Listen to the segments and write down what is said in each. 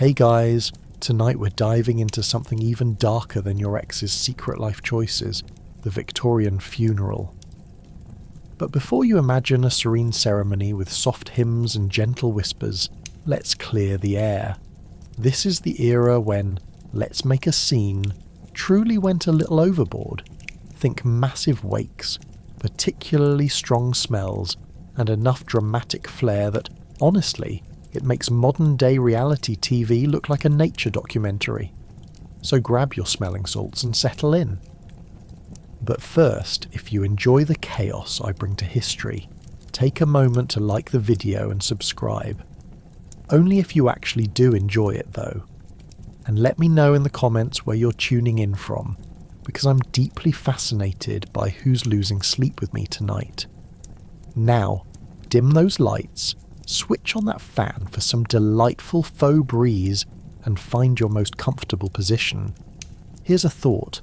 Hey guys, tonight we're diving into something even darker than your ex's secret life choices, the Victorian funeral. But before you imagine a serene ceremony with soft hymns and gentle whispers, let's clear the air. This is the era when "let's make a scene" truly went a little overboard. Think massive wakes, particularly strong smells, and enough dramatic flair that, honestly, it makes modern-day reality TV look like a nature documentary. So grab your smelling salts and settle in. But first, if you enjoy the chaos I bring to history, take a moment to like the video and subscribe. Only if you actually do enjoy it though. And let me know in the comments where you're tuning in from, because I'm deeply fascinated by who's losing sleep with me tonight. Now, dim those lights, switch on that fan for some delightful faux breeze, and find your most comfortable position. Here's a thought.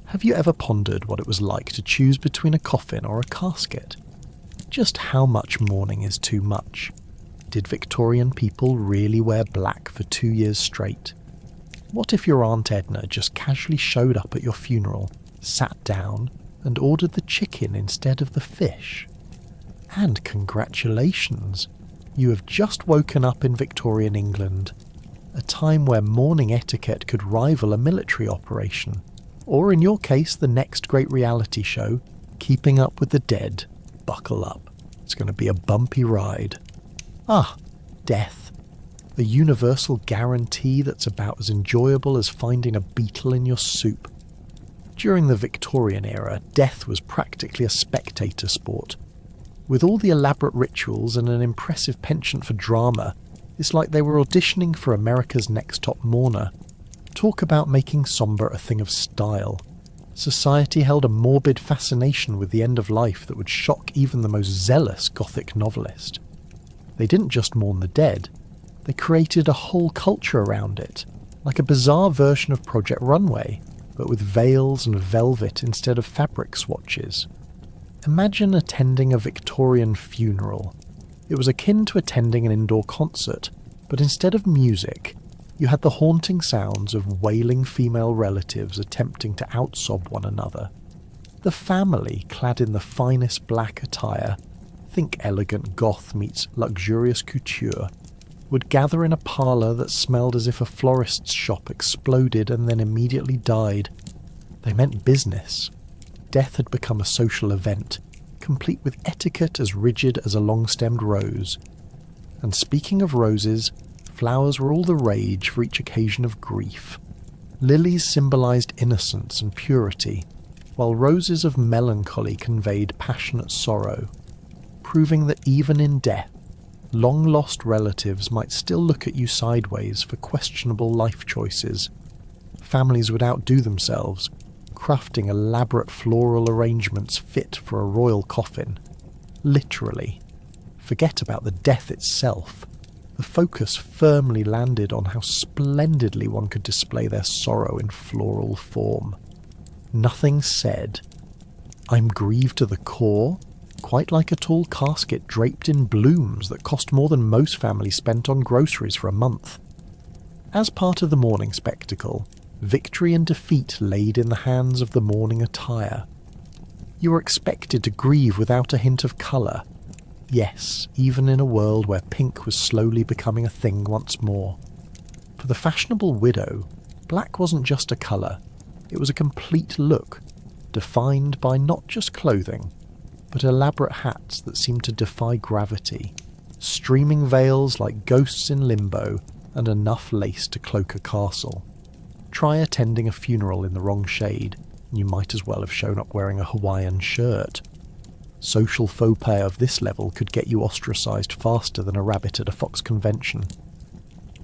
Have you ever pondered what it was like to choose between a coffin or a casket? Just how much mourning is too much? Did Victorian people really wear black for 2 years straight? What if your Aunt Edna just casually showed up at your funeral, sat down, and ordered the chicken instead of the fish? And congratulations! You have just woken up in Victorian England, a time where mourning etiquette could rival a military operation, or in your case the next great reality show, Keeping Up with the Dead. Buckle up, it's going to be a bumpy ride. Ah, death. A universal guarantee that's about as enjoyable as finding a beetle in your soup. During the Victorian era, death was practically a spectator sport. With all the elaborate rituals and an impressive penchant for drama, it's like they were auditioning for America's Next Top Mourner. Talk about making sombre a thing of style. Society held a morbid fascination with the end of life that would shock even the most zealous Gothic novelist. They didn't just mourn the dead, they created a whole culture around it, like a bizarre version of Project Runway, but with veils and velvet instead of fabric swatches. Imagine attending a Victorian funeral. It was akin to attending an indoor concert, but instead of music, you had the haunting sounds of wailing female relatives attempting to outsob one another. The family, clad in the finest black attire, think elegant goth meets luxurious couture, would gather in a parlour that smelled as if a florist's shop exploded and then immediately died. They meant business. Death had become a social event, complete with etiquette as rigid as a long-stemmed rose. And speaking of roses, flowers were all the rage for each occasion of grief. Lilies symbolised innocence and purity, while roses of melancholy conveyed passionate sorrow, proving that even in death, long-lost relatives might still look at you sideways for questionable life choices. Families would outdo themselves, crafting elaborate floral arrangements fit for a royal coffin. Literally. Forget about the death itself. The focus firmly landed on how splendidly one could display their sorrow in floral form. Nothing said. I'm grieved to the core, quite like a tall casket draped in blooms that cost more than most families spent on groceries for a month. As part of the mourning spectacle, victory and defeat laid in the hands of the mourning attire. You were expected to grieve without a hint of colour. Yes, even in a world where pink was slowly becoming a thing once more. For the fashionable widow, black wasn't just a colour, it was a complete look, defined by not just clothing, but elaborate hats that seemed to defy gravity, streaming veils like ghosts in limbo, and enough lace to cloak a castle. Try attending a funeral in the wrong shade, and you might as well have shown up wearing a Hawaiian shirt. Social faux pas of this level could get you ostracised faster than a rabbit at a Fox convention.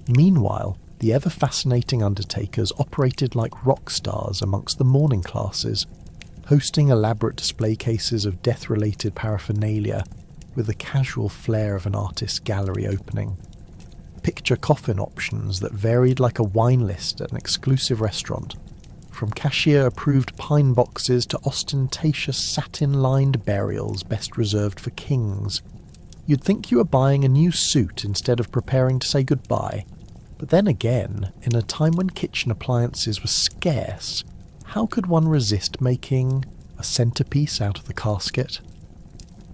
Meanwhile, the ever-fascinating undertakers operated like rock stars amongst the mourning classes, hosting elaborate display cases of death-related paraphernalia with the casual flair of an artist's gallery opening. Picture coffin options that varied like a wine list at an exclusive restaurant, from cashier-approved pine boxes to ostentatious satin-lined burials best reserved for kings. You'd think you were buying a new suit instead of preparing to say goodbye, But then again, in a time when kitchen appliances were scarce, how could one resist making a centerpiece out of the casket?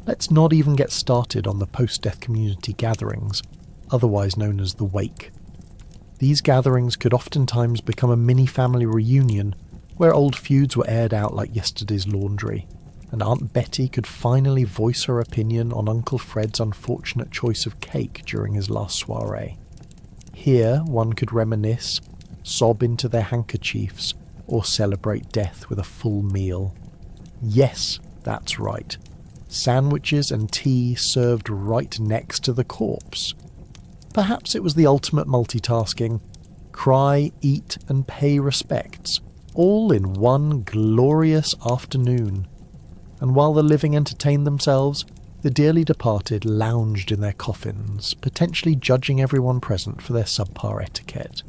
Let's not even get started on the post-death community gatherings, otherwise known as the wake. These gatherings could oftentimes become a mini-family reunion where old feuds were aired out like yesterday's laundry, and Aunt Betty could finally voice her opinion on Uncle Fred's unfortunate choice of cake during his last soiree. Here, one could reminisce, sob into their handkerchiefs, or celebrate death with a full meal. Yes, that's right. Sandwiches and tea served right next to the corpse. Perhaps it was the ultimate multitasking. Cry, eat, and pay respects, all in one glorious afternoon. And while the living entertained themselves, the dearly departed lounged in their coffins, potentially judging everyone present for their subpar etiquette.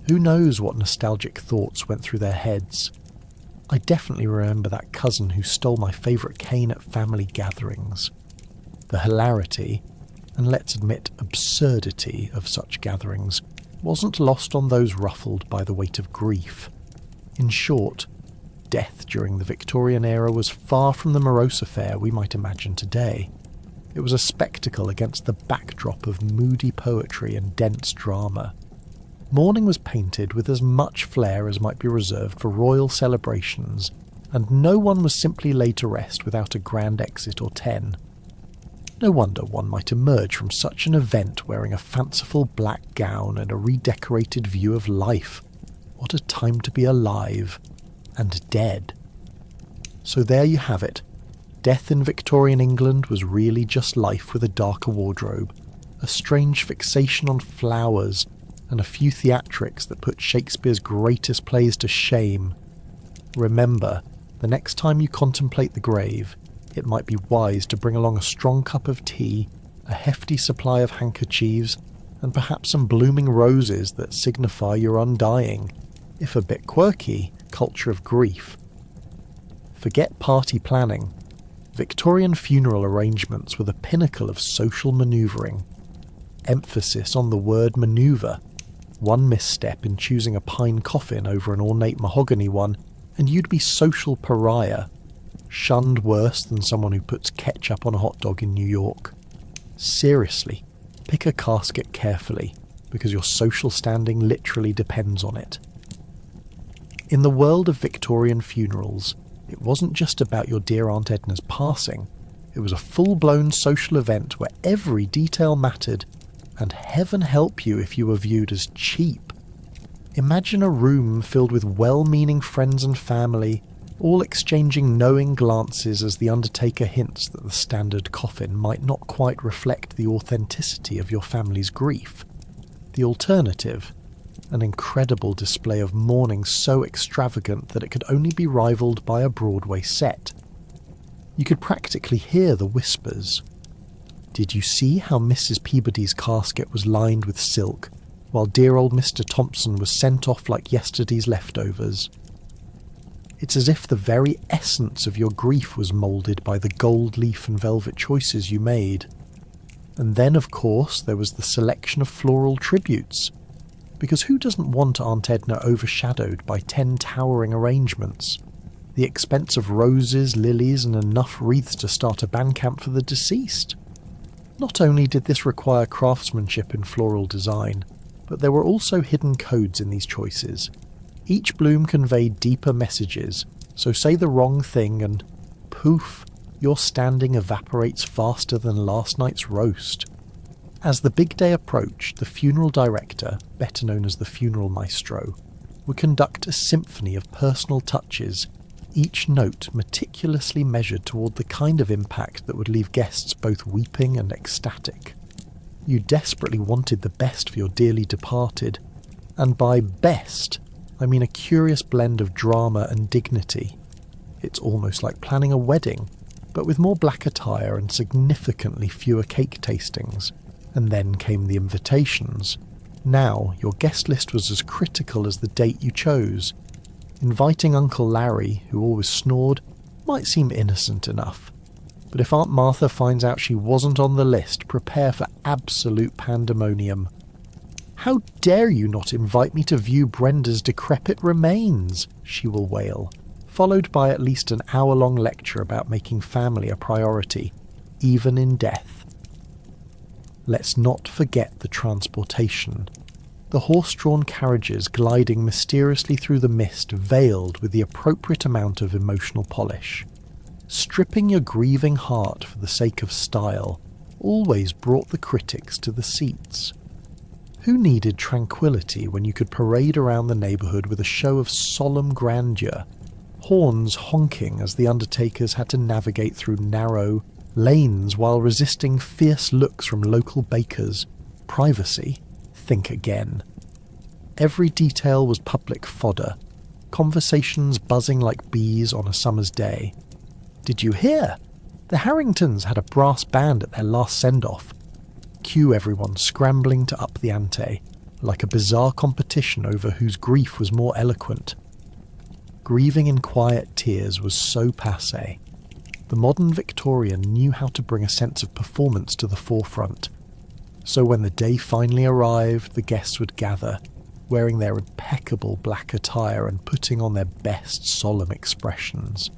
Who knows what nostalgic thoughts went through their heads? I definitely remember that cousin who stole my favourite cane at family gatherings. The hilarity, and let's admit absurdity, of such gatherings wasn't lost on those ruffled by the weight of grief. In short, death during the Victorian era was far from the morose affair we might imagine today. It was a spectacle against the backdrop of moody poetry and dense drama. Mourning was painted with as much flair as might be reserved for royal celebrations, and no one was simply laid to rest without a grand exit or 10. No wonder one might emerge from such an event wearing a fanciful black gown and a redecorated view of life. What a time to be alive and dead. So there you have it. Death in Victorian England was really just life with a darker wardrobe, a strange fixation on flowers, and a few theatrics that put Shakespeare's greatest plays to shame. Remember, the next time you contemplate the grave, it might be wise to bring along a strong cup of tea, a hefty supply of handkerchiefs, and perhaps some blooming roses that signify your undying, if a bit quirky, culture of grief. Forget party planning. Victorian funeral arrangements were the pinnacle of social manoeuvring. Emphasis on the word manoeuvre. One misstep in choosing a pine coffin over an ornate mahogany one, and you'd be social pariah, shunned worse than someone who puts ketchup on a hot dog in New York. Seriously, pick a casket carefully, because your social standing literally depends on it. In the world of Victorian funerals, it wasn't just about your dear Aunt Edna's passing. It was a full-blown social event where every detail mattered, and heaven help you if you were viewed as cheap. Imagine a room filled with well-meaning friends and family, all exchanging knowing glances as the undertaker hints that the standard coffin might not quite reflect the authenticity of your family's grief. The alternative, an incredible display of mourning so extravagant that it could only be rivaled by a Broadway set. You could practically hear the whispers. Did you see how Mrs. Peabody's casket was lined with silk, while dear old Mr. Thompson was sent off like yesterday's leftovers? It's as if the very essence of your grief was moulded by the gold leaf and velvet choices you made. And then, of course, there was the selection of floral tributes, because who doesn't want Aunt Edna overshadowed by 10 towering arrangements? The expense of roses, lilies, and enough wreaths to start a band camp for the deceased. Not only did this require craftsmanship in floral design, but there were also hidden codes in these choices. Each bloom conveyed deeper messages, so say the wrong thing and poof, your standing evaporates faster than last night's roast. As the big day approached, the funeral director, better known as the funeral maestro, would conduct a symphony of personal touches, each note meticulously measured toward the kind of impact that would leave guests both weeping and ecstatic. You desperately wanted the best for your dearly departed, and by best, I mean a curious blend of drama and dignity. It's almost like planning a wedding, but with more black attire and significantly fewer cake tastings. And then came the invitations. Now, your guest list was as critical as the date you chose. Inviting Uncle Larry, who always snored, might seem innocent enough. But if Aunt Martha finds out she wasn't on the list, prepare for absolute pandemonium. "How dare you not invite me to view Brenda's decrepit remains?" she will wail, followed by at least an hour-long lecture about making family a priority, even in death. Let's not forget the transportation. The horse-drawn carriages gliding mysteriously through the mist, veiled with the appropriate amount of emotional polish. Stripping your grieving heart for the sake of style always brought the critics to the seats. Who needed tranquility when you could parade around the neighbourhood with a show of solemn grandeur, horns honking as the undertakers had to navigate through narrow lanes while resisting fierce looks from local bakers? Privacy? Think again. Every detail was public fodder, conversations buzzing like bees on a summer's day. "Did you hear? The Harringtons had a brass band at their last send-off." Cue everyone scrambling to up the ante, like a bizarre competition over whose grief was more eloquent. Grieving in quiet tears was so passé. The modern Victorian knew how to bring a sense of performance to the forefront. So when the day finally arrived, the guests would gather, wearing their impeccable black attire and putting on their best solemn expressions.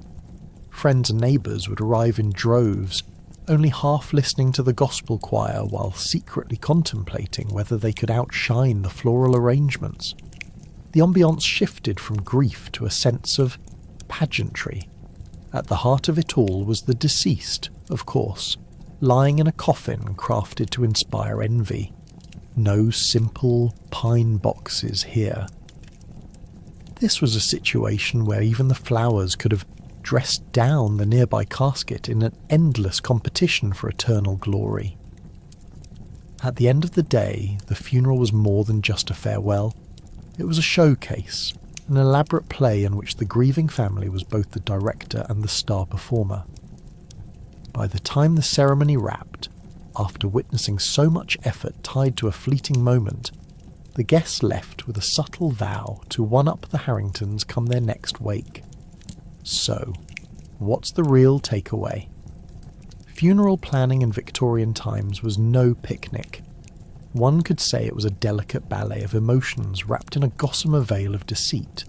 Friends and neighbours would arrive in droves, only half listening to the gospel choir while secretly contemplating whether they could outshine the floral arrangements. The ambiance shifted from grief to a sense of pageantry. At the heart of it all was the deceased, of course, lying in a coffin crafted to inspire envy. No simple pine boxes here. This was a situation where even the flowers could have dressed down the nearby casket in an endless competition for eternal glory. At the end of the day, the funeral was more than just a farewell. It was a showcase, an elaborate play in which the grieving family was both the director and the star performer. By the time the ceremony wrapped, after witnessing so much effort tied to a fleeting moment, the guests left with a subtle vow to one-up the Harringtons come their next wake. So, what's the real takeaway? Funeral planning in Victorian times was no picnic. One could say it was a delicate ballet of emotions wrapped in a gossamer veil of deceit.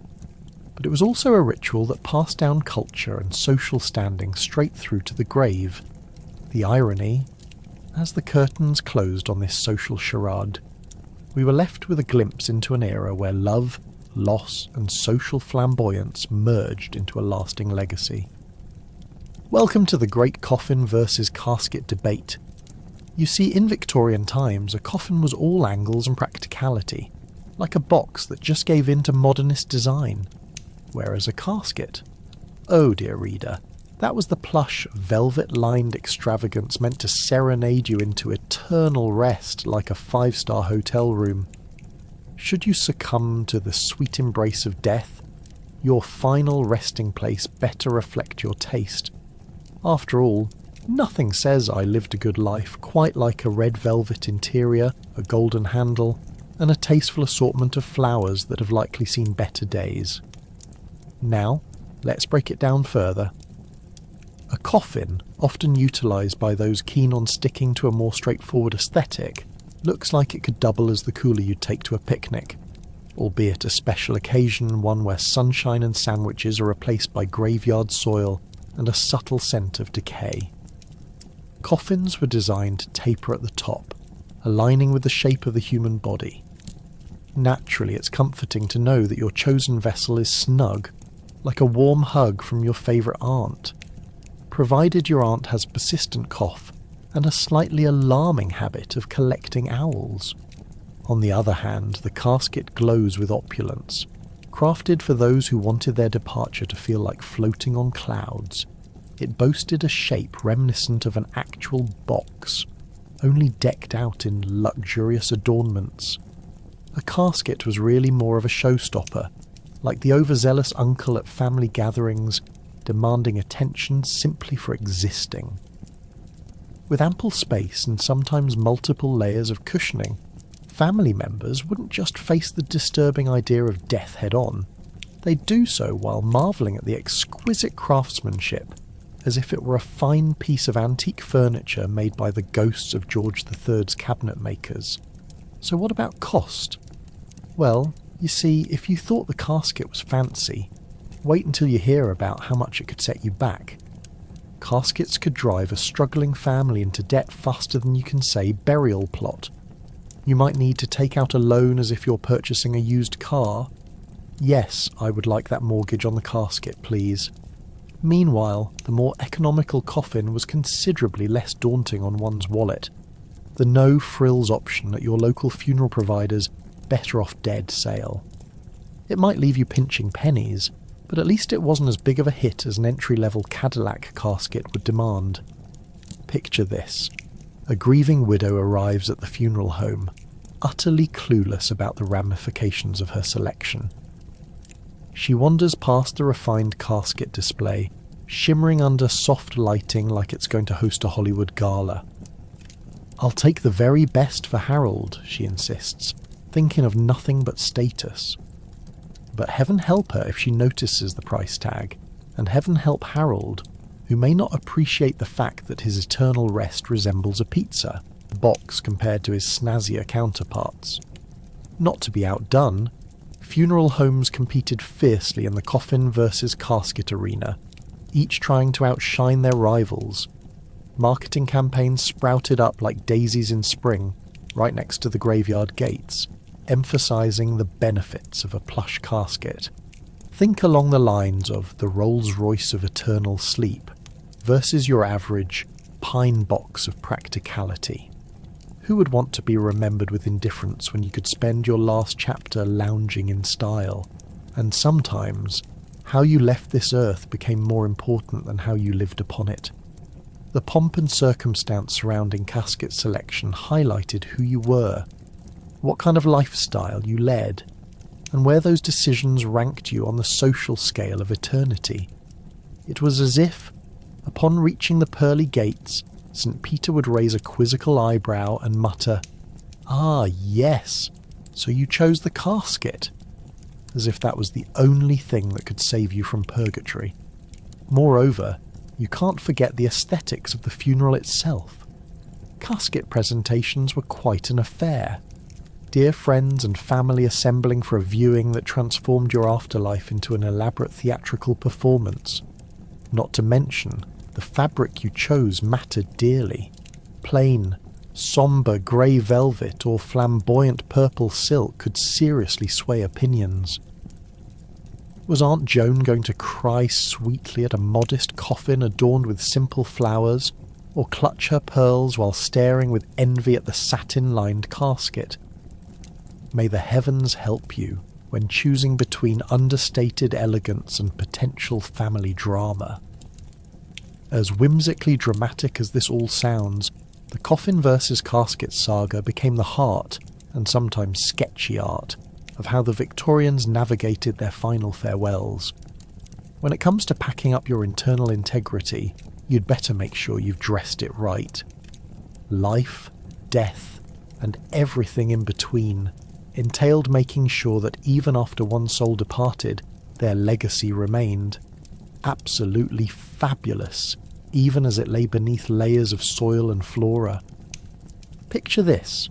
But it was also a ritual that passed down culture and social standing straight through to the grave. The irony, as the curtains closed on this social charade, we were left with a glimpse into an era where love, loss and social flamboyance merged into a lasting legacy. Welcome to the great coffin versus casket debate. You see, in Victorian times, a coffin was all angles and practicality, like a box that just gave in to modernist design, whereas a casket, oh dear reader, that was the plush, velvet-lined extravagance meant to serenade you into eternal rest like a five-star hotel room. Should you succumb to the sweet embrace of death, your final resting place better reflect your taste. After all, nothing says I lived a good life quite like a red velvet interior, a golden handle, and a tasteful assortment of flowers that have likely seen better days. Now, let's break it down further. A coffin, often utilised by those keen on sticking to a more straightforward aesthetic, looks like it could double as the cooler you'd take to a picnic, albeit a special occasion, one where sunshine and sandwiches are replaced by graveyard soil and a subtle scent of decay. Coffins were designed to taper at the top, aligning with the shape of the human body. Naturally, it's comforting to know that your chosen vessel is snug, like a warm hug from your favourite aunt, provided your aunt has persistent cough and a slightly alarming habit of collecting owls. On the other hand, the casket glows with opulence, crafted for those who wanted their departure to feel like floating on clouds. It boasted a shape reminiscent of an actual box, only decked out in luxurious adornments. A casket was really more of a showstopper, like the overzealous uncle at family gatherings, demanding attention simply for existing. With ample space and sometimes multiple layers of cushioning, family members wouldn't just face the disturbing idea of death head-on. They'd do so while marvelling at the exquisite craftsmanship, as if it were a fine piece of antique furniture made by the ghosts of George III's cabinet makers. So what about cost? Well, you see, if you thought the casket was fancy, wait until you hear about how much it could set you back. Caskets could drive a struggling family into debt faster than you can say burial plot. You might need to take out a loan as if you're purchasing a used car. Yes, I would like that mortgage on the casket, please. Meanwhile, the more economical coffin was considerably less daunting on one's wallet. The no-frills option at your local funeral provider's better off dead sale. It might leave you pinching pennies, but at least it wasn't as big of a hit as an entry-level Cadillac casket would demand. Picture this. A grieving widow arrives at the funeral home, utterly clueless about the ramifications of her selection. She wanders past the refined casket display, shimmering under soft lighting like it's going to host a Hollywood gala. "I'll take the very best for Harold," she insists, thinking of nothing but status. But heaven help her if she notices the price tag, and heaven help Harold, who may not appreciate the fact that his eternal rest resembles a pizza, a box compared to his snazzier counterparts. Not to be outdone, funeral homes competed fiercely in the coffin versus casket arena, each trying to outshine their rivals. Marketing campaigns sprouted up like daisies in spring, right next to the graveyard gates, emphasizing the benefits of a plush casket. Think along the lines of the Rolls-Royce of eternal sleep versus your average pine box of practicality. Who would want to be remembered with indifference when you could spend your last chapter lounging in style? And sometimes, how you left this earth became more important than how you lived upon it. The pomp and circumstance surrounding casket selection highlighted who you were, what kind of lifestyle you led, and where those decisions ranked you on the social scale of eternity. It was as if, upon reaching the pearly gates, St. Peter would raise a quizzical eyebrow and mutter, "Ah, yes, so you chose the casket," as if that was the only thing that could save you from purgatory. Moreover, you can't forget the aesthetics of the funeral itself. Casket presentations were quite an affair. Dear friends and family assembling for a viewing that transformed your afterlife into an elaborate theatrical performance. Not to mention, the fabric you chose mattered dearly. Plain, sombre grey velvet or flamboyant purple silk could seriously sway opinions. Was Aunt Joan going to cry sweetly at a modest coffin adorned with simple flowers, or clutch her pearls while staring with envy at the satin-lined casket? May the heavens help you when choosing between understated elegance and potential family drama. As whimsically dramatic as this all sounds, the coffin versus casket saga became the heart, and sometimes sketchy art, of how the Victorians navigated their final farewells. When it comes to packing up your internal integrity, you'd better make sure you've dressed it right. Life, death, and everything in between entailed making sure that even after one soul departed, their legacy remained. Absolutely fabulous, even as it lay beneath layers of soil and flora. Picture this: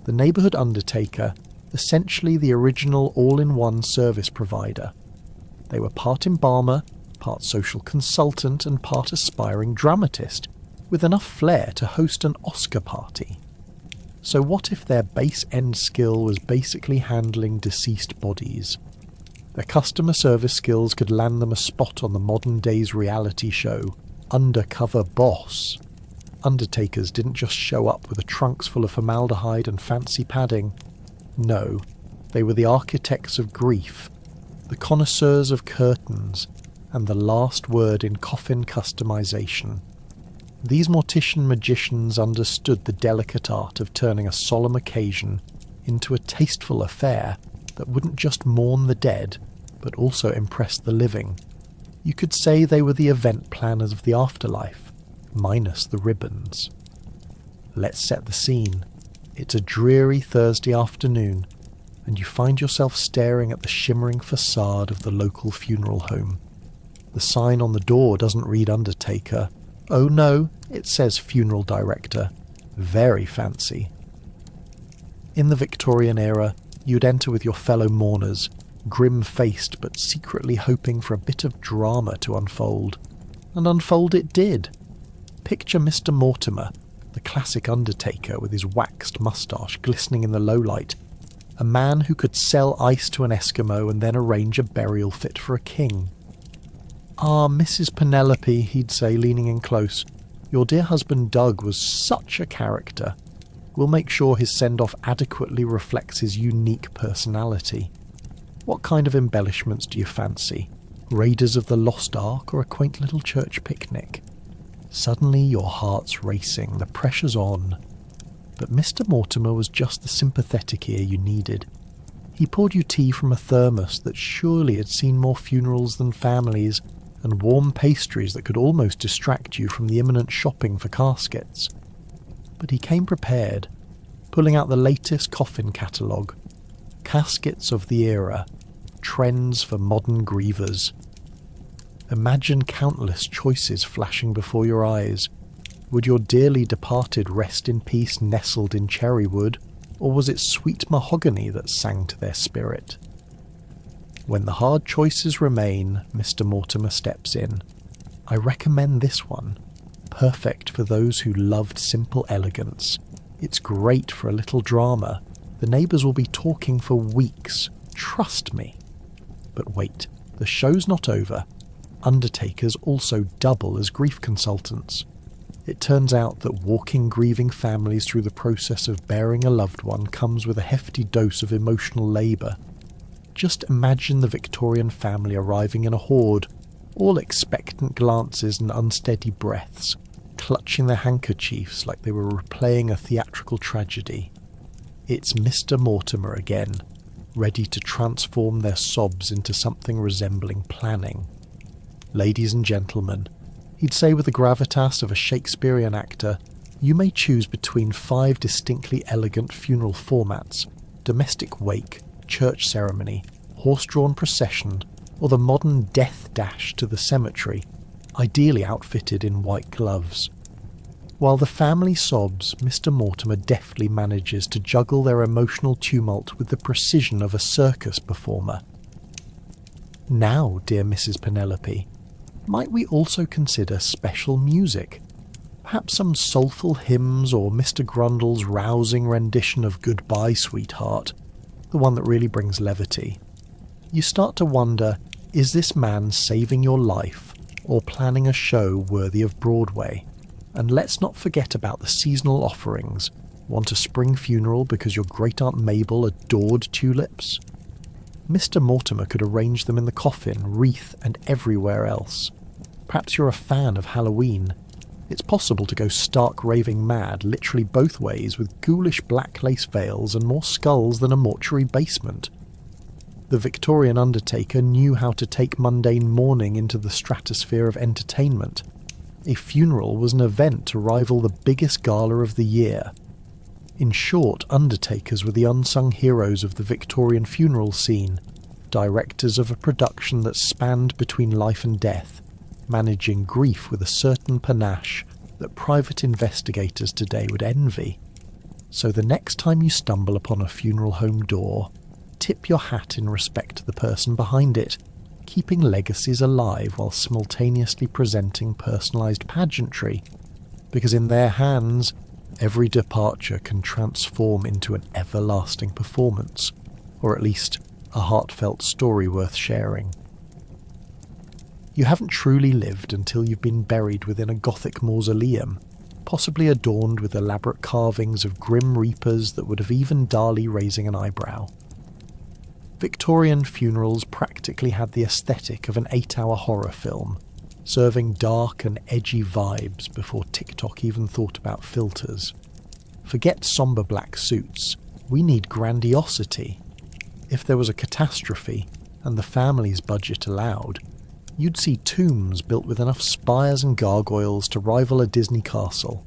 the neighbourhood undertaker, essentially the original all-in-one service provider. They were part embalmer, part social consultant, and part aspiring dramatist, with enough flair to host an Oscar party. So what if their base end skill was basically handling deceased bodies? Their customer service skills could land them a spot on the modern day's reality show, Undercover Boss. Undertakers didn't just show up with a trunks full of formaldehyde and fancy padding. No, they were the architects of grief, the connoisseurs of curtains, and the last word in coffin customization. These mortician magicians understood the delicate art of turning a solemn occasion into a tasteful affair that wouldn't just mourn the dead, but also impress the living. You could say they were the event planners of the afterlife, minus the ribbons. Let's set the scene. It's a dreary Thursday afternoon, and you find yourself staring at the shimmering facade of the local funeral home. The sign on the door doesn't read undertaker. Oh no, it says funeral director. Very fancy. In the Victorian era, you'd enter with your fellow mourners, grim-faced but secretly hoping for a bit of drama to unfold. And unfold it did. Picture Mr. Mortimer, the classic undertaker with his waxed moustache glistening in the low light, a man who could sell ice to an Eskimo and then arrange a burial fit for a king. "Ah, Mrs. Penelope," he'd say, leaning in close, "your dear husband Doug was such a character. We'll make sure his send-off adequately reflects his unique personality. What kind of embellishments do you fancy? Raiders of the Lost Ark or a quaint little church picnic?" Suddenly your heart's racing, the pressure's on. But Mr. Mortimer was just the sympathetic ear you needed. He poured you tea from a thermos that surely had seen more funerals than families, and warm pastries that could almost distract you from the imminent shopping for caskets. But he came prepared, pulling out the latest coffin catalogue, caskets of the era, trends for modern grievers. Imagine countless choices flashing before your eyes. Would your dearly departed rest in peace nestled in cherry wood, or was it sweet mahogany that sang to their spirit? When the hard choices remain, Mr. Mortimer steps in. I recommend this one. Perfect for those who loved simple elegance. It's great for a little drama. The neighbours will be talking for weeks. Trust me. But wait, the show's not over. Undertakers also double as grief consultants. It turns out that walking grieving families through the process of burying a loved one comes with a hefty dose of emotional labour. Just imagine the Victorian family arriving in a horde, all expectant glances and unsteady breaths, clutching their handkerchiefs like they were replaying a theatrical tragedy. It's Mr. Mortimer again, ready to transform their sobs into something resembling planning. "Ladies and gentlemen," he'd say with the gravitas of a Shakespearean actor, "you may choose between 5 distinctly elegant funeral formats: domestic wake, church ceremony, horse-drawn procession, or the modern death dash to the cemetery, ideally outfitted in white gloves." While the family sobs, Mr. Mortimer deftly manages to juggle their emotional tumult with the precision of a circus performer. Now, dear Mrs. Penelope, might we also consider special music? Perhaps some soulful hymns or Mr. Grundle's rousing rendition of "Goodbye, Sweetheart," the one that really brings levity. You start to wonder, is this man saving your life or planning a show worthy of Broadway? And let's not forget about the seasonal offerings. Want a spring funeral because your great-aunt Mabel adored tulips? Mr. Mortimer could arrange them in the coffin, wreath, and everywhere else. Perhaps you're a fan of Halloween. It's possible to go stark raving mad literally both ways with ghoulish black lace veils and more skulls than a mortuary basement. The Victorian undertaker knew how to take mundane mourning into the stratosphere of entertainment. A funeral was an event to rival the biggest gala of the year. In short, undertakers were the unsung heroes of the Victorian funeral scene, directors of a production that spanned between life and death, managing grief with a certain panache that private investigators today would envy. So the next time you stumble upon a funeral home door, tip your hat in respect to the person behind it, keeping legacies alive while simultaneously presenting personalised pageantry, because in their hands, every departure can transform into an everlasting performance, or at least a heartfelt story worth sharing. You haven't truly lived until you've been buried within a Gothic mausoleum, possibly adorned with elaborate carvings of grim reapers that would have even Dali raising an eyebrow. Victorian funerals practically had the aesthetic of an 8-hour horror film, serving dark and edgy vibes before TikTok even thought about filters. Forget somber black suits, we need grandiosity. If there was a catastrophe, and the family's budget allowed, you'd see tombs built with enough spires and gargoyles to rival a Disney castle.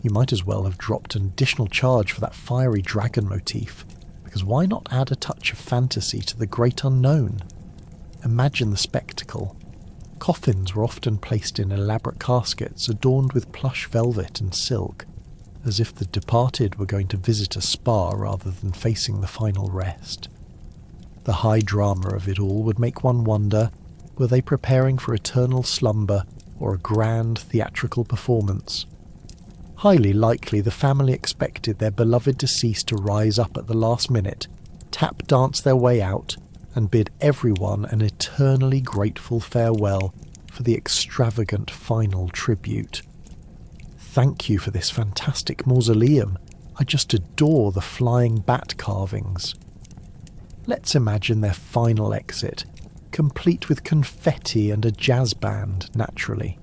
You might as well have dropped an additional charge for that fiery dragon motif, because why not add a touch of fantasy to the great unknown? Imagine the spectacle. Coffins were often placed in elaborate caskets adorned with plush velvet and silk. as if the departed were going to visit a spa rather than facing the final rest. The high drama of it all would make one wonder, were they preparing for eternal slumber or a grand theatrical performance? Highly likely the family expected their beloved deceased to rise up at the last minute, tap dance their way out, and bid everyone an eternally grateful farewell for the extravagant final tribute. Thank you for this fantastic mausoleum. I just adore the flying bat carvings. Let's imagine their final exit, complete with confetti and a jazz band, naturally.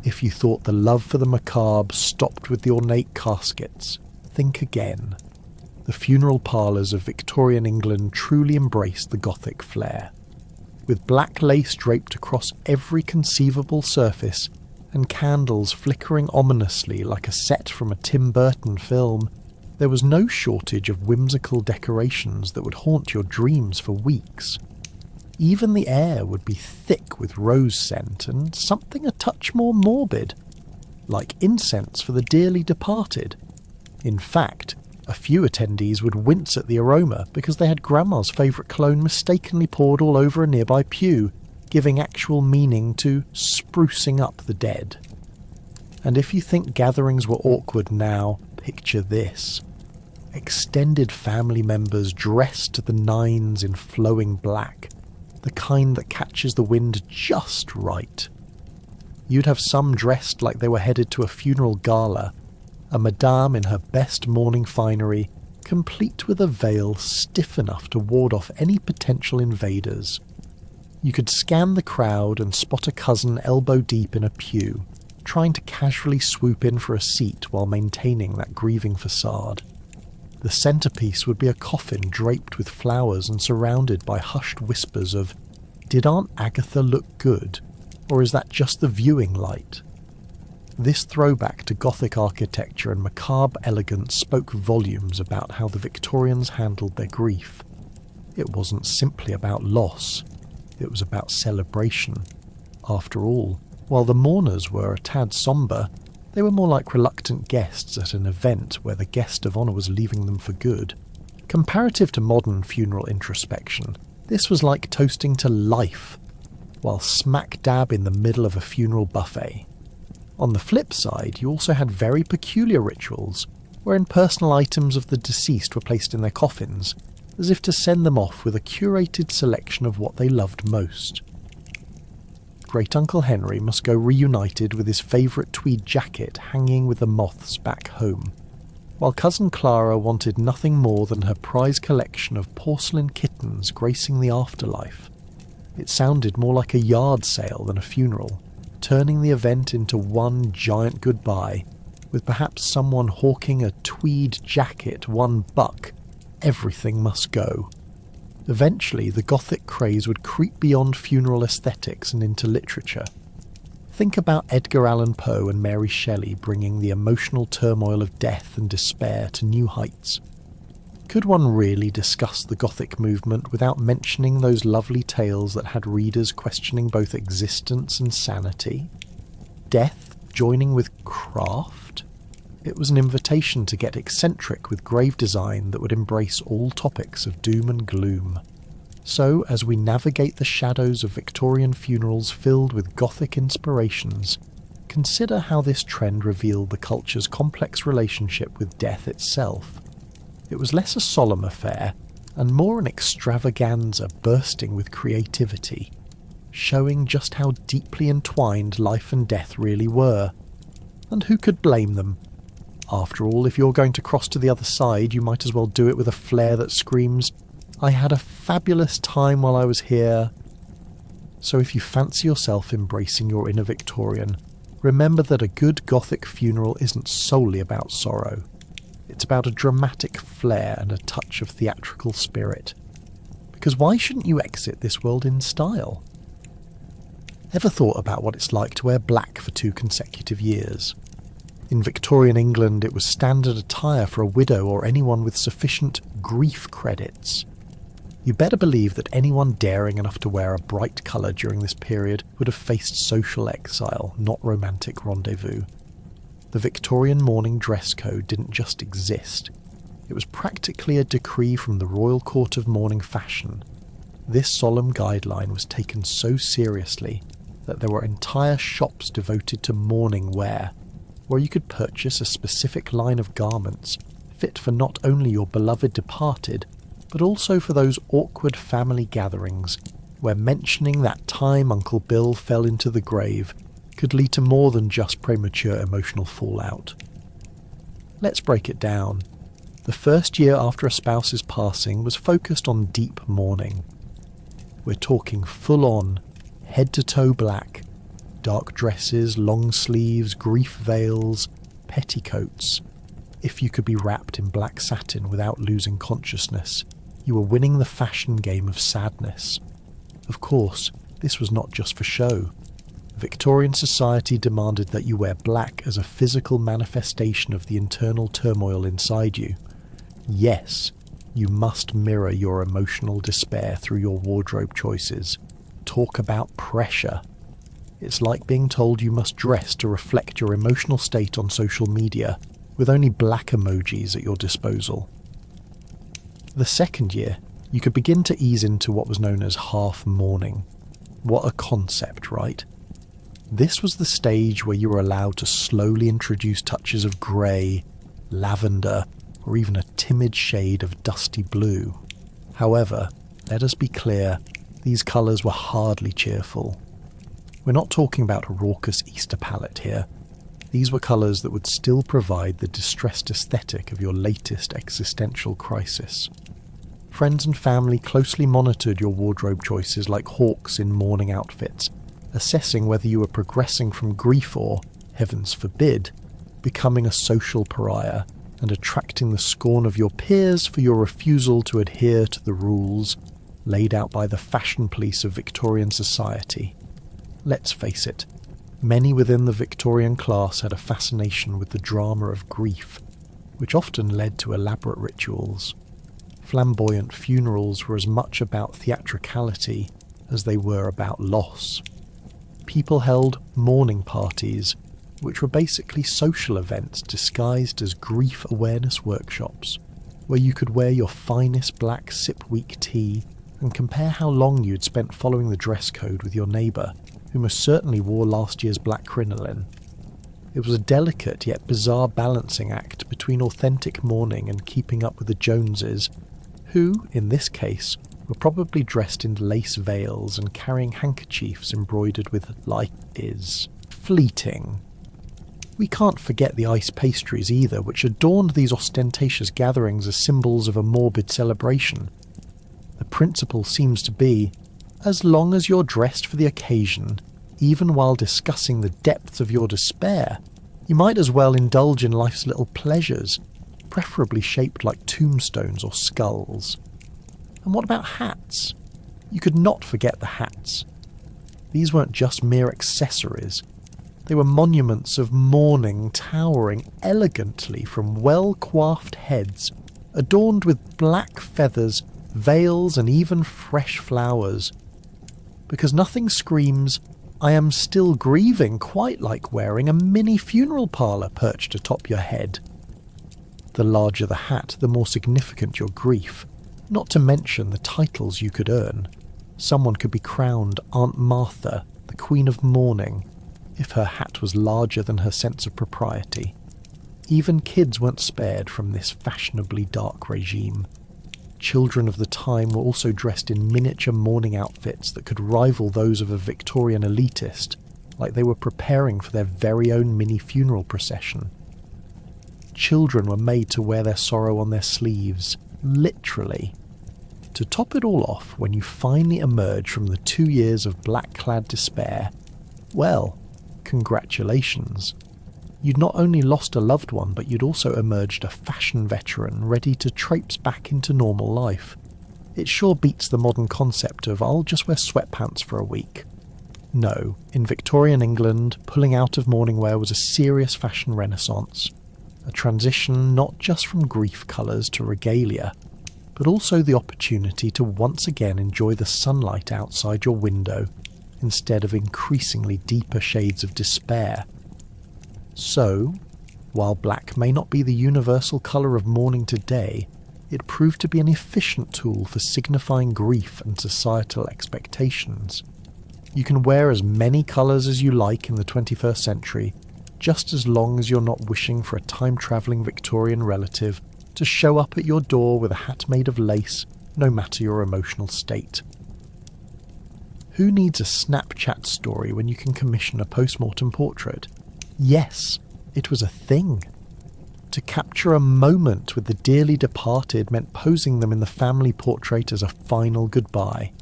If you thought the love for the macabre stopped with the ornate caskets, think again. The funeral parlours of Victorian England truly embraced the Gothic flair. With black lace draped across every conceivable surface and candles flickering ominously like a set from a Tim Burton film, there was no shortage of whimsical decorations that would haunt your dreams for weeks. Even the air would be thick with rose scent and something a touch more morbid, like incense for the dearly departed. In fact, a few attendees would wince at the aroma because they had Grandma's favourite cologne mistakenly poured all over a nearby pew, giving actual meaning to sprucing up the dead. And if you think gatherings were awkward now, picture this. Extended family members dressed to the nines in flowing black, the kind that catches the wind just right. You'd have some dressed like they were headed to a funeral gala, a madame in her best mourning finery, complete with a veil stiff enough to ward off any potential invaders. You could scan the crowd and spot a cousin elbow deep in a pew, trying to casually swoop in for a seat while maintaining that grieving facade. The centrepiece would be a coffin draped with flowers and surrounded by hushed whispers of, "Did Aunt Agatha look good? Or is that just the viewing light?" This throwback to Gothic architecture and macabre elegance spoke volumes about how the Victorians handled their grief. It wasn't simply about loss, it was about celebration. After all, while the mourners were a tad sombre, they were more like reluctant guests at an event where the guest of honour was leaving them for good. Comparative to modern funeral introspection, this was like toasting to life, while smack dab in the middle of a funeral buffet. On the flip side, you also had very peculiar rituals, wherein personal items of the deceased were placed in their coffins, as if to send them off with a curated selection of what they loved most. Great-Uncle Henry must go reunited with his favourite tweed jacket hanging with the moths back home, while Cousin Clara wanted nothing more than her prize collection of porcelain kittens gracing the afterlife. It sounded more like a yard sale than a funeral, turning the event into one giant goodbye, with perhaps someone hawking a tweed jacket $1. Everything must go. Eventually, the Gothic craze would creep beyond funeral aesthetics and into literature. Think about Edgar Allan Poe and Mary Shelley bringing the emotional turmoil of death and despair to new heights. Could one really discuss the Gothic movement without mentioning those lovely tales that had readers questioning both existence and sanity? Death joining with craft? It was an invitation to get eccentric with grave design that would embrace all topics of doom and gloom. So, as we navigate the shadows of Victorian funerals filled with Gothic inspirations, consider how this trend revealed the culture's complex relationship with death itself. It was less a solemn affair, and more an extravaganza bursting with creativity, showing just how deeply entwined life and death really were. And who could blame them? After all, if you're going to cross to the other side, you might as well do it with a flair that screams, "I had a fabulous time while I was here." So if you fancy yourself embracing your inner Victorian, remember that a good Gothic funeral isn't solely about sorrow. It's about a dramatic flair and a touch of theatrical spirit. Because why shouldn't you exit this world in style? Ever thought about what it's like to wear black for 2 consecutive years? In Victorian England, it was standard attire for a widow or anyone with sufficient grief credits. You better believe that anyone daring enough to wear a bright colour during this period would have faced social exile, not romantic rendezvous. the Victorian mourning dress code didn't just exist. It was practically a decree from the Royal Court of Mourning Fashion. This solemn guideline was taken so seriously that there were entire shops devoted to mourning wear, where you could purchase a specific line of garments fit for not only your beloved departed, but also for those awkward family gatherings where mentioning that time Uncle Bill fell into the grave could lead to more than just premature emotional fallout. Let's break it down. The first year after a spouse's passing was focused on deep mourning. We're talking full-on, head-to-toe black, dark dresses, long sleeves, grief veils, petticoats. If you could be wrapped in black satin without losing consciousness, you were winning the fashion game of sadness. Of course, this was not just for show. Victorian society demanded that you wear black as a physical manifestation of the internal turmoil inside you. Yes, you must mirror your emotional despair through your wardrobe choices. Talk about pressure. It's like being told you must dress to reflect your emotional state on social media, with only black emojis at your disposal. The second year, you could begin to ease into what was known as half mourning. What a concept, right? This was the stage where you were allowed to slowly introduce touches of grey, lavender, or even a timid shade of dusty blue. However, let us be clear, these colours were hardly cheerful. We're not talking about a raucous Easter palette here. These were colours that would still provide the distressed aesthetic of your latest existential crisis. Friends and family closely monitored your wardrobe choices like hawks in mourning outfits, assessing whether you were progressing from grief or, heavens forbid, becoming a social pariah and attracting the scorn of your peers for your refusal to adhere to the rules laid out by the fashion police of Victorian society. Let's face it, many within the Victorian class had a fascination with the drama of grief, which often led to elaborate rituals. Flamboyant funerals were as much about theatricality as they were about loss. People held mourning parties, which were basically social events disguised as grief awareness workshops, where you could wear your finest black sip week tea and compare how long you'd spent following the dress code with your neighbour, who most certainly wore last year's black crinoline. It was a delicate yet bizarre balancing act between authentic mourning and keeping up with the Joneses, who, in this case, were probably dressed in lace veils and carrying handkerchiefs embroidered with "life is fleeting." We can't forget the ice pastries either, which adorned these ostentatious gatherings as symbols of a morbid celebration. The principle seems to be, as long as you're dressed for the occasion, even while discussing the depths of your despair, you might as well indulge in life's little pleasures, preferably shaped like tombstones or skulls. And what about hats? You could not forget the hats. These weren't just mere accessories. They were monuments of mourning towering elegantly from well-coiffed heads, adorned with black feathers, veils, and even fresh flowers. Because nothing screams, "I am still grieving," quite like wearing a mini funeral parlour perched atop your head. The larger the hat, the more significant your grief, not to mention the titles you could earn. Someone could be crowned Aunt Martha, the Queen of Mourning, if her hat was larger than her sense of propriety. Even kids weren't spared from this fashionably dark regime. Children of the time were also dressed in miniature mourning outfits that could rival those of a Victorian elitist, like they were preparing for their very own mini-funeral procession. Children were made to wear their sorrow on their sleeves, literally. To top it all off, when you finally emerge from the 2 years of black-clad despair, well, congratulations. You'd not only lost a loved one, but you'd also emerged a fashion veteran ready to traipse back into normal life. It sure beats the modern concept of "I'll just wear sweatpants for a week." No, in Victorian England, pulling out of mourning wear was a serious fashion renaissance. A transition not just from grief colours to regalia, but also the opportunity to once again enjoy the sunlight outside your window, instead of increasingly deeper shades of despair. So, While black may not be the universal colour of mourning today, it proved to be an efficient tool for signifying grief and societal expectations. You can wear as many colours as you like in the 21st century, just as long as you're not wishing for a time-travelling Victorian relative to show up at your door with a hat made of lace, no matter your emotional state. Who needs a Snapchat story when you can commission a post-mortem portrait? Yes, it was a thing. To capture a moment with the dearly departed meant posing them in the family portrait as a final goodbye.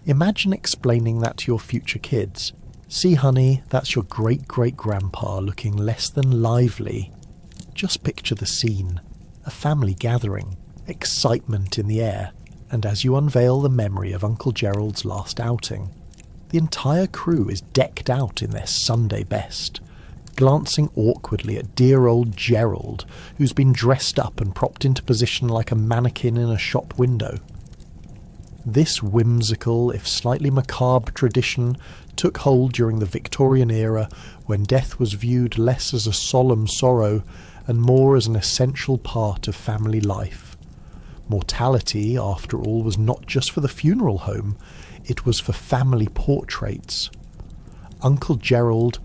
Imagine explaining that to your future kids. See, honey, that's your great-great-grandpa looking less than lively. Just picture the scene. A family gathering, excitement in the air, and as you unveil the memory of Uncle Gerald's last outing, the entire crew is decked out in their Sunday best, glancing awkwardly at dear old Gerald, who's been dressed up and propped into position like a mannequin in a shop window. This whimsical, if slightly macabre tradition took hold during the Victorian era, when death was viewed less as a solemn sorrow and more as an essential part of family life. Mortality, after all, was not just for the funeral home, it was for family portraits. Uncle Gerald,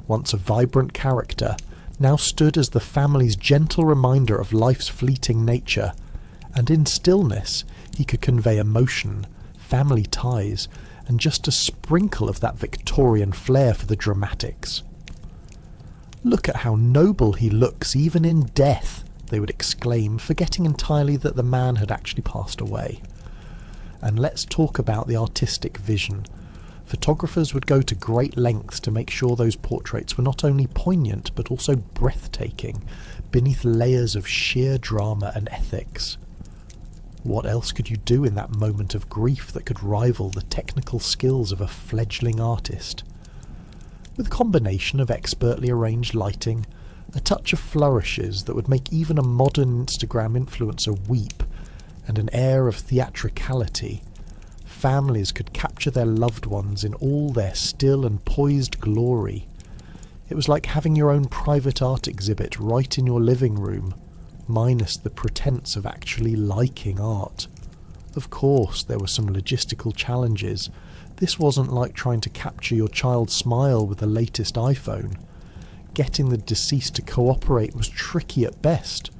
once a vibrant character, now stood as the family's gentle reminder of life's fleeting nature, and in stillness he could convey emotion, family ties, and just a sprinkle of that Victorian flair for the dramatics. "Look at how noble he looks even in death," they would exclaim, forgetting entirely that the man had actually passed away. And let's talk about the artistic vision. Photographers would go to great lengths to make sure those portraits were not only poignant but also breathtaking, beneath layers of sheer drama and ethics. What else could you do in that moment of grief that could rival the technical skills of a fledgling artist? With a combination of expertly arranged lighting, a touch of flourishes that would make even a modern Instagram influencer weep, and an air of theatricality, families could capture their loved ones in all their still and poised glory. It was like having your own private art exhibit right in your living room, minus the pretense of actually liking art. Of course, there were some logistical challenges. This wasn't like trying to capture your child's smile with the latest iPhone. Getting the deceased to cooperate was tricky at best,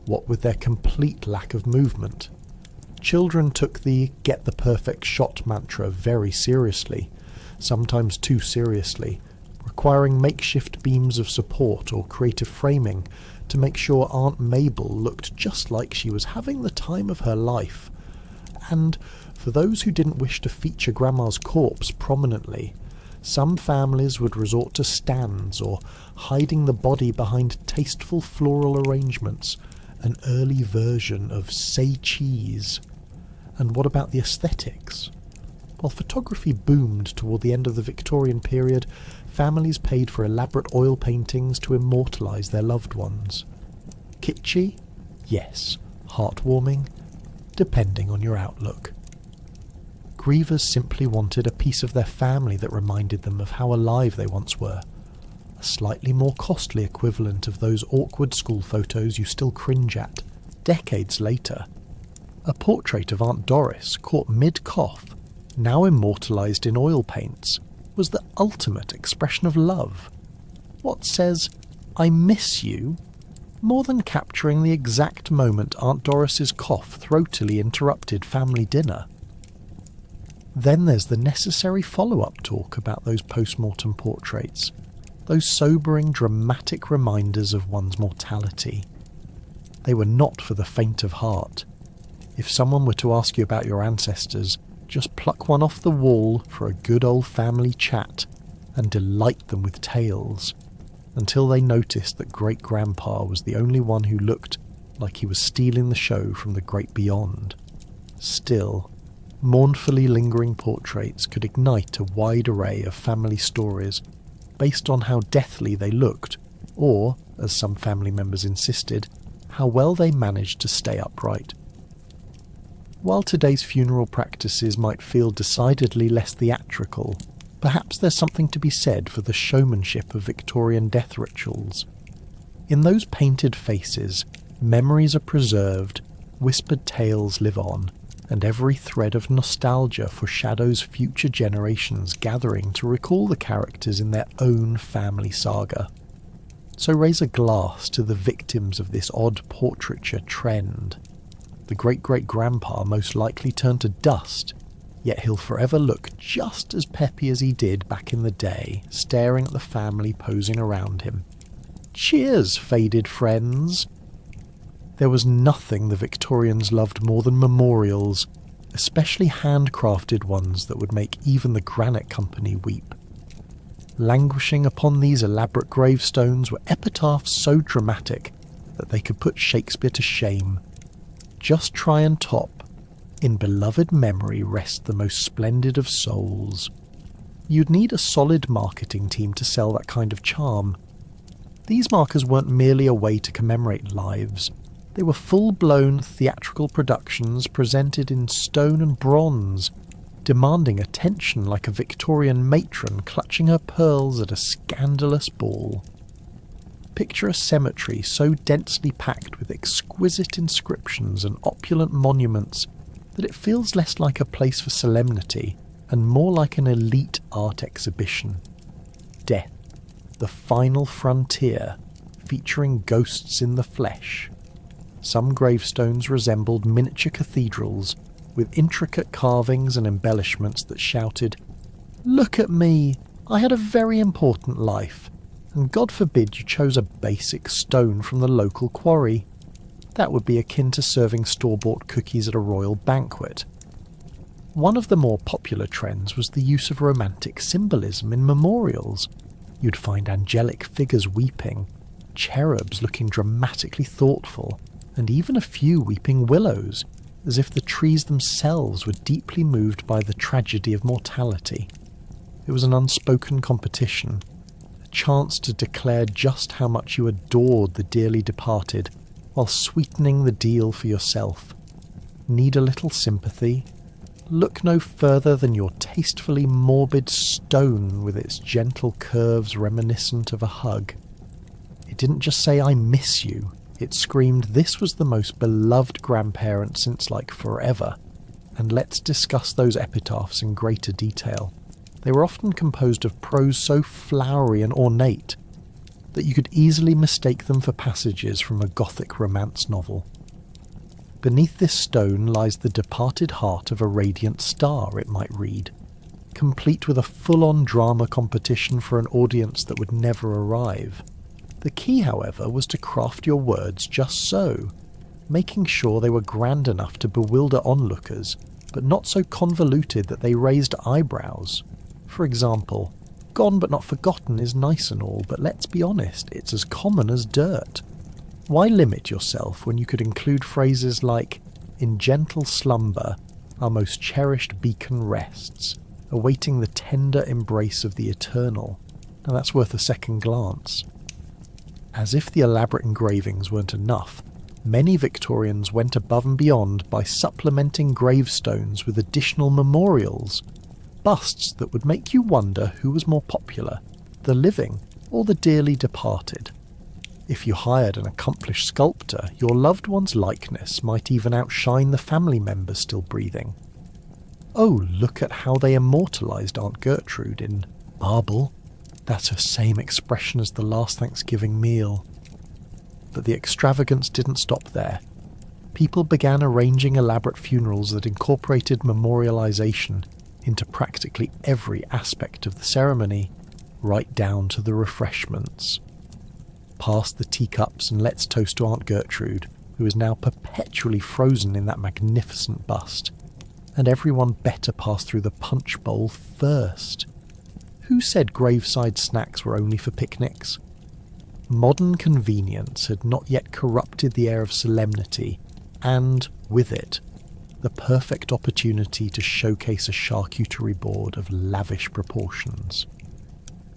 what with their complete lack of movement. Children took the "get the perfect shot" mantra very seriously, sometimes too seriously, requiring makeshift beams of support or creative framing to make sure Aunt Mabel looked just like she was having the time of her life. And for those who didn't wish to feature Grandma's corpse prominently, some families would resort to stands or hiding the body behind tasteful floral arrangements, an early version of say cheese. And what about the aesthetics? While photography boomed toward the end of the Victorian period, families paid for elaborate oil paintings to immortalise their loved ones. Kitschy? Yes. Heartwarming? Depending on your outlook. Grievers simply wanted a piece of their family that reminded them of how alive they once were. A slightly more costly equivalent of those awkward school photos you still cringe at, decades later. A portrait of Aunt Doris, caught mid-cough, now immortalised in oil paints, was the ultimate expression of love. What says, "I miss you," more than capturing the exact moment Aunt Doris's cough throatily interrupted family dinner? Then there's the necessary follow-up talk about those post-mortem portraits, those sobering, dramatic reminders of one's mortality. They were not for the faint of heart. If someone were to ask you about your ancestors, just pluck one off the wall for a good old family chat and delight them with tales, until they noticed that great-grandpa was the only one who looked like he was stealing the show from the great beyond. Still, mournfully lingering portraits could ignite a wide array of family stories based on how deathly they looked, or, as some family members insisted, how well they managed to stay upright. While today's funeral practices might feel decidedly less theatrical, perhaps there's something to be said for the showmanship of Victorian death rituals. In those painted faces, memories are preserved, whispered tales live on, and every thread of nostalgia foreshadows future generations gathering to recall the characters in their own family saga. So raise a glass to the victims of this odd portraiture trend. The great-great-grandpa most likely turned to dust, yet he'll forever look just as peppy as he did back in the day, staring at the family posing around him. Cheers, faded friends! There was nothing the Victorians loved more than memorials, especially handcrafted ones that would make even the Granite Company weep. Languishing upon these elaborate gravestones were epitaphs so dramatic that they could put Shakespeare to shame. Just try and top, "In beloved memory rest the most splendid of souls." You'd need a solid marketing team to sell that kind of charm. These markers weren't merely a way to commemorate lives. They were full-blown theatrical productions presented in stone and bronze, demanding attention like a Victorian matron clutching her pearls at a scandalous ball. Picture a cemetery so densely packed with exquisite inscriptions and opulent monuments that it feels less like a place for solemnity and more like an elite art exhibition. Death, the final frontier, featuring ghosts in the flesh. Some gravestones resembled miniature cathedrals, with intricate carvings and embellishments that shouted, "Look at me! I had a very important life, and God forbid you chose a basic stone from the local quarry." That would be akin to serving store-bought cookies at a royal banquet. One of the more popular trends was the use of romantic symbolism in memorials. You'd find angelic figures weeping, cherubs looking dramatically thoughtful, and even a few weeping willows, as if the trees themselves were deeply moved by the tragedy of mortality. It was an unspoken competition, a chance to declare just how much you adored the dearly departed, while sweetening the deal for yourself. Need a little sympathy? Look no further than your tastefully morbid stone with its gentle curves reminiscent of a hug. It didn't just say, "I miss you." It screamed, "This was the most beloved grandparent since like forever." And let's discuss those epitaphs in greater detail. They were often composed of prose so flowery and ornate that you could easily mistake them for passages from a Gothic romance novel. Beneath this stone lies the departed heart of a radiant star, it might read, complete with a full-on drama competition for an audience that would never arrive. The key, however, was to craft your words just so, making sure they were grand enough to bewilder onlookers, but not so convoluted that they raised eyebrows. For example, "Gone but not forgotten" is nice and all, but let's be honest, it's as common as dirt. Why limit yourself when you could include phrases like, "In gentle slumber, our most cherished beacon rests, awaiting the tender embrace of the eternal"? Now that's worth a second glance. As if the elaborate engravings weren't enough, many Victorians went above and beyond by supplementing gravestones with additional memorials, busts that would make you wonder who was more popular, the living or the dearly departed. If you hired an accomplished sculptor, your loved one's likeness might even outshine the family members still breathing. Oh, look at how they immortalised Aunt Gertrude in marble. That's her same expression as the last Thanksgiving meal. But the extravagance didn't stop there. People began arranging elaborate funerals that incorporated memorialization into practically every aspect of the ceremony, right down to the refreshments. Pass the teacups and let's toast to Aunt Gertrude, who is now perpetually frozen in that magnificent bust. And everyone better pass through the punch bowl first. Who said graveside snacks were only for picnics? Modern convenience had not yet corrupted the air of solemnity, and, with it, the perfect opportunity to showcase a charcuterie board of lavish proportions.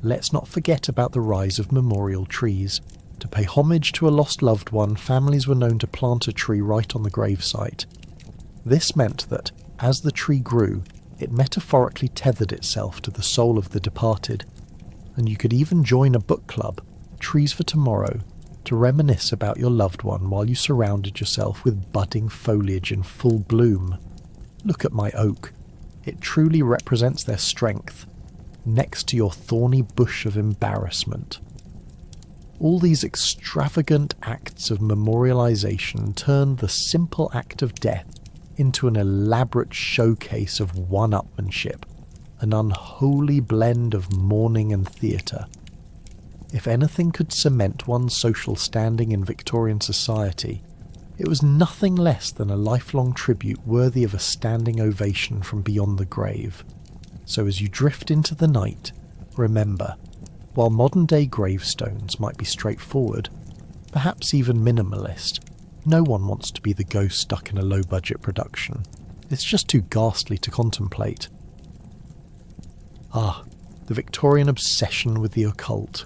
Let's not forget about the rise of memorial trees. To pay homage to a lost loved one, families were known to plant a tree right on the gravesite. This meant that, as the tree grew, it metaphorically tethered itself to the soul of the departed, and you could even join a book club, Trees for Tomorrow, to reminisce about your loved one while you surrounded yourself with budding foliage in full bloom. Look at my oak. It truly represents their strength, next to your thorny bush of embarrassment. All these extravagant acts of memorialization turned the simple act of death into an elaborate showcase of one-upmanship, an unholy blend of mourning and theatre. If anything could cement one's social standing in Victorian society, it was nothing less than a lifelong tribute worthy of a standing ovation from beyond the grave. So as you drift into the night, remember, while modern-day gravestones might be straightforward, perhaps even minimalist, no one wants to be the ghost stuck in a low-budget production. It's just too ghastly to contemplate. Ah, the Victorian obsession with the occult.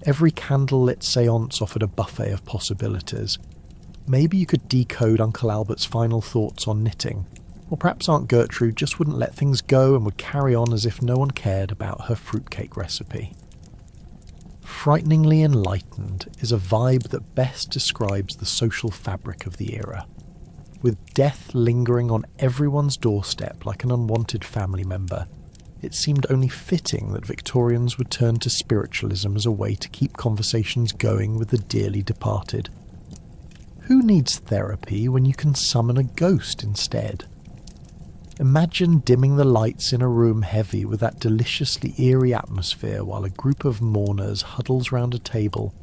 Every candlelit séance offered a buffet of possibilities. Maybe you could decode Uncle Albert's final thoughts on knitting, or perhaps Aunt Gertrude just wouldn't let things go and would carry on as if no one cared about her fruitcake recipe. Frighteningly enlightened is a vibe that best describes the social fabric of the era. With death lingering on everyone's doorstep like an unwanted family member, it seemed only fitting that Victorians would turn to spiritualism as a way to keep conversations going with the dearly departed. Who needs therapy when you can summon a ghost instead? Imagine dimming the lights in a room heavy with that deliciously eerie atmosphere while a group of mourners huddles round a table,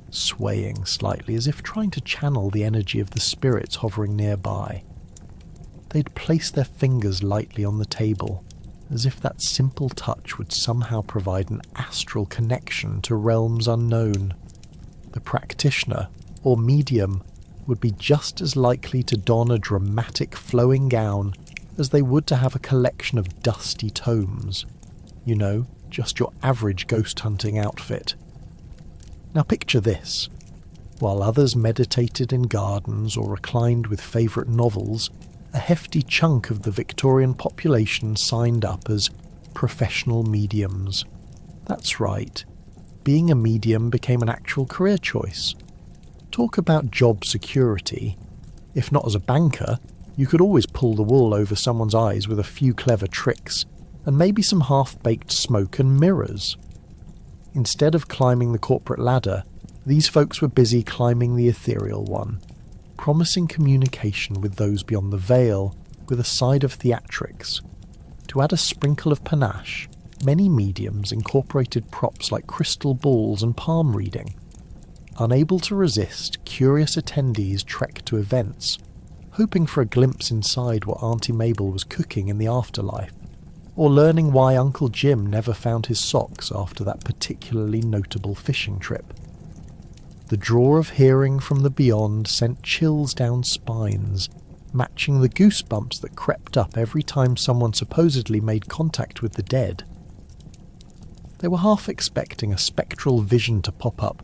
swaying slightly as if trying to channel the energy of the spirits hovering nearby. They'd place their fingers lightly on the table, as if that simple touch would somehow provide an astral connection to realms unknown. The practitioner, or medium, would be just as likely to don a dramatic flowing gown as they would to have a collection of dusty tomes. You know, just your average ghost hunting outfit. Now picture this. While others meditated in gardens or reclined with favourite novels, a hefty chunk of the Victorian population signed up as professional mediums. That's right, being a medium became an actual career choice. Talk about job security. If not as a banker, you could always pull the wool over someone's eyes with a few clever tricks, and maybe some half-baked smoke and mirrors. Instead of climbing the corporate ladder, these folks were busy climbing the ethereal one, promising communication with those beyond the veil with a side of theatrics. To add a sprinkle of panache, many mediums incorporated props like crystal balls and palm reading. Unable to resist, curious attendees trekked to events, hoping for a glimpse inside what Auntie Mabel was cooking in the afterlife, or learning why Uncle Jim never found his socks after that particularly notable fishing trip. The draw of hearing from the beyond sent chills down spines, matching the goosebumps that crept up every time someone supposedly made contact with the dead. They were half expecting a spectral vision to pop up,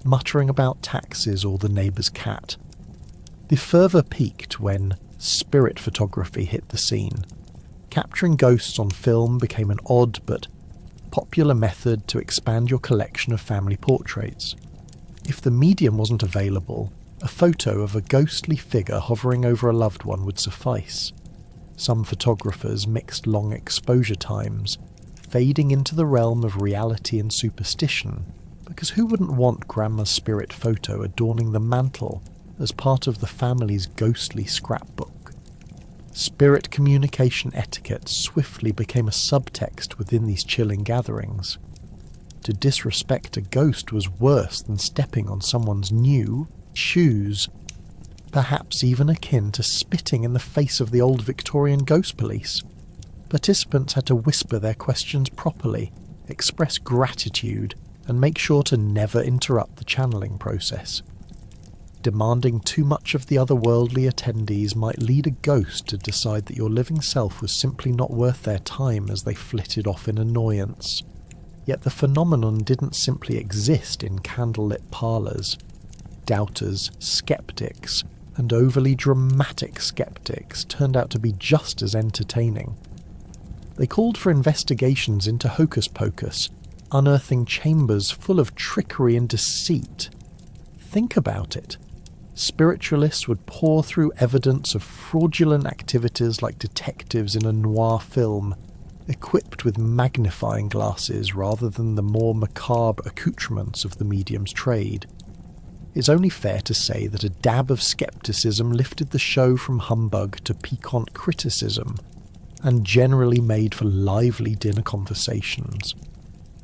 muttering about taxes or the neighbour's cat. The fervour peaked when spirit photography hit the scene. Capturing ghosts on film became an odd but popular method to expand your collection of family portraits. If the medium wasn't available, a photo of a ghostly figure hovering over a loved one would suffice. Some photographers mixed long exposure times, fading into the realm of reality and superstition, because who wouldn't want Grandma's spirit photo adorning the mantle as part of the family's ghostly scrapbook? Spirit communication etiquette swiftly became a subtext within these chilling gatherings. To disrespect a ghost was worse than stepping on someone's new shoes, perhaps even akin to spitting in the face of the old Victorian ghost police. Participants had to whisper their questions properly, express gratitude, and make sure to never interrupt the channeling process. Demanding too much of the otherworldly attendees might lead a ghost to decide that your living self was simply not worth their time as they flitted off in annoyance. Yet the phenomenon didn't simply exist in candlelit parlours. Doubters, skeptics, and overly dramatic skeptics turned out to be just as entertaining. They called for investigations into hocus pocus, unearthing chambers full of trickery and deceit. Think about it. Spiritualists would pore through evidence of fraudulent activities like detectives in a noir film, equipped with magnifying glasses rather than the more macabre accoutrements of the medium's trade. It's only fair to say that a dab of skepticism lifted the show from humbug to piquant criticism, and generally made for lively dinner conversations.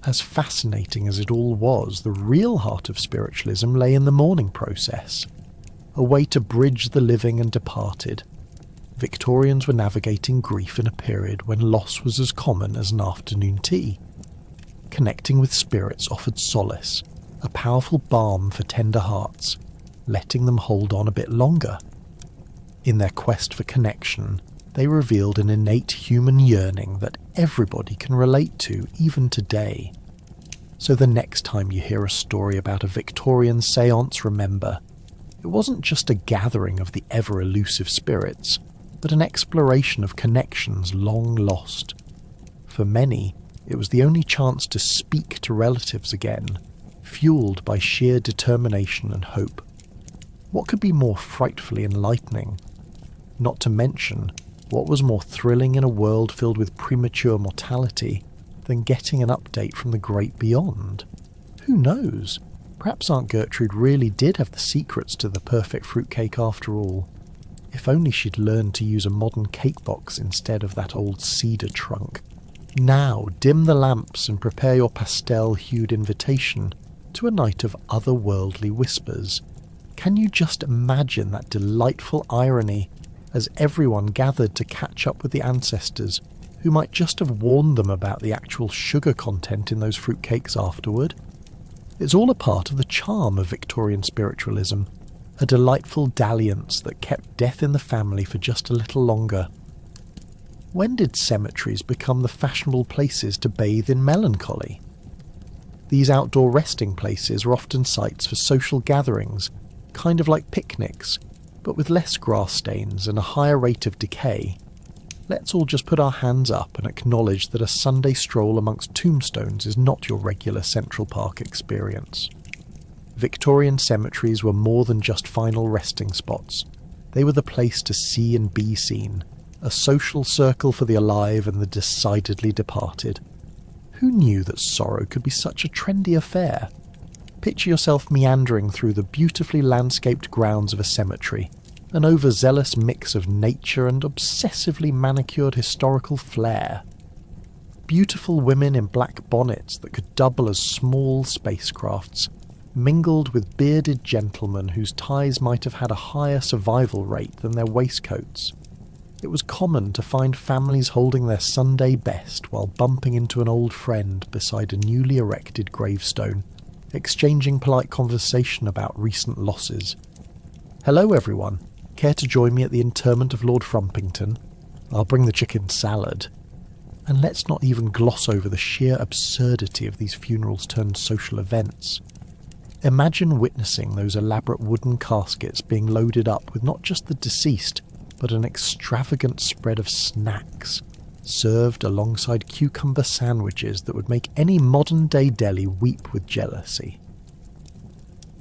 As fascinating as it all was, the real heart of spiritualism lay in the mourning process, a way to bridge the living and departed. Victorians were navigating grief in a period when loss was as common as an afternoon tea. Connecting with spirits offered solace, a powerful balm for tender hearts, letting them hold on a bit longer. In their quest for connection, they revealed an innate human yearning that everybody can relate to even today. So the next time you hear a story about a Victorian séance, remember, it wasn't just a gathering of the ever-elusive spirits, but an exploration of connections long lost. For many, it was the only chance to speak to relatives again, fueled by sheer determination and hope. What could be more frightfully enlightening? Not to mention, what was more thrilling in a world filled with premature mortality than getting an update from the great beyond? Who knows? Perhaps Aunt Gertrude really did have the secrets to the perfect fruitcake after all. If only she'd learned to use a modern cake box instead of that old cedar trunk. Now, dim the lamps and prepare your pastel-hued invitation to a night of otherworldly whispers. Can you just imagine that delightful irony as everyone gathered to catch up with the ancestors who might just have warned them about the actual sugar content in those fruitcakes afterward? It's all a part of the charm of Victorian spiritualism, a delightful dalliance that kept death in the family for just a little longer. When did cemeteries become the fashionable places to bathe in melancholy? These outdoor resting places were often sites for social gatherings, kind of like picnics, but with less grass stains and a higher rate of decay. Let's all just put our hands up and acknowledge that a Sunday stroll amongst tombstones is not your regular Central Park experience. Victorian cemeteries were more than just final resting spots. They were the place to see and be seen, a social circle for the alive and the decidedly departed. Who knew that sorrow could be such a trendy affair? Picture yourself meandering through the beautifully landscaped grounds of a cemetery, an overzealous mix of nature and obsessively manicured historical flair. Beautiful women in black bonnets that could double as small spacecrafts, mingled with bearded gentlemen whose ties might have had a higher survival rate than their waistcoats. It was common to find families holding their Sunday best while bumping into an old friend beside a newly erected gravestone, exchanging polite conversation about recent losses. "Hello everyone, care to join me at the interment of Lord Frumpington? I'll bring the chicken salad." And let's not even gloss over the sheer absurdity of these funerals turned social events. Imagine witnessing those elaborate wooden caskets being loaded up with not just the deceased, but an extravagant spread of snacks, served alongside cucumber sandwiches that would make any modern-day deli weep with jealousy.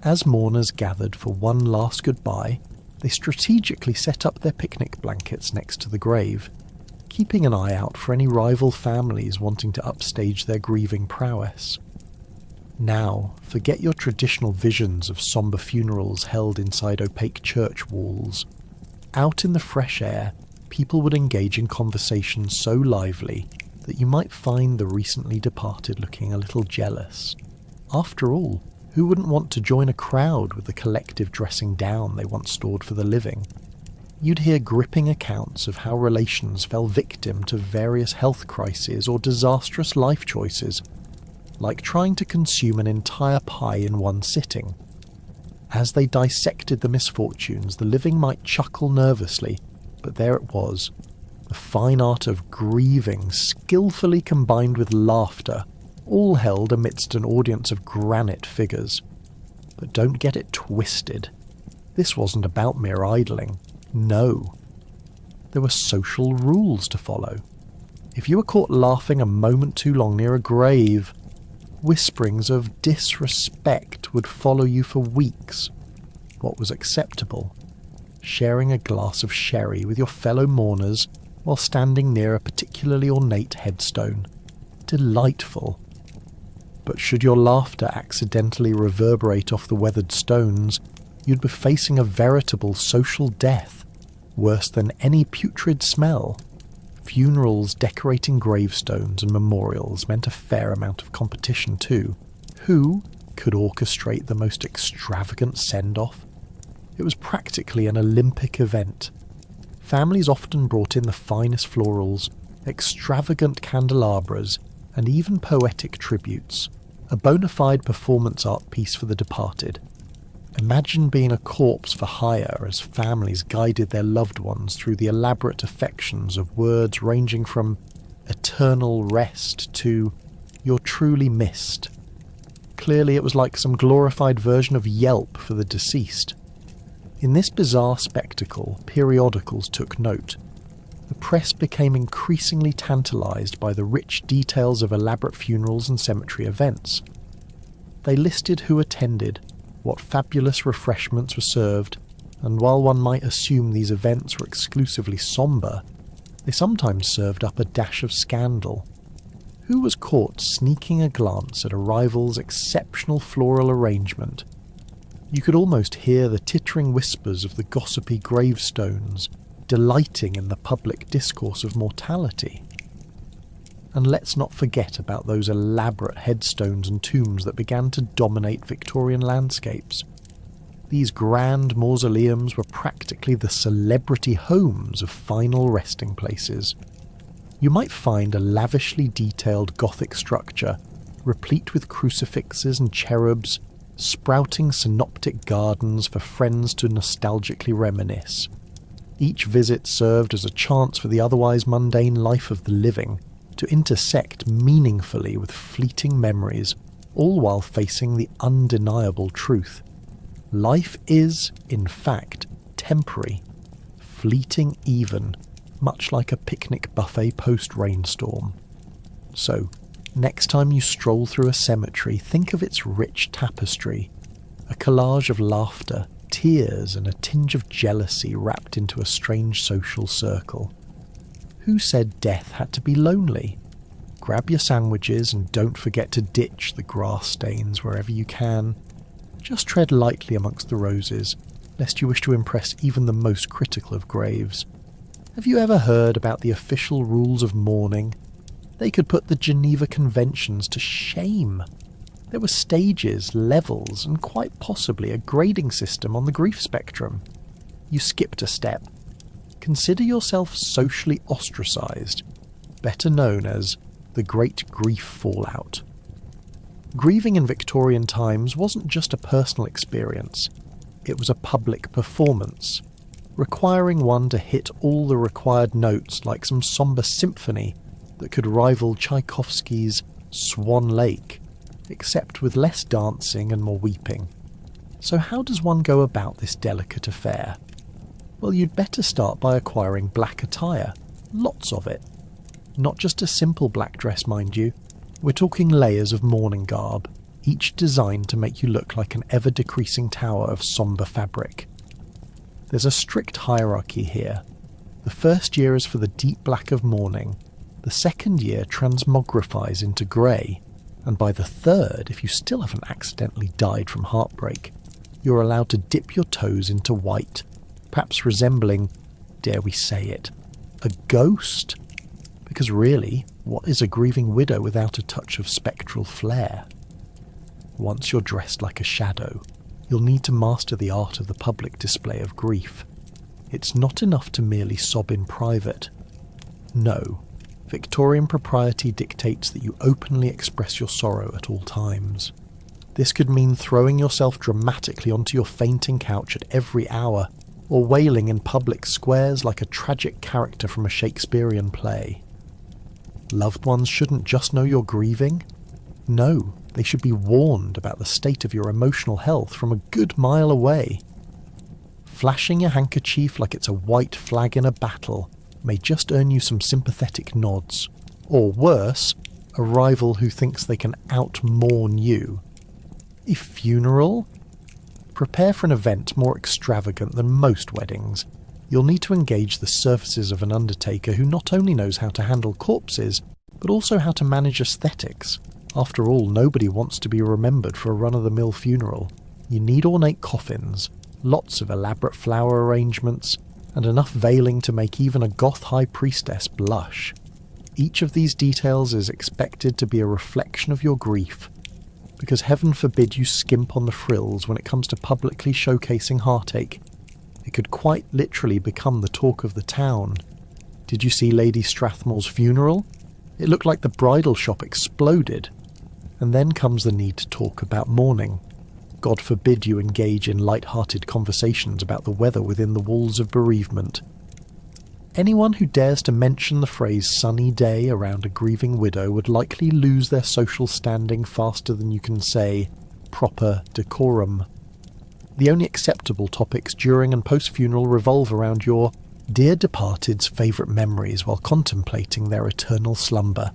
As mourners gathered for one last goodbye, they strategically set up their picnic blankets next to the grave, keeping an eye out for any rival families wanting to upstage their grieving prowess. Now, forget your traditional visions of sombre funerals held inside opaque church walls. Out in the fresh air, people would engage in conversations so lively that you might find the recently departed looking a little jealous. After all, who wouldn't want to join a crowd with the collective dressing down they once stored for the living? You'd hear gripping accounts of how relations fell victim to various health crises or disastrous life choices, like trying to consume an entire pie in one sitting. As they dissected the misfortunes, the living might chuckle nervously, but there it was, the fine art of grieving skillfully combined with laughter, all held amidst an audience of granite figures. But don't get it twisted. This wasn't about mere idling. No. There were social rules to follow. If you were caught laughing a moment too long near a grave, whisperings of disrespect would follow you for weeks. what was acceptable. Sharing a glass of sherry with your fellow mourners while standing near a particularly ornate headstone. Delightful. But should your laughter accidentally reverberate off the weathered stones, you'd be facing a veritable social death, worse than any putrid smell. Funerals decorating gravestones and memorials meant a fair amount of competition too. Who could orchestrate the most extravagant send-off? It was practically an Olympic event. Families often brought in the finest florals, extravagant candelabras, and even poetic tributes, a bona fide performance art piece for the departed. Imagine being a corpse for hire as families guided their loved ones through the elaborate affections of words ranging from eternal rest to you're truly missed. Clearly it was like some glorified version of Yelp for the deceased. In this bizarre spectacle, periodicals took note. The press became increasingly tantalised by the rich details of elaborate funerals and cemetery events. They listed who attended, what fabulous refreshments were served, and while one might assume these events were exclusively sombre, they sometimes served up a dash of scandal. Who was caught sneaking a glance at a rival's exceptional floral arrangement? You could almost hear the tittering whispers of the gossipy gravestones, delighting in the public discourse of mortality. And let's not forget about those elaborate headstones and tombs that began to dominate Victorian landscapes. These grand mausoleums were practically the celebrity homes of final resting places. You might find a lavishly detailed Gothic structure, replete with crucifixes and cherubs, sprouting synoptic gardens for friends to nostalgically reminisce. Each visit served as a chance for the otherwise mundane life of the living to intersect meaningfully with fleeting memories, all while facing the undeniable truth. Life is, in fact, temporary, fleeting even, much like a picnic buffet post-rainstorm. So, next time you stroll through a cemetery, think of its rich tapestry, a collage of laughter, tears, and a tinge of jealousy wrapped into a strange social circle. Who said death had to be lonely? Grab your sandwiches and don't forget to ditch the grass stains wherever you can. Just tread lightly amongst the roses, lest you wish to impress even the most critical of graves. Have you ever heard about the official rules of mourning? They could put the Geneva Conventions to shame. There were stages, levels, and quite possibly a grading system on the grief spectrum. You skipped a step. Consider yourself socially ostracised, better known as the Great Grief Fallout. Grieving in Victorian times wasn't just a personal experience, it was a public performance, requiring one to hit all the required notes like some sombre symphony that could rival Tchaikovsky's Swan Lake, except with less dancing and more weeping. So how does one go about this delicate affair? Well, you'd better start by acquiring black attire, lots of it. Not just a simple black dress, mind you. We're talking layers of mourning garb, each designed to make you look like an ever-decreasing tower of sombre fabric. There's a strict hierarchy here. The first year is for the deep black of mourning, the second year transmogrifies into grey, and by the third, if you still haven't accidentally died from heartbreak, you're allowed to dip your toes into white, perhaps resembling, dare we say it, a ghost? Because really, what is a grieving widow without a touch of spectral flair? Once you're dressed like a shadow, you'll need to master the art of the public display of grief. It's not enough to merely sob in private. No, Victorian propriety dictates that you openly express your sorrow at all times. This could mean throwing yourself dramatically onto your fainting couch at every hour, or wailing in public squares like a tragic character from a Shakespearean play. Loved ones shouldn't just know you're grieving. No, they should be warned about the state of your emotional health from a good mile away. Flashing your handkerchief like it's a white flag in a battle may just earn you some sympathetic nods, or worse, a rival who thinks they can out-mourn you. A funeral? prepare for an event more extravagant than most weddings. You'll need to engage the services of an undertaker who not only knows how to handle corpses, but also how to manage aesthetics. After all, nobody wants to be remembered for a run-of-the-mill funeral. You need ornate coffins, lots of elaborate flower arrangements, and enough veiling to make even a goth high priestess blush. Each of these details is expected to be a reflection of your grief, because heaven forbid you skimp on the frills when it comes to publicly showcasing heartache. It could quite literally become the talk of the town. Did you see Lady Strathmore's funeral? It looked like the bridal shop exploded. And then comes the need to talk about mourning. God forbid you engage in light-hearted conversations about the weather within the walls of bereavement. Anyone who dares to mention the phrase sunny day around a grieving widow would likely lose their social standing faster than you can say proper decorum. The only acceptable topics during and post-funeral revolve around your dear departed's favourite memories while contemplating their eternal slumber.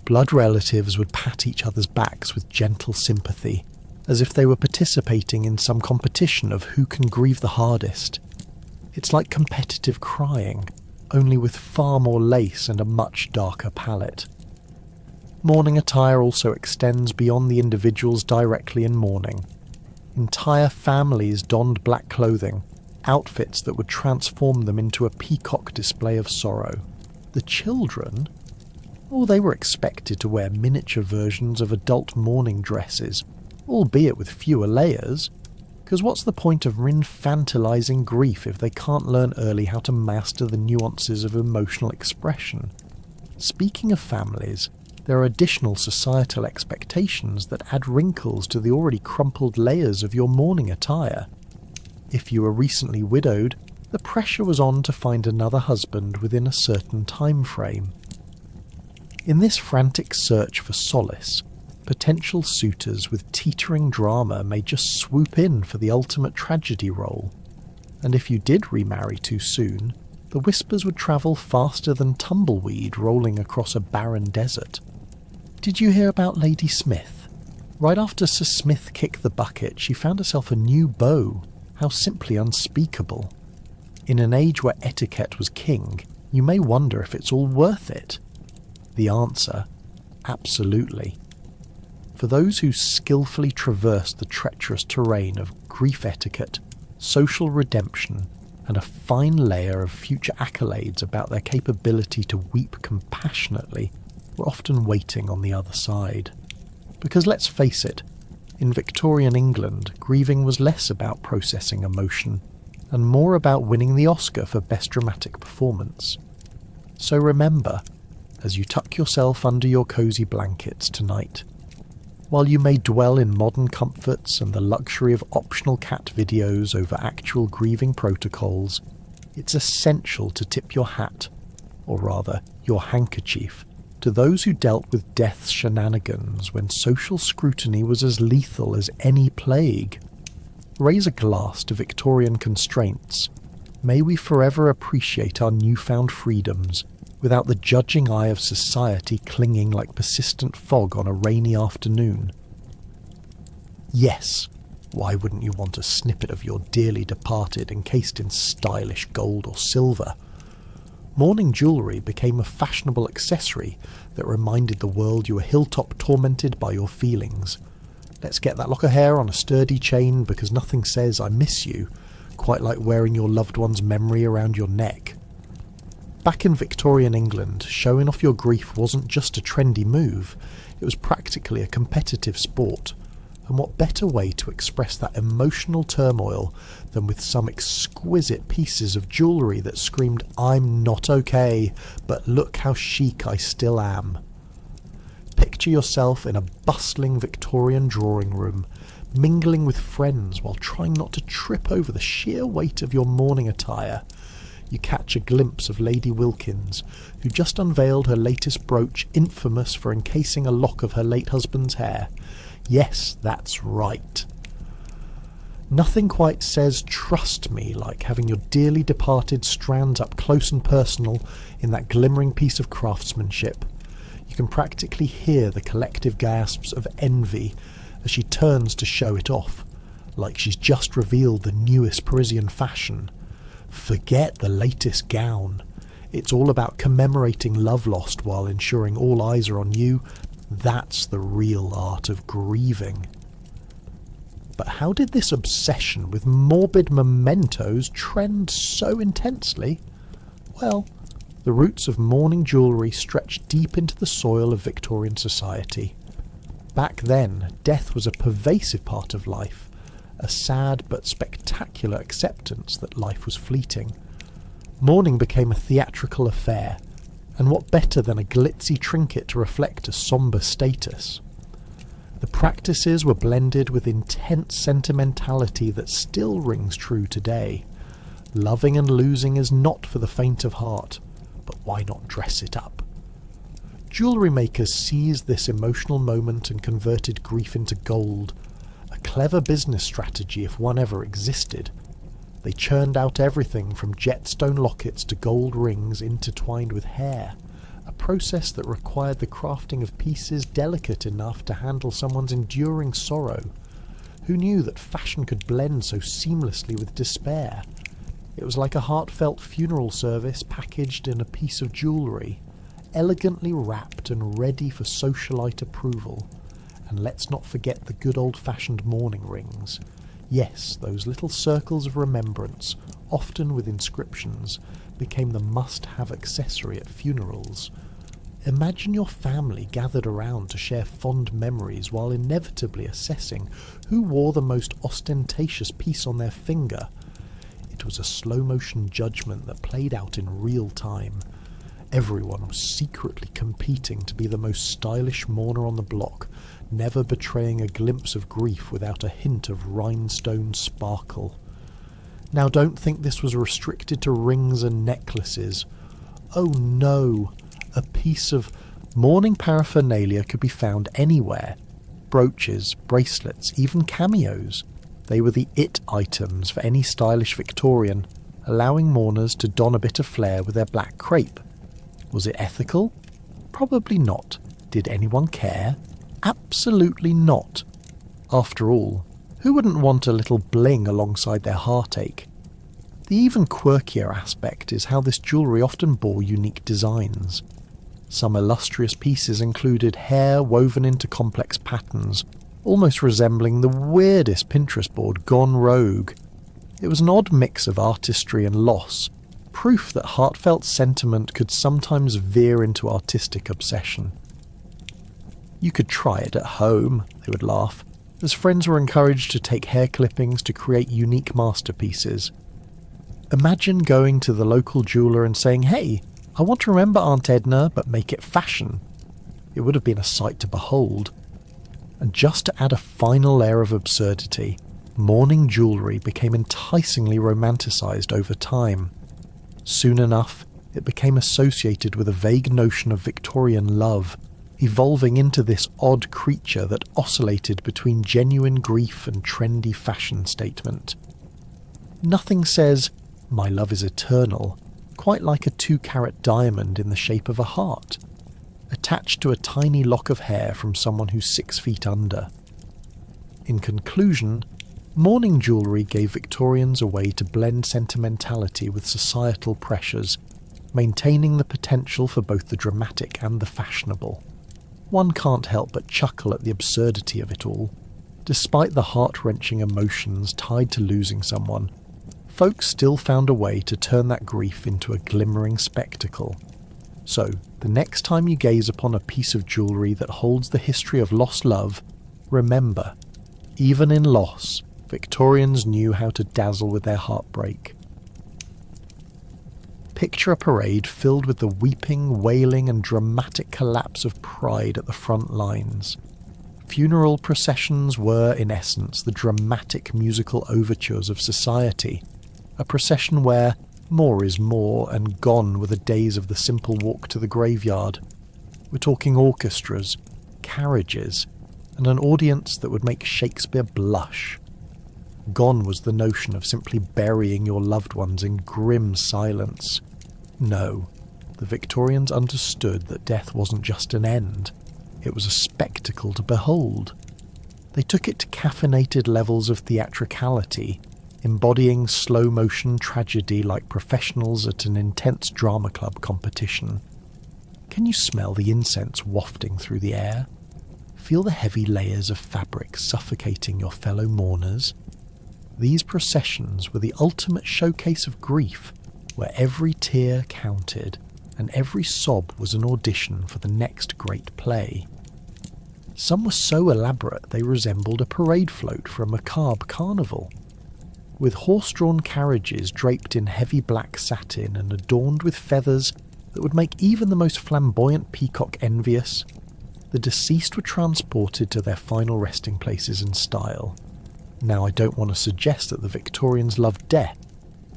Blood relatives would pat each other's backs with gentle sympathy, as if they were participating in some competition of who can grieve the hardest. It's like competitive crying, only with far more lace and a much darker palette. Mourning attire also extends beyond the individuals directly in mourning. Entire families donned black clothing, outfits that would transform them into a peacock display of sorrow. The children? Oh, they were expected to wear miniature versions of adult mourning dresses, albeit with fewer layers. Because what's the point of infantilizing grief if they can't learn early how to master the nuances of emotional expression? Speaking of families, there are additional societal expectations that add wrinkles to the already crumpled layers of your mourning attire. If you were recently widowed, the pressure was on to find another husband within a certain time frame. In this frantic search for solace, potential suitors with teetering drama may just swoop in for the ultimate tragedy role. And if you did remarry too soon, the whispers would travel faster than tumbleweed rolling across a barren desert. Did you hear about Lady Smith? Right after Sir Smith kicked the bucket, she found herself a new beau. How simply unspeakable. In an age where etiquette was king, you may wonder if it's all worth it. The answer: absolutely. For those who skillfully traverse the treacherous terrain of grief etiquette, social redemption, and a fine layer of future accolades about their capability to weep compassionately, we're often waiting on the other side. Because let's face it, in Victorian England, grieving was less about processing emotion, and more about winning the Oscar for Best Dramatic Performance. So remember, as you tuck yourself under your cosy blankets tonight, while you may dwell in modern comforts and the luxury of optional cat videos over actual grieving protocols, it's essential to tip your hat, or rather, your handkerchief, to those who dealt with death's shenanigans when social scrutiny was as lethal as any plague. Raise a glass to Victorian constraints. May we forever appreciate our newfound freedoms, without the judging eye of society clinging like persistent fog on a rainy afternoon. Yes, why wouldn't you want a snippet of your dearly departed encased in stylish gold or silver? Mourning jewellery became a fashionable accessory that reminded the world you were hilltop tormented by your feelings. Let's get that lock of hair on a sturdy chain because nothing says I miss you quite like wearing your loved one's memory around your neck. Back in Victorian England, showing off your grief wasn't just a trendy move, it was practically a competitive sport. And what better way to express that emotional turmoil than with some exquisite pieces of jewellery that screamed, "I'm not okay, but look how chic I still am." Picture yourself in a bustling Victorian drawing room, mingling with friends while trying not to trip over the sheer weight of your mourning attire. You catch a glimpse of Lady Wilkins, who just unveiled her latest brooch, infamous for encasing a lock of her late husband's hair. Yes, that's right. Nothing quite says "trust me" like having your dearly departed strands up close and personal in that glimmering piece of craftsmanship. You can practically hear the collective gasps of envy as she turns to show it off, like she's just revealed the newest Parisian fashion. Forget the latest gown. It's all about commemorating love lost while ensuring all eyes are on you. That's the real art of grieving. But how did this obsession with morbid mementos trend so intensely? Well, the roots of mourning jewellery stretch deep into the soil of Victorian society. Back then, death was a pervasive part of life, a sad but spectacular acceptance that life was fleeting. Mourning became a theatrical affair, and what better than a glitzy trinket to reflect a sombre status? The practices were blended with intense sentimentality that still rings true today. Loving and losing is not for the faint of heart, but why not dress it up? Jewellery makers seized this emotional moment and converted grief into gold, a clever business strategy if one ever existed. They churned out everything from jetstone lockets to gold rings intertwined with hair, a process that required the crafting of pieces delicate enough to handle someone's enduring sorrow. Who knew that fashion could blend so seamlessly with despair? It was like a heartfelt funeral service packaged in a piece of jewellery, elegantly wrapped and ready for socialite approval. And let's not forget the good old-fashioned mourning rings. Yes, those little circles of remembrance, often with inscriptions, became the must-have accessory at funerals. Imagine your family gathered around to share fond memories while inevitably assessing who wore the most ostentatious piece on their finger. It was a slow-motion judgment that played out in real time. Everyone was secretly competing to be the most stylish mourner on the block, never betraying a glimpse of grief without a hint of rhinestone sparkle. Now don't think this was restricted to rings and necklaces. Oh no! A piece of mourning paraphernalia could be found anywhere. Brooches, bracelets, even cameos. They were the it items for any stylish Victorian, allowing mourners to don a bit of flair with their black crepe. Was it ethical? Probably not. Did anyone care? Absolutely not. After all, who wouldn't want a little bling alongside their heartache? The even quirkier aspect is how this jewellery often bore unique designs. Some illustrious pieces included hair woven into complex patterns, almost resembling the weirdest Pinterest board gone rogue. It was an odd mix of artistry and loss, proof that heartfelt sentiment could sometimes veer into artistic obsession. You could try it at home, they would laugh, as friends were encouraged to take hair clippings to create unique masterpieces. Imagine going to the local jeweller and saying, "Hey, I want to remember Aunt Edna, but make it fashion." It would have been a sight to behold. And just to add a final layer of absurdity, mourning jewellery became enticingly romanticised over time. Soon enough, it became associated with a vague notion of Victorian love, evolving into this odd creature that oscillated between genuine grief and trendy fashion statement. Nothing says, "My love is eternal," quite like a 2-carat diamond in the shape of a heart, attached to a tiny lock of hair from someone who's 6 feet under. In conclusion, mourning jewellery gave Victorians a way to blend sentimentality with societal pressures, maintaining the potential for both the dramatic and the fashionable. One can't help but chuckle at the absurdity of it all. Despite the heart-wrenching emotions tied to losing someone, folks still found a way to turn that grief into a glimmering spectacle. So, the next time you gaze upon a piece of jewellery that holds the history of lost love, remember, even in loss, Victorians knew how to dazzle with their heartbreak. Picture a parade filled with the weeping, wailing and dramatic collapse of pride at the front lines. Funeral processions were, in essence, the dramatic musical overtures of society, a procession where more is more and gone were the days of the simple walk to the graveyard. We're talking orchestras, carriages, and an audience that would make Shakespeare blush. Gone was the notion of simply burying your loved ones in grim silence. No, the Victorians understood that death wasn't just an end, it was a spectacle to behold. They took it to caffeinated levels of theatricality, embodying slow-motion tragedy like professionals at an intense drama club competition. Can you smell the incense wafting through the air? Feel the heavy layers of fabric suffocating your fellow mourners? These processions were the ultimate showcase of grief, where every tear counted and every sob was an audition for the next great play. Some were so elaborate they resembled a parade float for a macabre carnival. With horse-drawn carriages draped in heavy black satin and adorned with feathers that would make even the most flamboyant peacock envious, the deceased were transported to their final resting places in style. Now, I don't want to suggest that the Victorians loved death,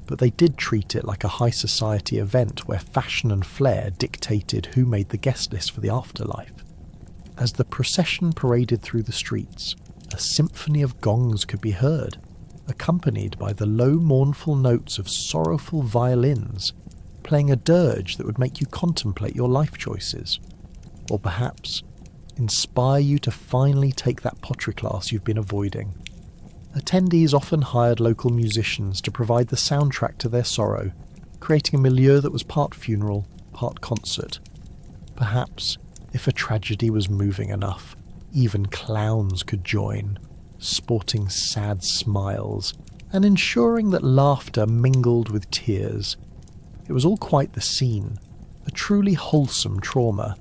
but they did treat it like a high society event where fashion and flair dictated who made the guest list for the afterlife. As the procession paraded through the streets, a symphony of gongs could be heard, accompanied by the low mournful notes of sorrowful violins, playing a dirge that would make you contemplate your life choices, or perhaps inspire you to finally take that pottery class you've been avoiding. Attendees often hired local musicians to provide the soundtrack to their sorrow, creating a milieu that was part funeral, part concert. Perhaps, if a tragedy was moving enough, even clowns could join, sporting sad smiles and ensuring that laughter mingled with tears. It was all quite the scene, a truly wholesome trauma.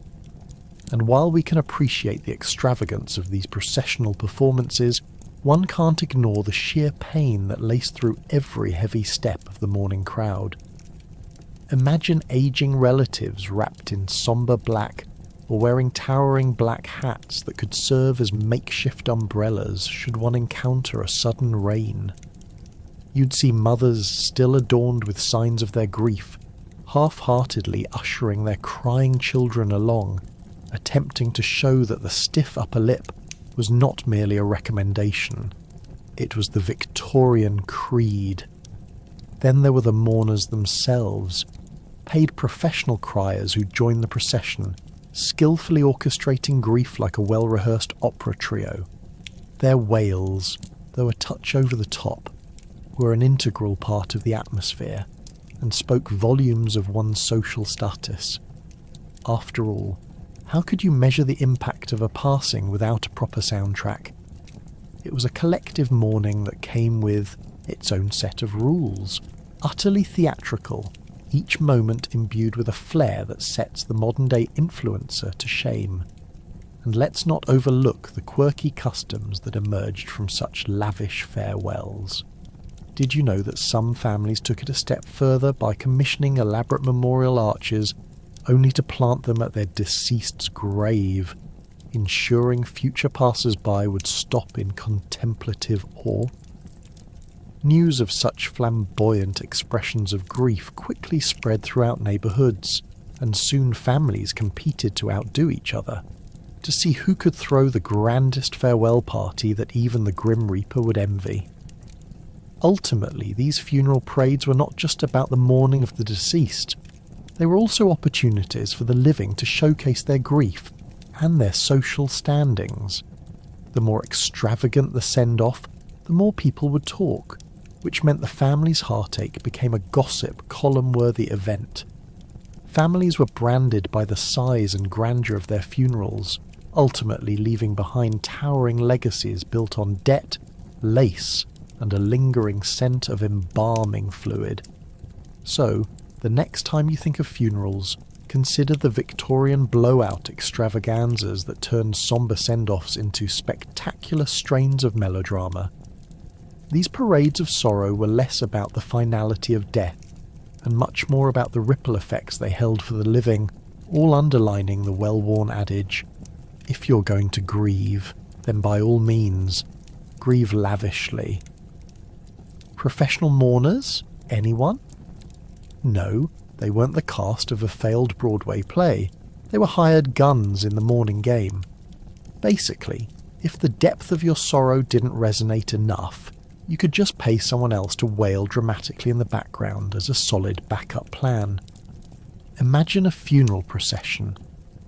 And while we can appreciate the extravagance of these processional performances, one can't ignore the sheer pain that laced through every heavy step of the mourning crowd. Imagine aging relatives wrapped in sombre black or wearing towering black hats that could serve as makeshift umbrellas should one encounter a sudden rain. You'd see mothers still adorned with signs of their grief, half-heartedly ushering their crying children along, attempting to show that the stiff upper lip was not merely a recommendation. It was the Victorian creed. Then there were the mourners themselves, paid professional criers who joined the procession, skillfully orchestrating grief like a well-rehearsed opera trio. Their wails, though a touch over the top, were an integral part of the atmosphere and spoke volumes of one's social status. After all, how could you measure the impact of a passing without a proper soundtrack? It was a collective mourning that came with its own set of rules, utterly theatrical, each moment imbued with a flair that sets the modern-day influencer to shame. And let's not overlook the quirky customs that emerged from such lavish farewells. Did you know that some families took it a step further by commissioning elaborate memorial arches only to plant them at their deceased's grave, ensuring future passers-by would stop in contemplative awe? News of such flamboyant expressions of grief quickly spread throughout neighbourhoods, and soon families competed to outdo each other, to see who could throw the grandest farewell party that even the Grim Reaper would envy. Ultimately, these funeral parades were not just about the mourning of the deceased, they were also opportunities for the living to showcase their grief and their social standings. The more extravagant the send-off, the more people would talk, which meant the family's heartache became a gossip column-worthy event. Families were branded by the size and grandeur of their funerals, ultimately leaving behind towering legacies built on debt, lace, and a lingering scent of embalming fluid. So, the next time you think of funerals, consider the Victorian blowout extravaganzas that turned sombre send-offs into spectacular strains of melodrama. These parades of sorrow were less about the finality of death, and much more about the ripple effects they held for the living, all underlining the well-worn adage, if you're going to grieve, then by all means, grieve lavishly. Professional mourners? Anyone? No, they weren't the cast of a failed Broadway play. They were hired guns in the mourning game. Basically, if the depth of your sorrow didn't resonate enough, you could just pay someone else to wail dramatically in the background as a solid backup plan. Imagine a funeral procession,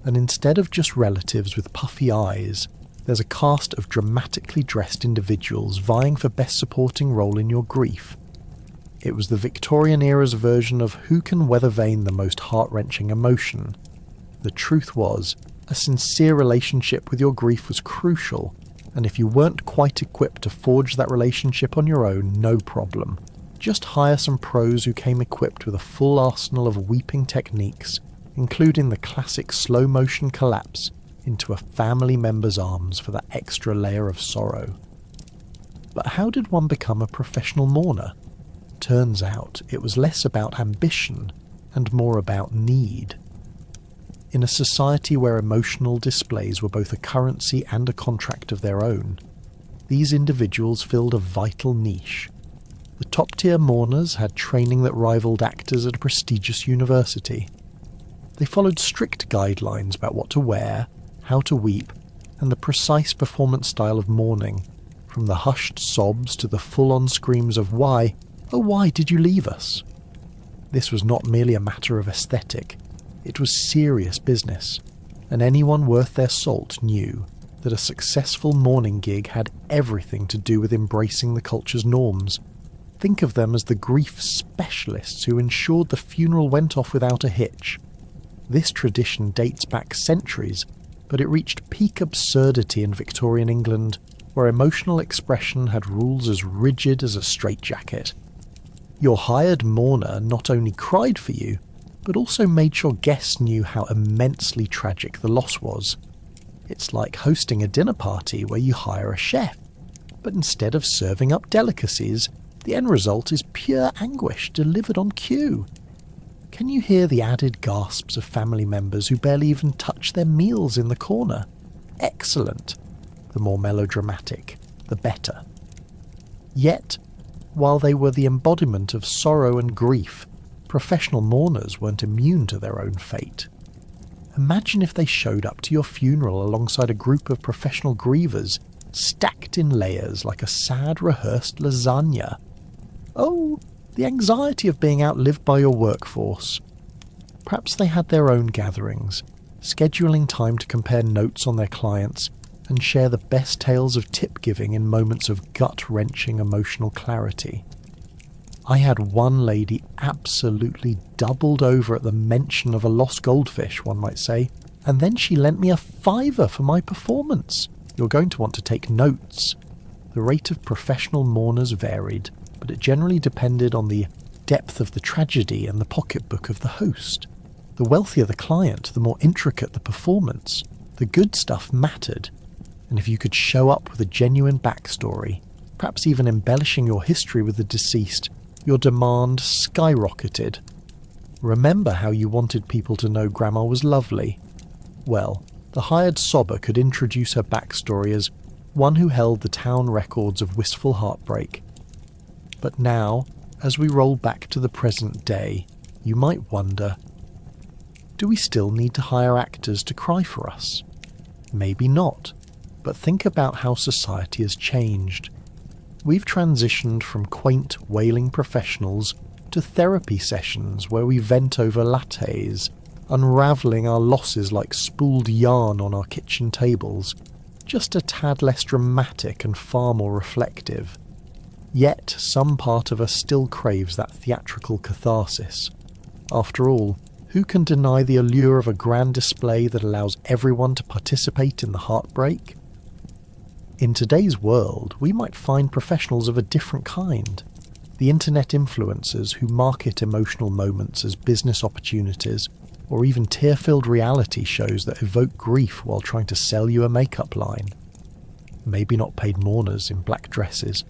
and instead of just relatives with puffy eyes, there's a cast of dramatically dressed individuals vying for best supporting role in your grief. It was the Victorian era's version of who can weather vane the most heart-wrenching emotion. The truth was, a sincere relationship with your grief was crucial, and if you weren't quite equipped to forge that relationship on your own, no problem. Just hire some pros who came equipped with a full arsenal of weeping techniques, including the classic slow-motion collapse into a family member's arms for that extra layer of sorrow. But how did one become a professional mourner? Turns out it was less about ambition and more about need. In a society where emotional displays were both a currency and a contract of their own, these individuals filled a vital niche. The top-tier mourners had training that rivaled actors at a prestigious university. They followed strict guidelines about what to wear, how to weep, and the precise performance style of mourning, from the hushed sobs to the full-on screams of "Why? Oh, why did you leave us?" This was not merely a matter of aesthetic, it was serious business, and anyone worth their salt knew that a successful mourning gig had everything to do with embracing the culture's norms. Think of them as the grief specialists who ensured the funeral went off without a hitch. This tradition dates back centuries, but it reached peak absurdity in Victorian England, where emotional expression had rules as rigid as a straitjacket. Your hired mourner not only cried for you, but also made sure guests knew how immensely tragic the loss was. It's like hosting a dinner party where you hire a chef, but instead of serving up delicacies, the end result is pure anguish delivered on cue. Can you hear the added gasps of family members who barely even touch their meals in the corner? Excellent. The more melodramatic, the better. Yet, while they were the embodiment of sorrow and grief, professional mourners weren't immune to their own fate. Imagine if they showed up to your funeral alongside a group of professional grievers, stacked in layers like a sad rehearsed lasagna. Oh, the anxiety of being outlived by your workforce. Perhaps they had their own gatherings, scheduling time to compare notes on their clients and share the best tales of tip-giving in moments of gut-wrenching emotional clarity. I had one lady absolutely doubled over at the mention of a lost goldfish, one might say, and then she lent me a £5 for my performance. You're going to want to take notes. The rate of professional mourners varied, but it generally depended on the depth of the tragedy and the pocketbook of the host. The wealthier the client, the more intricate the performance. The good stuff mattered, and if you could show up with a genuine backstory, perhaps even embellishing your history with the deceased, your demand skyrocketed. Remember how you wanted people to know Grandma was lovely? Well, the hired sobber could introduce her backstory as one who held the town records of wistful heartbreak. But now, as we roll back to the present day, you might wonder, do we still need to hire actors to cry for us? Maybe not, but think about how society has changed. We've transitioned from quaint, wailing professionals to therapy sessions where we vent over lattes, unravelling our losses like spooled yarn on our kitchen tables, just a tad less dramatic and far more reflective. Yet some part of us still craves that theatrical catharsis. After all, who can deny the allure of a grand display that allows everyone to participate in the heartbreak? In today's world, we might find professionals of a different kind. The internet influencers who market emotional moments as business opportunities, or even tear-filled reality shows that evoke grief while trying to sell you a makeup line. Maybe not paid mourners in black dresses,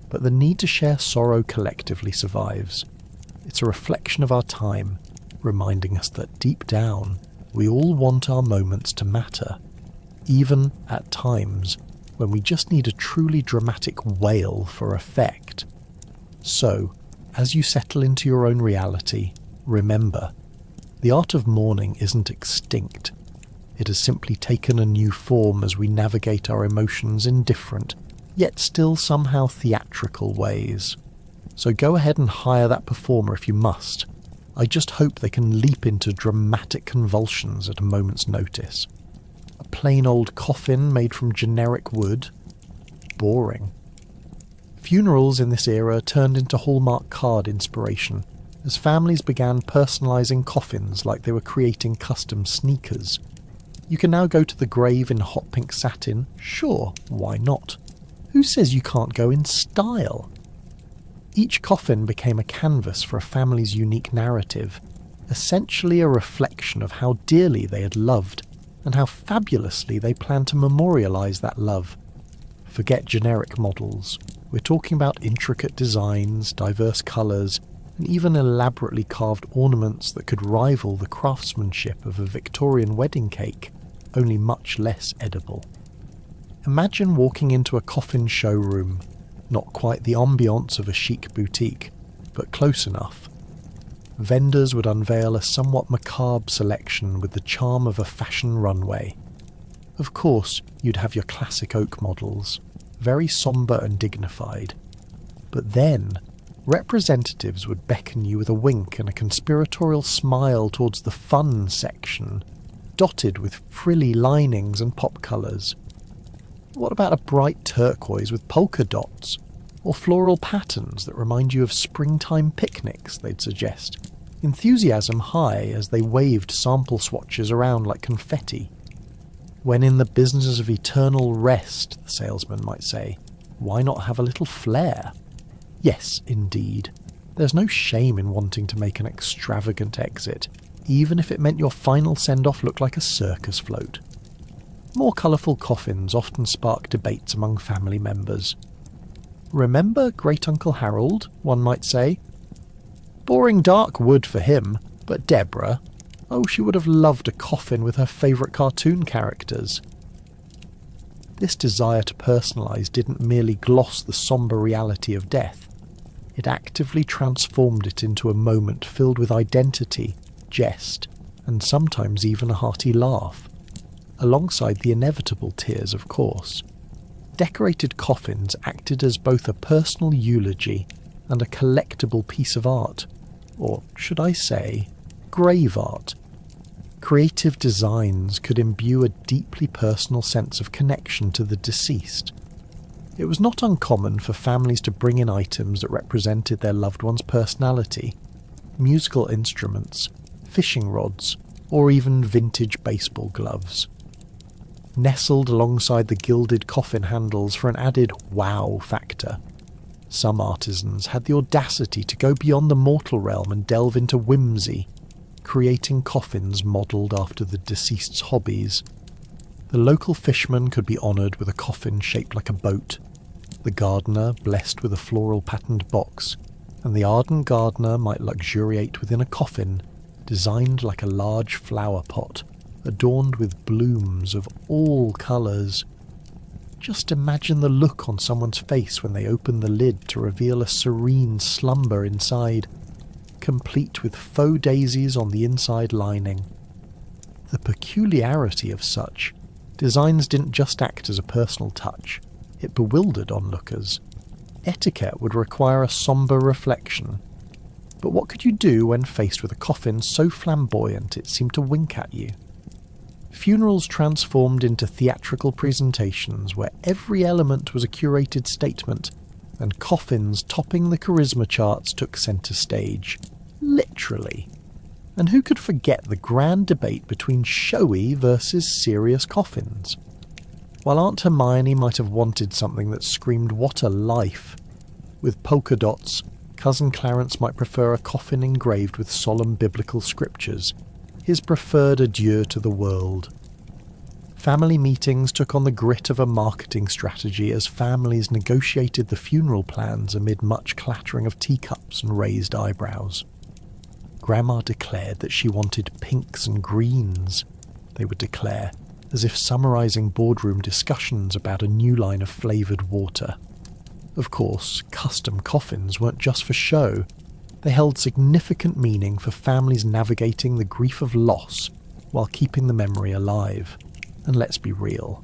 but the need to share sorrow collectively survives. It's a reflection of our time, reminding us that deep down, we all want our moments to matter, even at times when we just need a truly dramatic wail for effect. So, as you settle into your own reality, remember, the art of mourning isn't extinct. It has simply taken a new form as we navigate our emotions in different, yet still somehow theatrical ways. So go ahead and hire that performer if you must. I just hope they can leap into dramatic convulsions at a moment's notice. plain old coffin made from generic wood? Boring. Funerals in this era turned into Hallmark card inspiration, as families began personalising coffins like they were creating custom sneakers. You can now go to the grave in hot pink satin. Sure, why not? Who says you can't go in style? Each coffin became a canvas for a family's unique narrative, essentially a reflection of how dearly they had loved and how fabulously they planned to memorialise that love. Forget generic models. We're talking about intricate designs, diverse colours, and even elaborately carved ornaments that could rival the craftsmanship of a Victorian wedding cake, only much less edible. Imagine walking into a coffin showroom, not quite the ambience of a chic boutique, but close enough. Vendors would unveil a somewhat macabre selection with the charm of a fashion runway. Of course, you'd have your classic oak models, very sombre and dignified. But then, representatives would beckon you with a wink and a conspiratorial smile towards the fun section, dotted with frilly linings and pop colours. What about a bright turquoise with polka dots? Or floral patterns that remind you of springtime picnics, they'd suggest. Enthusiasm high as they waved sample swatches around like confetti. When in the business of eternal rest, the salesman might say, why not have a little flair? Yes, indeed. There's no shame in wanting to make an extravagant exit, even if it meant your final send-off looked like a circus float. More colourful coffins often spark debates among family members. Remember Great Uncle Harold, one might say? Boring dark wood for him, but Deborah, oh, she would have loved a coffin with her favourite cartoon characters. This desire to personalise didn't merely gloss the sombre reality of death. It actively transformed it into a moment filled with identity, jest, and sometimes even a hearty laugh. Alongside the inevitable tears, of course. Decorated coffins acted as both a personal eulogy and a collectible piece of art, or should I say, grave art. Creative designs could imbue a deeply personal sense of connection to the deceased. It was not uncommon for families to bring in items that represented their loved one's personality, musical instruments, fishing rods, or even vintage baseball gloves. Nestled alongside the gilded coffin handles for an added wow factor. Some artisans had the audacity to go beyond the mortal realm and delve into whimsy, creating coffins modelled after the deceased's hobbies. The local fishman could be honoured with a coffin shaped like a boat, the gardener blessed with a floral patterned box, and the ardent gardener might luxuriate within a coffin designed like a large flower pot, adorned with blooms of all colours. Just imagine the look on someone's face when they open the lid to reveal a serene slumber inside, complete with faux daisies on the inside lining. The peculiarity of such designs didn't just act as a personal touch, it bewildered onlookers. Etiquette would require a sombre reflection. But what could you do when faced with a coffin so flamboyant it seemed to wink at you? Funerals transformed into theatrical presentations where every element was a curated statement, and coffins topping the charisma charts took centre stage. Literally. And who could forget the grand debate between showy versus serious coffins? While Aunt Hermione might have wanted something that screamed what a life, with polka dots, Cousin Clarence might prefer a coffin engraved with solemn biblical scriptures, his preferred adieu to the world. Family meetings took on the grit of a marketing strategy as families negotiated the funeral plans amid much clattering of teacups and raised eyebrows. Grandma declared that she wanted pinks and greens, they would declare, as if summarising boardroom discussions about a new line of flavoured water. Of course, custom coffins weren't just for show. They held significant meaning for families navigating the grief of loss while keeping the memory alive. And let's be real,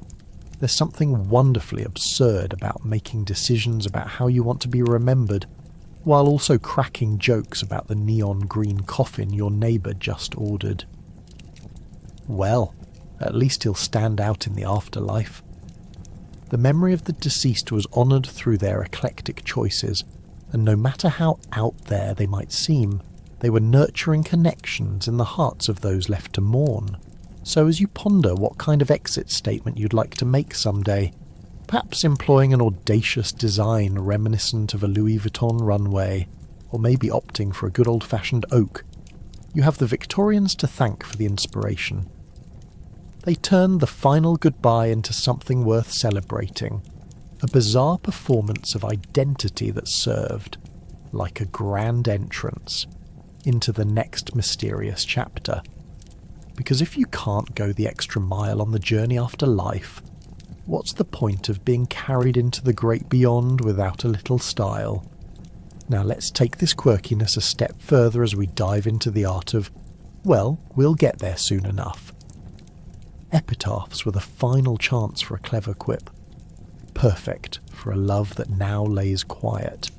there's something wonderfully absurd about making decisions about how you want to be remembered, while also cracking jokes about the neon green coffin your neighbour just ordered. Well, At least he'll stand out in the afterlife. The memory of the deceased was honoured through their eclectic choices, and no matter how out there they might seem, they were nurturing connections in the hearts of those left to mourn. So as you ponder what kind of exit statement you'd like to make someday, perhaps employing an audacious design reminiscent of a Louis Vuitton runway, or maybe opting for a good old-fashioned oak, you have the Victorians to thank for the inspiration. They turned the final goodbye into something worth celebrating, a bizarre performance of identity that served, like a grand entrance, into the next mysterious chapter. Because if you can't go the extra mile on the journey after life, what's the point of being carried into the great beyond without a little style? Now let's take this quirkiness a step further as we dive into the art of, well, we'll get there soon enough. Epitaphs were the final chance for a clever quip. Perfect for a love that now lays quiet.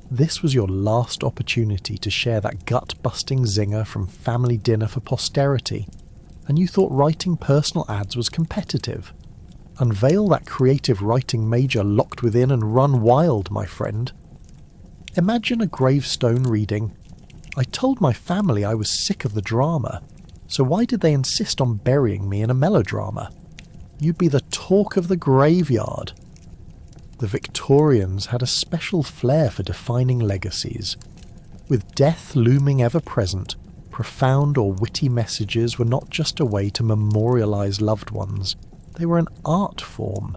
This was your last opportunity to share that gut-busting zinger from family dinner for posterity, and you thought writing personal ads was competitive. Unveil that creative writing major locked within and run wild, my friend. Imagine a gravestone reading, "I told my family I was sick of the drama, so why did they insist on burying me in a melodrama?" You'd be the talk of the graveyard. The Victorians had a special flair for defining legacies. With death looming ever present, profound or witty messages were not just a way to memorialise loved ones, they were an art form.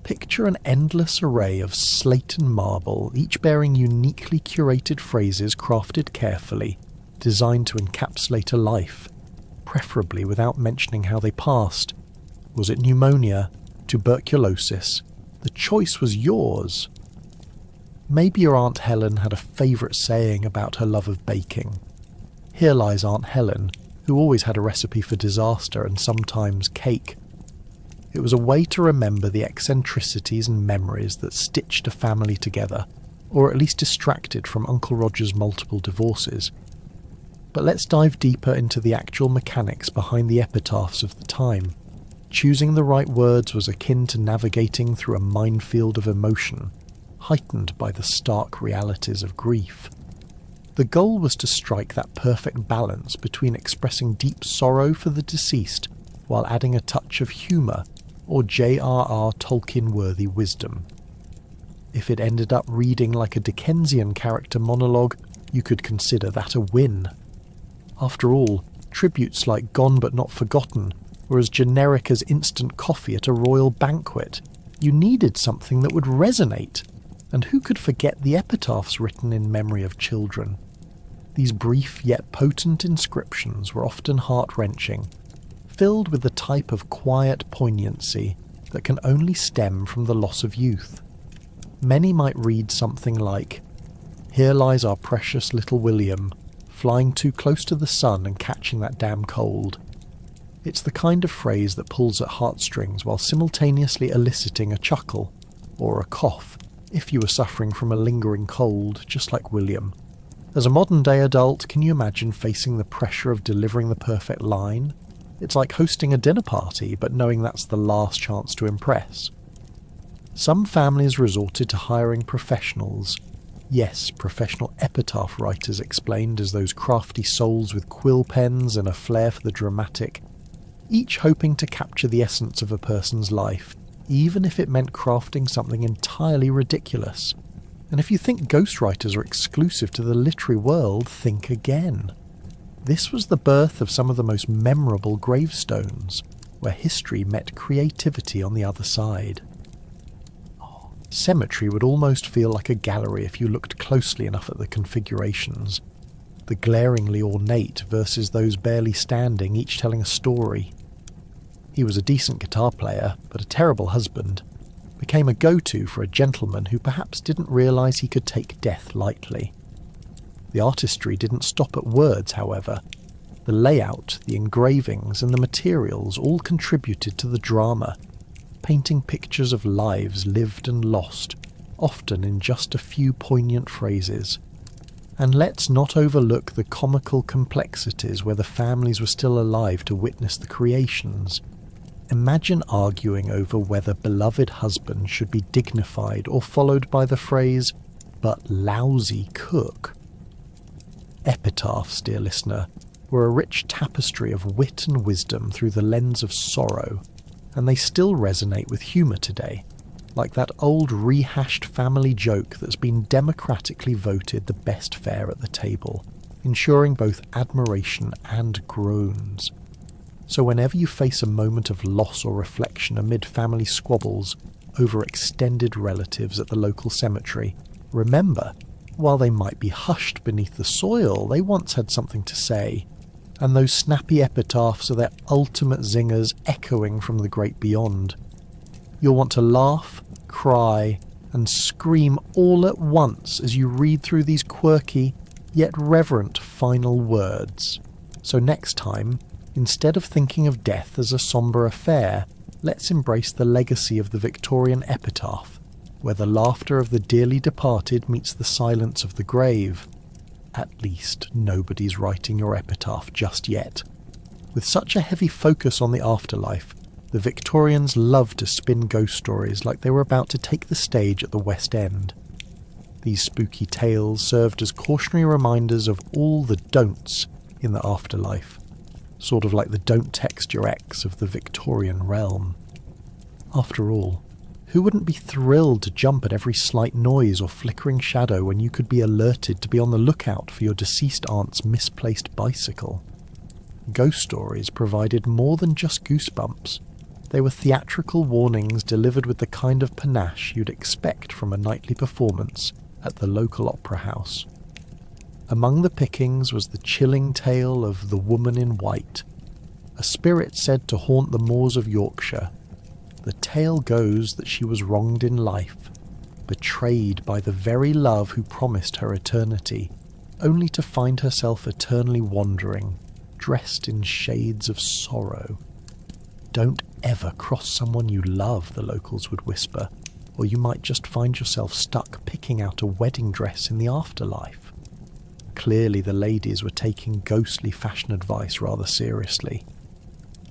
Picture an endless array of slate and marble, each bearing uniquely curated phrases crafted carefully, designed to encapsulate a life, preferably without mentioning how they passed. Was it pneumonia? Tuberculosis? The choice was yours. Maybe your Aunt Helen had a favourite saying about her love of baking. Here lies Aunt Helen, who always had a recipe for disaster and sometimes cake. It was a way to remember the eccentricities and memories that stitched a family together, or at least distracted from Uncle Roger's multiple divorces. But let's dive deeper into the actual mechanics behind the epitaphs of the time. Choosing the right words was akin to navigating through a minefield of emotion, heightened by the stark realities of grief. The goal was to strike that perfect balance between expressing deep sorrow for the deceased while adding a touch of humour or J.R.R. Tolkien-worthy wisdom. If it ended up reading like a Dickensian character monologue, you could consider that a win. After all, tributes like Gone But Not Forgotten were as generic as instant coffee at a royal banquet. You needed something that would resonate, and who could forget the epitaphs written in memory of children? These brief yet potent inscriptions were often heart-wrenching, filled with the type of quiet poignancy that can only stem from the loss of youth. Many might read something like, "Here lies our precious little William, flying too close to the sun and catching that damn cold." It's the kind of phrase that pulls at heartstrings while simultaneously eliciting a chuckle, or a cough, if you were suffering from a lingering cold, just like William. As a modern-day adult, can you imagine facing the pressure of delivering the perfect line? It's like hosting a dinner party, but knowing that's the last chance to impress. Some families resorted to hiring professionals. Yes, professional epitaph writers explained as those crafty souls with quill pens and a flair for the dramatic, each hoping to capture the essence of a person's life, even if it meant crafting something entirely ridiculous. And if you think ghostwriters are exclusive to the literary world, think again. This was the birth of some of the most memorable gravestones, where history met creativity on the other side. Cemetery would almost feel like a gallery if you looked closely enough at the configurations. The glaringly ornate versus those barely standing, each telling a story. He was a decent guitar player, but a terrible husband. Became a go-to for a gentleman who perhaps didn't realise he could take death lightly. The artistry didn't stop at words, however. The layout, the engravings, and the materials all contributed to the drama, painting pictures of lives lived and lost, often in just a few poignant phrases. And let's not overlook the comical complexities where the families were still alive to witness the creations. Imagine arguing over whether beloved husband should be dignified or followed by the phrase, "but lousy cook." Epitaphs, dear listener, were a rich tapestry of wit and wisdom through the lens of sorrow, and they still resonate with humour today, like that old rehashed family joke that's been democratically voted the best fare at the table, ensuring both admiration and groans. So whenever you face a moment of loss or reflection amid family squabbles over extended relatives at the local cemetery, remember, while they might be hushed beneath the soil, they once had something to say, and those snappy epitaphs are their ultimate zingers echoing from the great beyond. You'll want to laugh, cry, and scream all at once as you read through these quirky, yet reverent final words. So next time, instead of thinking of death as a sombre affair, let's embrace the legacy of the Victorian epitaph, where the laughter of the dearly departed meets the silence of the grave. At least nobody's writing your epitaph just yet. With such a heavy focus on the afterlife, the Victorians loved to spin ghost stories like they were about to take the stage at the West End. These spooky tales served as cautionary reminders of all the don'ts in the afterlife, sort of like the don't text your ex of the Victorian realm. After all, who wouldn't be thrilled to jump at every slight noise or flickering shadow when you could be alerted to be on the lookout for your deceased aunt's misplaced bicycle? Ghost stories provided more than just goosebumps. They were theatrical warnings delivered with the kind of panache you'd expect from a nightly performance at the local opera house. Among the pickings was the chilling tale of the Woman in White, a spirit said to haunt the moors of Yorkshire. The tale goes that she was wronged in life, betrayed by the very love who promised her eternity, only to find herself eternally wandering, dressed in shades of sorrow. Don't ever cross someone you love, the locals would whisper, or you might just find yourself stuck picking out a wedding dress in the afterlife. Clearly the ladies were taking ghostly fashion advice rather seriously.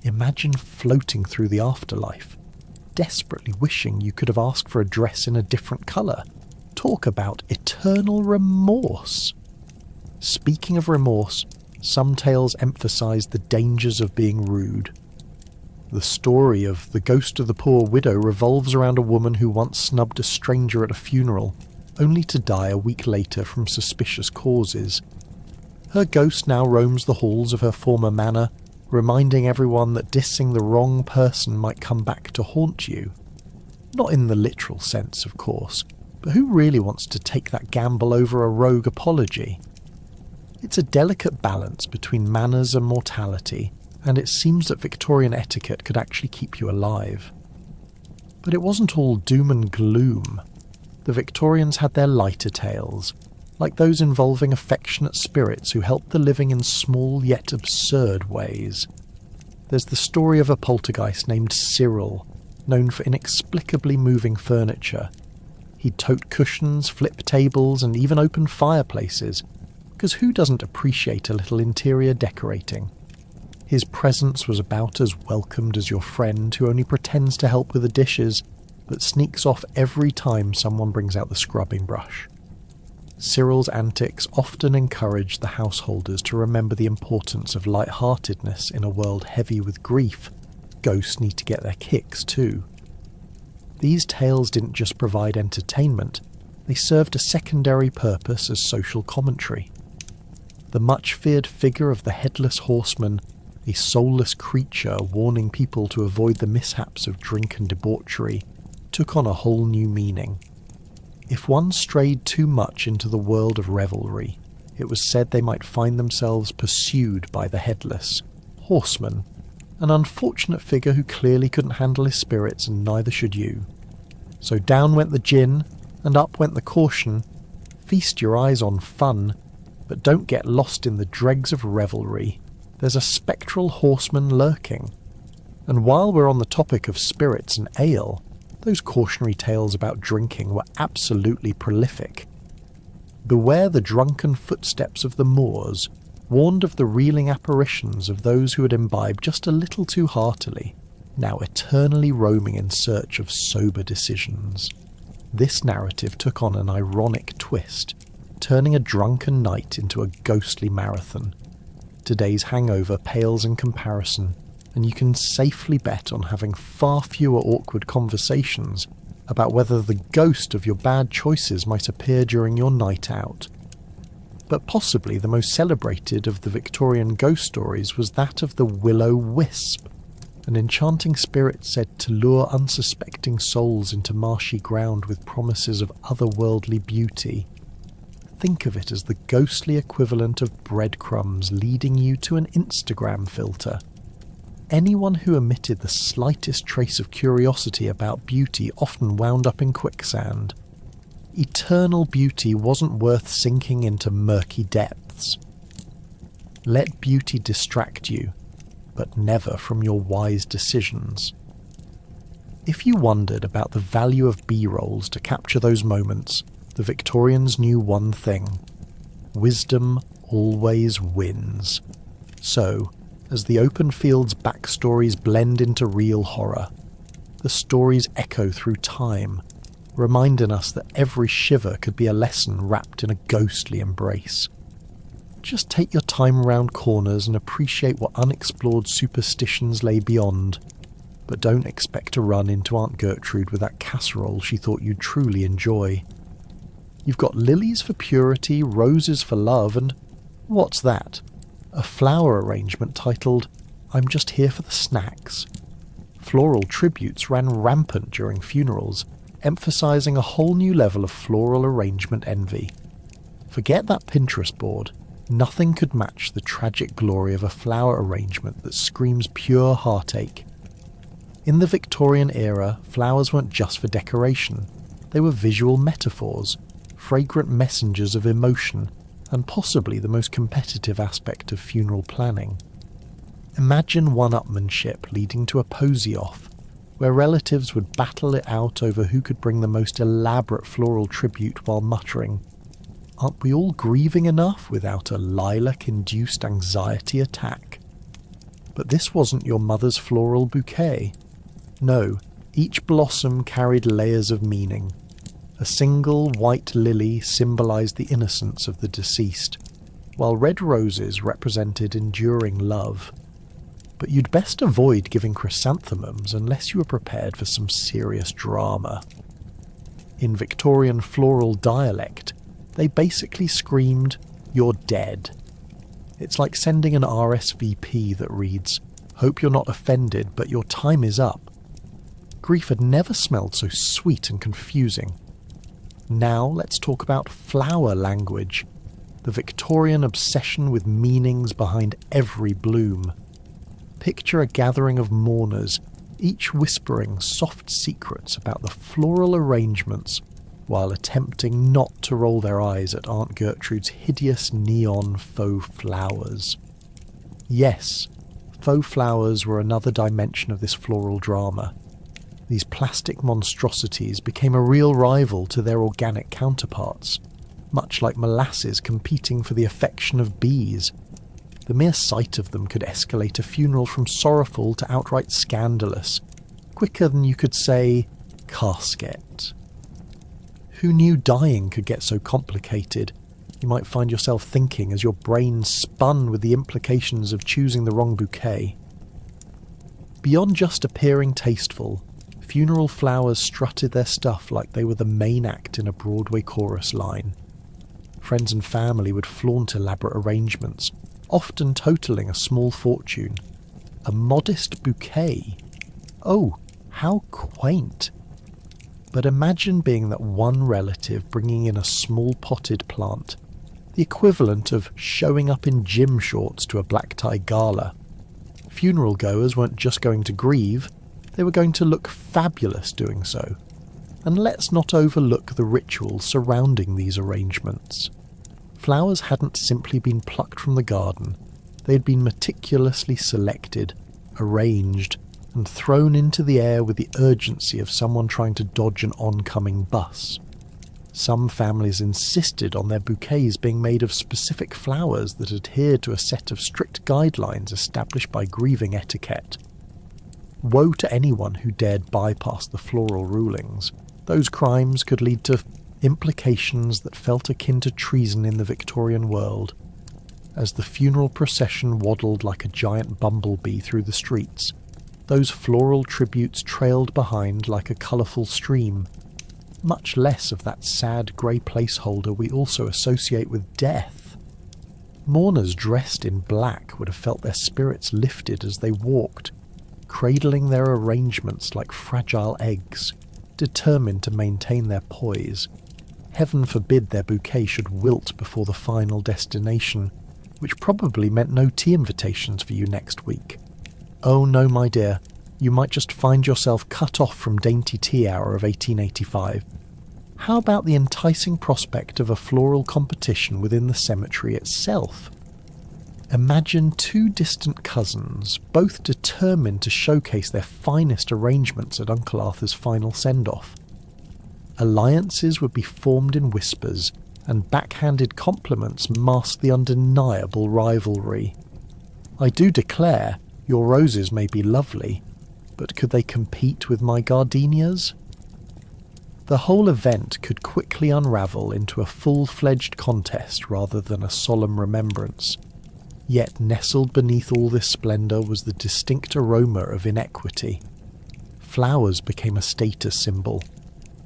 Imagine floating through the afterlife, desperately wishing you could have asked for a dress in a different colour. Talk about eternal remorse. Speaking of remorse, some tales emphasise the dangers of being rude. The story of the ghost of the poor widow revolves around a woman who once snubbed a stranger at a funeral, only to die a week later from suspicious causes. Her ghost now roams the halls of her former manor, reminding everyone that dissing the wrong person might come back to haunt you. Not in the literal sense, of course, but who really wants to take that gamble over a rogue apology? It's a delicate balance between manners and mortality, and it seems that Victorian etiquette could actually keep you alive. But it wasn't all doom and gloom. The Victorians had their lighter tales, like those involving affectionate spirits who helped the living in small yet absurd ways. There's the story of a poltergeist named Cyril, known for inexplicably moving furniture. He'd tote cushions, flip tables, and even open fireplaces, because who doesn't appreciate a little interior decorating? His presence was about as welcomed as your friend who only pretends to help with the dishes, but sneaks off every time someone brings out the scrubbing brush. Cyril's antics often encouraged the householders to remember the importance of light-heartedness in a world heavy with grief. Ghosts need to get their kicks too. These tales didn't just provide entertainment, they served a secondary purpose as social commentary. The much-feared figure of the Headless Horseman, a soulless creature warning people to avoid the mishaps of drink and debauchery, took on a whole new meaning. If one strayed too much into the world of revelry, it was said they might find themselves pursued by the Headless Horseman, an unfortunate figure who clearly couldn't handle his spirits, and neither should you. So down went the gin, and up went the caution. Feast your eyes on fun, but don't get lost in the dregs of revelry. There's a spectral horseman lurking. And while we're on the topic of spirits and ale, those cautionary tales about drinking were absolutely prolific. "Beware the drunken footsteps of the Moors," warned of the reeling apparitions of those who had imbibed just a little too heartily, now eternally roaming in search of sober decisions. This narrative took on an ironic twist, turning a drunken night into a ghostly marathon. Today's hangover pales in comparison, and you can safely bet on having far fewer awkward conversations about whether the ghost of your bad choices might appear during your night out. But possibly the most celebrated of the Victorian ghost stories was that of the Will-o'-Wisp, an enchanting spirit said to lure unsuspecting souls into marshy ground with promises of otherworldly beauty. Think of it as the ghostly equivalent of breadcrumbs leading you to an Instagram filter. Anyone who omitted the slightest trace of curiosity about beauty often wound up in quicksand. Eternal beauty wasn't worth sinking into murky depths. Let beauty distract you, but never from your wise decisions. If you wondered about the value of B-rolls to capture those moments, the Victorians knew one thing: wisdom always wins. So, as the open field's backstories blend into real horror, the stories echo through time, reminding us that every shiver could be a lesson wrapped in a ghostly embrace. Just take your time around corners and appreciate what unexplored superstitions lay beyond, but don't expect to run into Aunt Gertrude with that casserole she thought you'd truly enjoy. You've got lilies for purity, roses for love, and what's that? A flower arrangement titled, "I'm just here for the snacks." Floral tributes ran rampant during funerals, emphasizing a whole new level of floral arrangement envy. Forget that Pinterest board. Nothing could match the tragic glory of a flower arrangement that screams pure heartache. In the Victorian era, flowers weren't just for decoration. They were visual metaphors, fragrant messengers of emotion, and possibly the most competitive aspect of funeral planning. Imagine one-upmanship leading to a posy-off, where relatives would battle it out over who could bring the most elaborate floral tribute while muttering, "Aren't we all grieving enough without a lilac-induced anxiety attack?" But this wasn't your mother's floral bouquet. No, each blossom carried layers of meaning. A single white lily symbolized the innocence of the deceased, while red roses represented enduring love. But you'd best avoid giving chrysanthemums unless you were prepared for some serious drama. In Victorian floral dialect, they basically screamed, "You're dead." It's like sending an RSVP that reads, "Hope you're not offended, but your time is up." Grief had never smelled so sweet and confusing. Now let's talk about flower language, the Victorian obsession with meanings behind every bloom. Picture a gathering of mourners, each whispering soft secrets about the floral arrangements while attempting not to roll their eyes at Aunt Gertrude's hideous neon faux flowers. Yes, faux flowers were another dimension of this floral drama. These plastic monstrosities became a real rival to their organic counterparts, much like molasses competing for the affection of bees. The mere sight of them could escalate a funeral from sorrowful to outright scandalous, quicker than you could say, casket. Who knew dying could get so complicated? You might find yourself thinking as your brain spun with the implications of choosing the wrong bouquet. Beyond just appearing tasteful, funeral flowers strutted their stuff like they were the main act in a Broadway chorus line. Friends and family would flaunt elaborate arrangements, often totaling a small fortune. A modest bouquet? Oh, how quaint! But imagine being that one relative bringing in a small potted plant, the equivalent of showing up in gym shorts to a black tie gala. Funeral goers weren't just going to grieve, they were going to look fabulous doing so. And let's not overlook the rituals surrounding these arrangements. Flowers hadn't simply been plucked from the garden, they had been meticulously selected, arranged, and thrown into the air with the urgency of someone trying to dodge an oncoming bus. Some families insisted on their bouquets being made of specific flowers that adhered to a set of strict guidelines established by grieving etiquette. Woe to anyone who dared bypass the floral rulings. Those crimes could lead to implications that felt akin to treason in the Victorian world. As the funeral procession waddled like a giant bumblebee through the streets, those floral tributes trailed behind like a colourful stream, much less of that sad grey placeholder we also associate with death. Mourners dressed in black would have felt their spirits lifted as they walked, cradling their arrangements like fragile eggs, determined to maintain their poise. Heaven forbid their bouquet should wilt before the final destination, which probably meant no tea invitations for you next week. Oh no, my dear, you might just find yourself cut off from dainty tea hour of 1885. How about the enticing prospect of a floral competition within the cemetery itself? Imagine two distant cousins, both determined to showcase their finest arrangements at Uncle Arthur's final send-off. Alliances would be formed in whispers, and backhanded compliments masked the undeniable rivalry. I do declare, your roses may be lovely, but could they compete with my gardenias? The whole event could quickly unravel into a full-fledged contest rather than a solemn remembrance. Yet nestled beneath all this splendour was the distinct aroma of inequity. Flowers became a status symbol.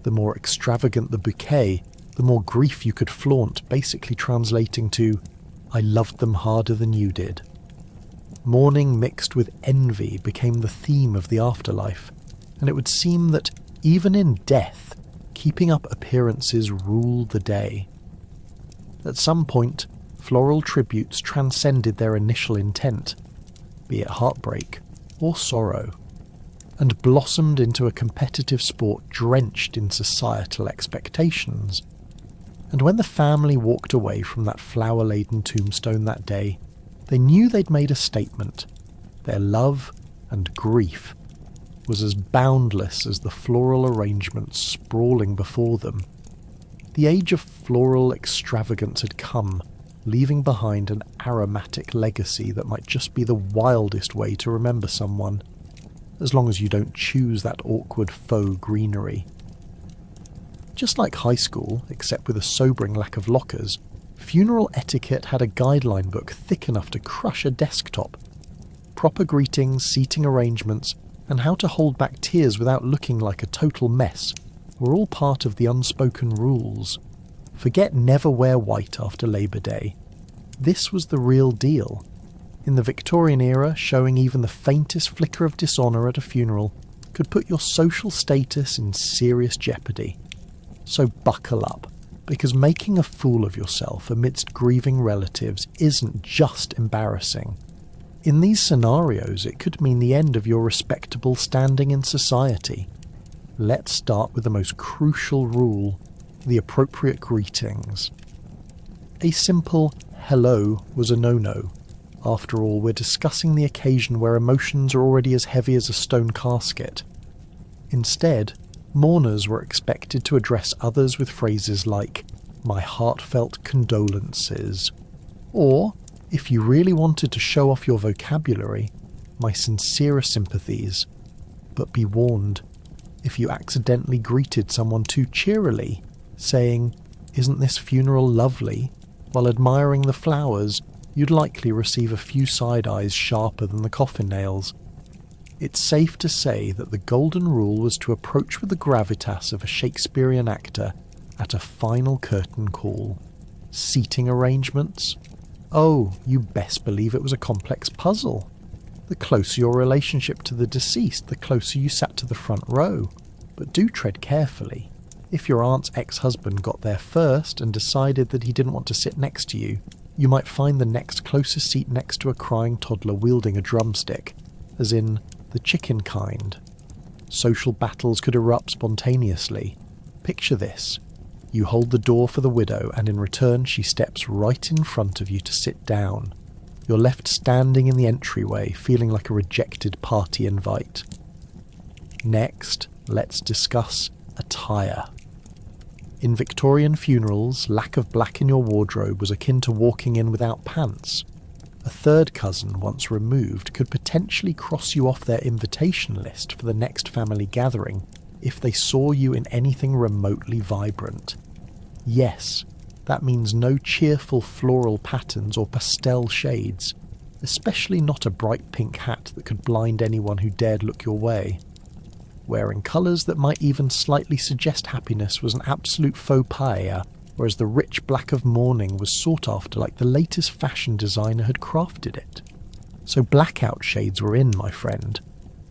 The more extravagant the bouquet, the more grief you could flaunt, basically translating to, "I loved them harder than you did." Mourning mixed with envy became the theme of the afterlife, and it would seem that even in death, keeping up appearances ruled the day. At some point, floral tributes transcended their initial intent, be it heartbreak or sorrow, and blossomed into a competitive sport drenched in societal expectations. And when the family walked away from that flower-laden tombstone that day, they knew they'd made a statement. Their love and grief was as boundless as the floral arrangements sprawling before them. The age of floral extravagance had come, leaving behind an aromatic legacy that might just be the wildest way to remember someone, as long as you don't choose that awkward faux greenery. Just like high school, except with a sobering lack of lockers, funeral etiquette had a guideline book thick enough to crush a desktop. Proper greetings, seating arrangements, and how to hold back tears without looking like a total mess were all part of the unspoken rules. Forget never wear white after Labour Day. This was the real deal. In the Victorian era, showing even the faintest flicker of dishonour at a funeral could put your social status in serious jeopardy. So buckle up, because making a fool of yourself amidst grieving relatives isn't just embarrassing. In these scenarios, it could mean the end of your respectable standing in society. Let's start with the most crucial rule: the appropriate greetings. A simple hello was a no-no. After all, we're discussing the occasion where emotions are already as heavy as a stone casket. Instead, mourners were expected to address others with phrases like, "my heartfelt condolences," or, if you really wanted to show off your vocabulary, "my sincere sympathies." But be warned, if you accidentally greeted someone too cheerily, saying, "Isn't this funeral lovely?" while admiring the flowers, you'd likely receive a few side eyes sharper than the coffin nails. It's safe to say that the golden rule was to approach with the gravitas of a Shakespearean actor at a final curtain call. Seating arrangements? Oh, you best believe it was a complex puzzle. The closer your relationship to the deceased, the closer you sat to the front row. But do tread carefully. If your aunt's ex-husband got there first and decided that he didn't want to sit next to you, you might find the next closest seat next to a crying toddler wielding a drumstick, as in the chicken kind. Social battles could erupt spontaneously. Picture this. You hold the door for the widow, and in return she steps right in front of you to sit down. You're left standing in the entryway, feeling like a rejected party invite. Next, let's discuss attire. In Victorian funerals, lack of black in your wardrobe was akin to walking in without pants. A third cousin, once removed, could potentially cross you off their invitation list for the next family gathering if they saw you in anything remotely vibrant. Yes, that means no cheerful floral patterns or pastel shades, especially not a bright pink hat that could blind anyone who dared look your way. Wearing colours that might even slightly suggest happiness was an absolute faux pas, whereas the rich black of mourning was sought after like the latest fashion designer had crafted it. So blackout shades were in, my friend.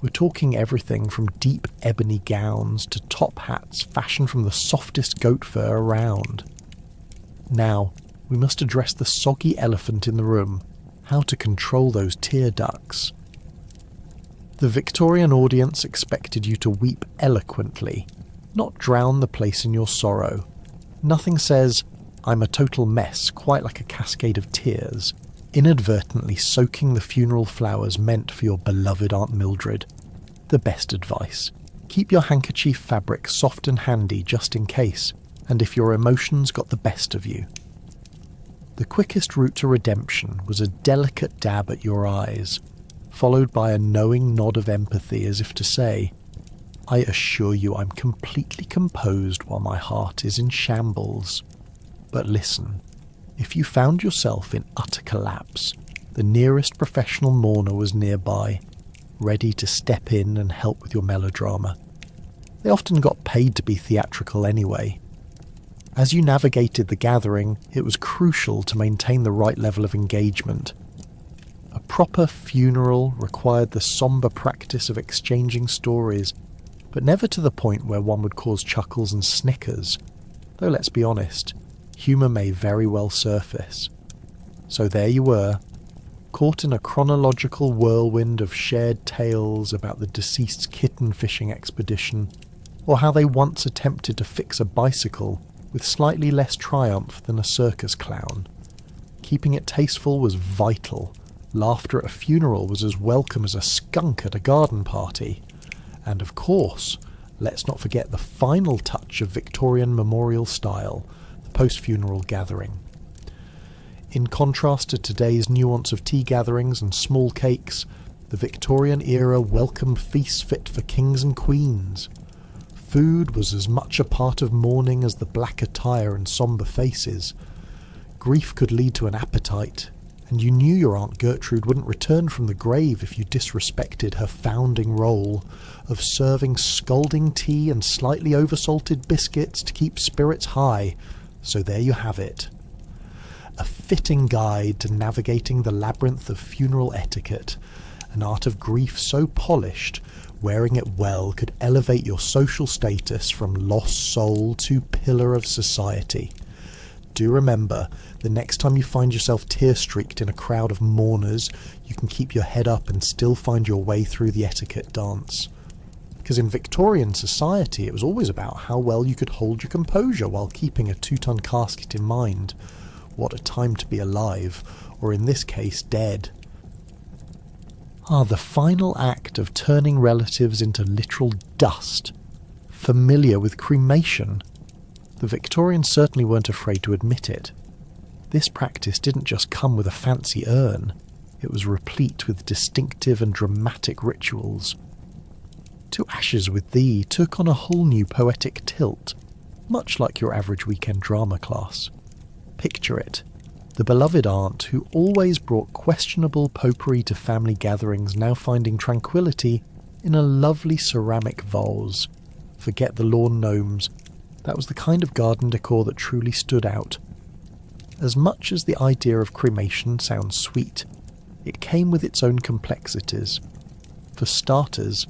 We're talking everything from deep ebony gowns to top hats fashioned from the softest goat fur around. Now, we must address the soggy elephant in the room: how to control those tear ducts. The Victorian audience expected you to weep eloquently, not drown the place in your sorrow. Nothing says, "I'm a total mess," quite like a cascade of tears, inadvertently soaking the funeral flowers meant for your beloved Aunt Mildred. The best advice: keep your handkerchief fabric soft and handy just in case, and if your emotions got the best of you. The quickest route to redemption was a delicate dab at your eyes, followed by a knowing nod of empathy as if to say, "I assure you I'm completely composed while my heart is in shambles." But listen, if you found yourself in utter collapse, the nearest professional mourner was nearby, ready to step in and help with your melodrama. They often got paid to be theatrical anyway. As you navigated the gathering, it was crucial to maintain the right level of engagement. A proper funeral required the sombre practice of exchanging stories, but never to the point where one would cause chuckles and snickers, though let's be honest, humour may very well surface. So there you were, caught in a chronological whirlwind of shared tales about the deceased's kitten fishing expedition, or how they once attempted to fix a bicycle with slightly less triumph than a circus clown. Keeping it tasteful was vital. Laughter at a funeral was as welcome as a skunk at a garden party. And of course, let's not forget the final touch of Victorian memorial style, the post-funeral gathering. In contrast to today's nuance of tea gatherings and small cakes, the Victorian era welcomed feasts fit for kings and queens. Food was as much a part of mourning as the black attire and sombre faces. Grief could lead to an appetite, and you knew your Aunt Gertrude wouldn't return from the grave if you disrespected her founding role of serving scalding tea and slightly oversalted biscuits to keep spirits high. So there you have it. A fitting guide to navigating the labyrinth of funeral etiquette, an art of grief so polished, wearing it well could elevate your social status from lost soul to pillar of society. Do remember, the next time you find yourself tear-streaked in a crowd of mourners, you can keep your head up and still find your way through the etiquette dance. Because in Victorian society, it was always about how well you could hold your composure while keeping a 2-ton casket in mind. What a time to be alive, or in this case, dead. The final act of turning relatives into literal dust. Familiar with cremation? The Victorians certainly weren't afraid to admit it. This practice didn't just come with a fancy urn, it was replete with distinctive and dramatic rituals. To Ashes with Thee took on a whole new poetic tilt, much like your average weekend drama class. Picture it. The beloved aunt who always brought questionable potpourri to family gatherings now finding tranquility in a lovely ceramic vase. Forget the lawn gnomes. That was the kind of garden decor that truly stood out. As much as the idea of cremation sounds sweet, it came with its own complexities. For starters,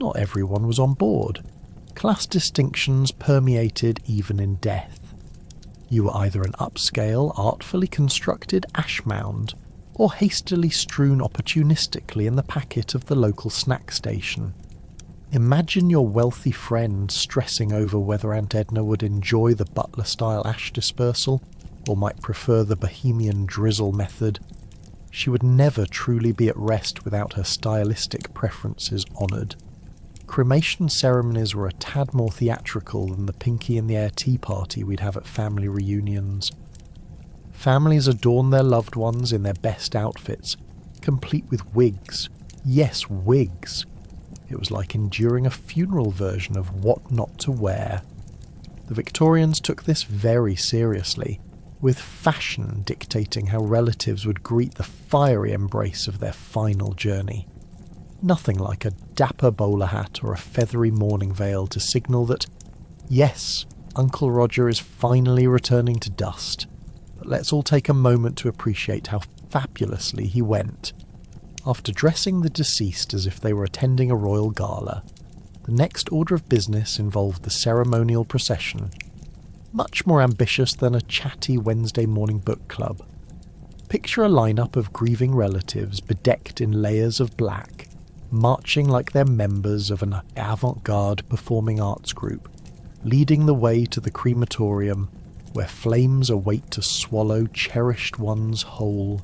not everyone was on board. Class distinctions permeated even in death. You were either an upscale, artfully constructed ash mound, or hastily strewn opportunistically in the packet of the local snack station. Imagine your wealthy friend stressing over whether Aunt Edna would enjoy the butler-style ash dispersal, or might prefer the bohemian drizzle method. She would never truly be at rest without her stylistic preferences honoured. cremation ceremonies were a tad more theatrical than the pinky in the air tea party we'd have at family reunions. Families adorned their loved ones in their best outfits, complete with wigs. Yes, wigs. It was like enduring a funeral version of what not to wear. The Victorians took this very seriously, with fashion dictating how relatives would greet the fiery embrace of their final journey. Nothing like a dapper bowler hat or a feathery mourning veil to signal that, yes, Uncle Roger is finally returning to dust. But let's all take a moment to appreciate how fabulously he went. After dressing the deceased as if they were attending a royal gala, the next order of business involved the ceremonial procession, much more ambitious than a chatty Wednesday morning book club. Picture a lineup of grieving relatives bedecked in layers of black, marching like they're members of an avant-garde performing arts group, leading the way to the crematorium where flames await to swallow cherished ones whole.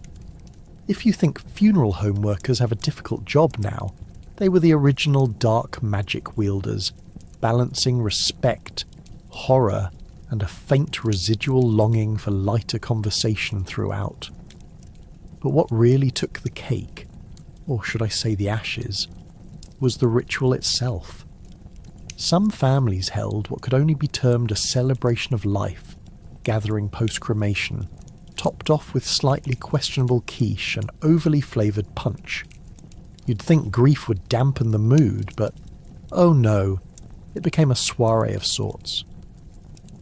If you think funeral home workers have a difficult job now, they were the original dark magic wielders, balancing respect, horror, and a faint residual longing for lighter conversation throughout. But what really took the cake, or should I say the ashes, was the ritual itself. Some families held what could only be termed a celebration of life, gathering post-cremation, topped off with slightly questionable quiche and overly flavoured punch. You'd think grief would dampen the mood, but oh no, it became a soiree of sorts.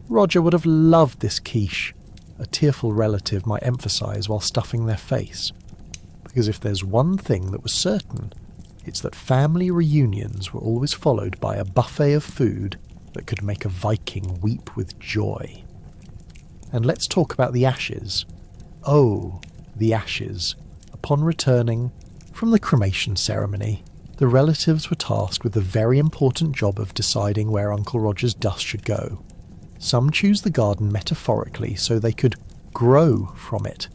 Roger would have loved this quiche, a tearful relative might emphasise while stuffing their face. Because if there's one thing that was certain, it's that family reunions were always followed by a buffet of food that could make a Viking weep with joy. And let's talk about the ashes. Oh, the ashes. Upon returning from the cremation ceremony, the relatives were tasked with the very important job of deciding where Uncle Roger's dust should go. Some choose the garden metaphorically so they could grow from it.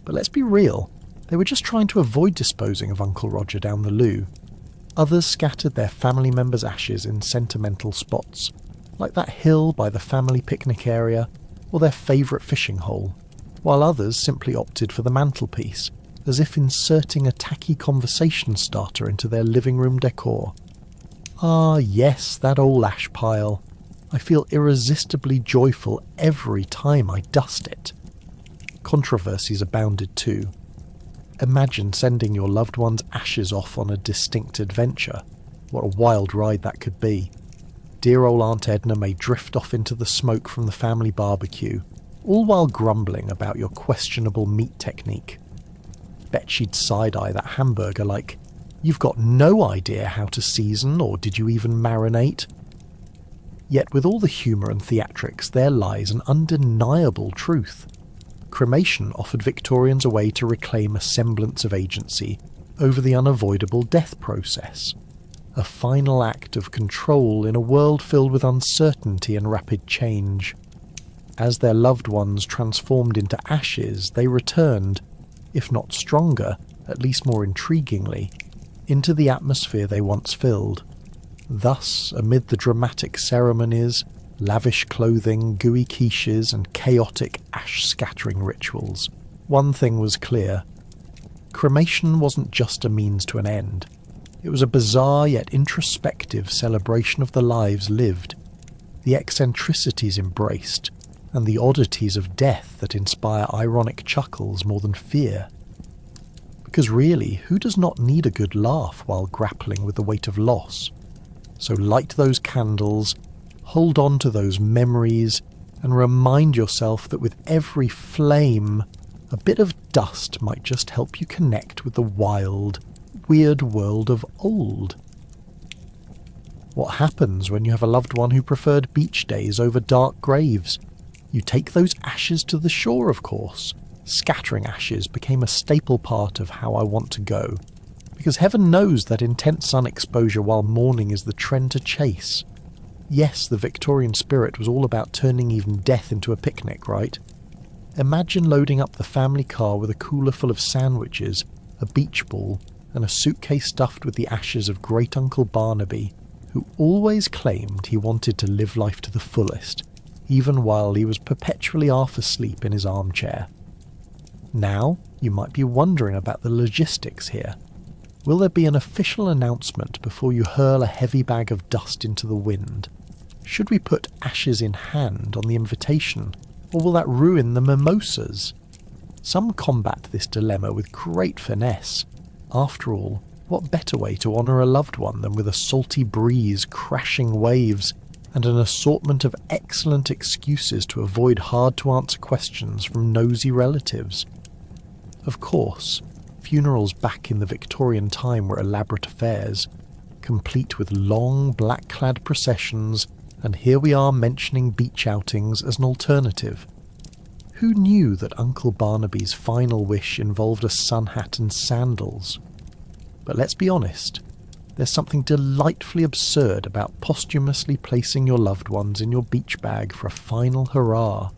But let's be real, they were just trying to avoid disposing of Uncle Roger down the loo. Others scattered their family members' ashes in sentimental spots, like that hill by the family picnic area or their favourite fishing hole, while others simply opted for the mantelpiece, as if inserting a tacky conversation starter into their living room decor. Ah yes, that old ash pile. I feel irresistibly joyful every time I dust it. Controversies abounded too. Imagine sending your loved one's ashes off on a distinct adventure. What a wild ride that could be. Dear old Aunt Edna may drift off into the smoke from the family barbecue, all while grumbling about your questionable meat technique. Bet she'd side-eye that hamburger like, "You've got no idea how to season, or did you even marinate?" Yet with all the humour and theatrics, there lies an undeniable truth. Cremation offered Victorians a way to reclaim a semblance of agency over the unavoidable death process. A final act of control in a world filled with uncertainty and rapid change. As their loved ones transformed into ashes, they returned, if not stronger, at least more intriguingly, into the atmosphere they once filled. Thus, amid the dramatic ceremonies, lavish clothing, gooey quiches, and chaotic ash-scattering rituals, one thing was clear. Cremation wasn't just a means to an end. It was a bizarre yet introspective celebration of the lives lived, the eccentricities embraced, and the oddities of death that inspire ironic chuckles more than fear. Because really, who does not need a good laugh while grappling with the weight of loss? So light those candles, hold on to those memories, and remind yourself that with every flame, a bit of dust might just help you connect with the wild, weird world of old. What happens when you have a loved one who preferred beach days over dark graves? You take those ashes to the shore, of course. Scattering ashes became a staple part of how I want to go, because heaven knows that intense sun exposure while mourning is the trend to chase. Yes, the Victorian spirit was all about turning even death into a picnic, right? Imagine loading up the family car with a cooler full of sandwiches, a beach ball, and a suitcase stuffed with the ashes of great Uncle Barnaby, who who always claimed he wanted to live life to the fullest, even while he was perpetually half asleep in his armchair. Now, you might be wondering about the logistics here. Will there be an official announcement before you hurl a heavy bag of dust into the wind? Should we put ashes in hand on the invitation, or will that ruin the mimosas? Some combat this dilemma with great finesse. After all, what better way to honour a loved one than with a salty breeze, crashing waves, and an assortment of excellent excuses to avoid hard-to-answer questions from nosy relatives? Of course, funerals back in the Victorian time were elaborate affairs, complete with long black-clad processions, and here we are mentioning beach outings as an alternative. Who knew that Uncle Barnaby's final wish involved a sun hat and sandals? But let's be honest, there's something delightfully absurd about posthumously placing your loved ones in your beach bag for a final hurrah.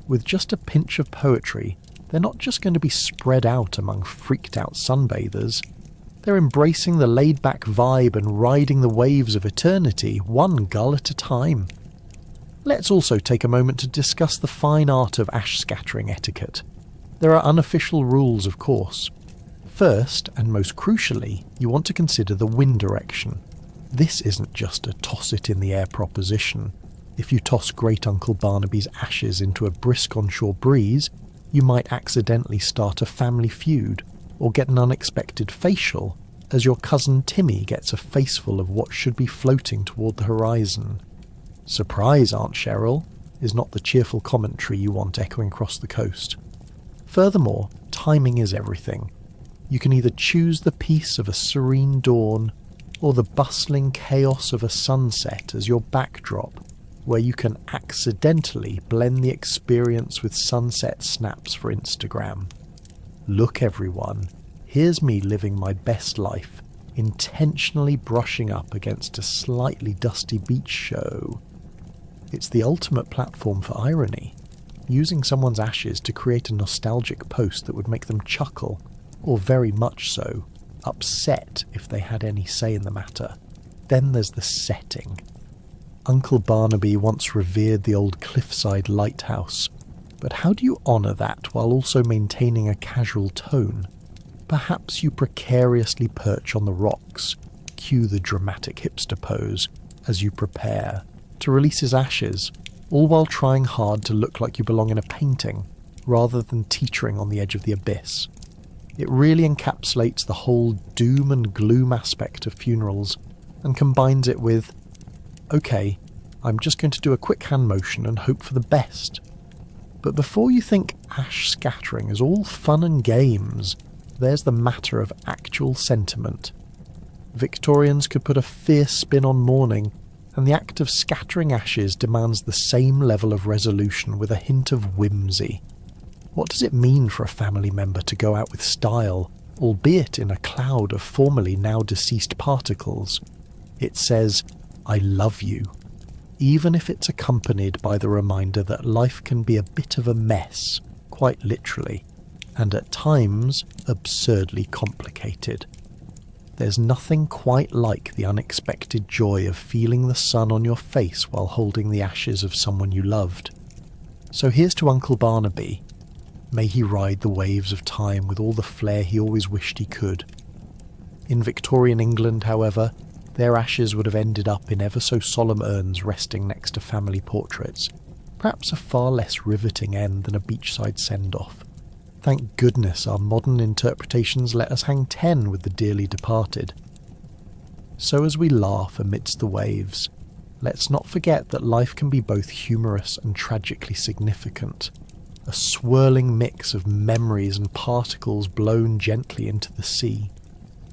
With just a pinch of poetry, they're not just going to be spread out among freaked-out sunbathers. They're embracing the laid-back vibe and riding the waves of eternity, one gull at a time. Let's also take a moment to discuss the fine art of ash scattering etiquette. There are unofficial rules, of course. First, and most crucially, you want to consider the wind direction. This isn't just a toss-it-in-the-air proposition. If you toss Great Uncle Barnaby's ashes into a brisk onshore breeze, you might accidentally start a family feud, or get an unexpected facial, as your cousin Timmy gets a faceful of what should be floating toward the horizon. Surprise, Aunt Cheryl, is not the cheerful commentary you want echoing across the coast. Furthermore, timing is everything. You can either choose the peace of a serene dawn, or the bustling chaos of a sunset as your backdrop, where you can accidentally blend the experience with sunset snaps for Instagram. Look everyone, here's me living my best life, intentionally brushing up against a slightly dusty beach show. It's the ultimate platform for irony, using someone's ashes to create a nostalgic post that would make them chuckle, or very much so, upset if they had any say in the matter. Then there's the setting. Uncle Barnaby once revered the old cliffside lighthouse, but how do you honour that while also maintaining a casual tone? Perhaps you precariously perch on the rocks, cue the dramatic hipster pose, as you prepare to release his ashes, all while trying hard to look like you belong in a painting, rather than teetering on the edge of the abyss. It really encapsulates the whole doom and gloom aspect of funerals, and combines it with, okay, I'm just going to do a quick hand motion and hope for the best. But before you think ash scattering is all fun and games, there's the matter of actual sentiment. Victorians could put a fierce spin on mourning, and the act of scattering ashes demands the same level of resolution with a hint of whimsy. What does it mean for a family member to go out with style, albeit in a cloud of formerly now deceased particles? It says, I love you, even if it's accompanied by the reminder that life can be a bit of a mess, quite literally, and at times absurdly complicated. There's nothing quite like the unexpected joy of feeling the sun on your face while holding the ashes of someone you loved. So here's to Uncle Barnaby. May he ride the waves of time with all the flair he always wished he could. In Victorian England, however, their ashes would have ended up in ever so solemn urns resting next to family portraits, perhaps a far less riveting end than a beachside send-off. Thank goodness our modern interpretations let us hang 10 with the dearly departed. So as we laugh amidst the waves, let's not forget that life can be both humorous and tragically significant, a swirling mix of memories and particles blown gently into the sea,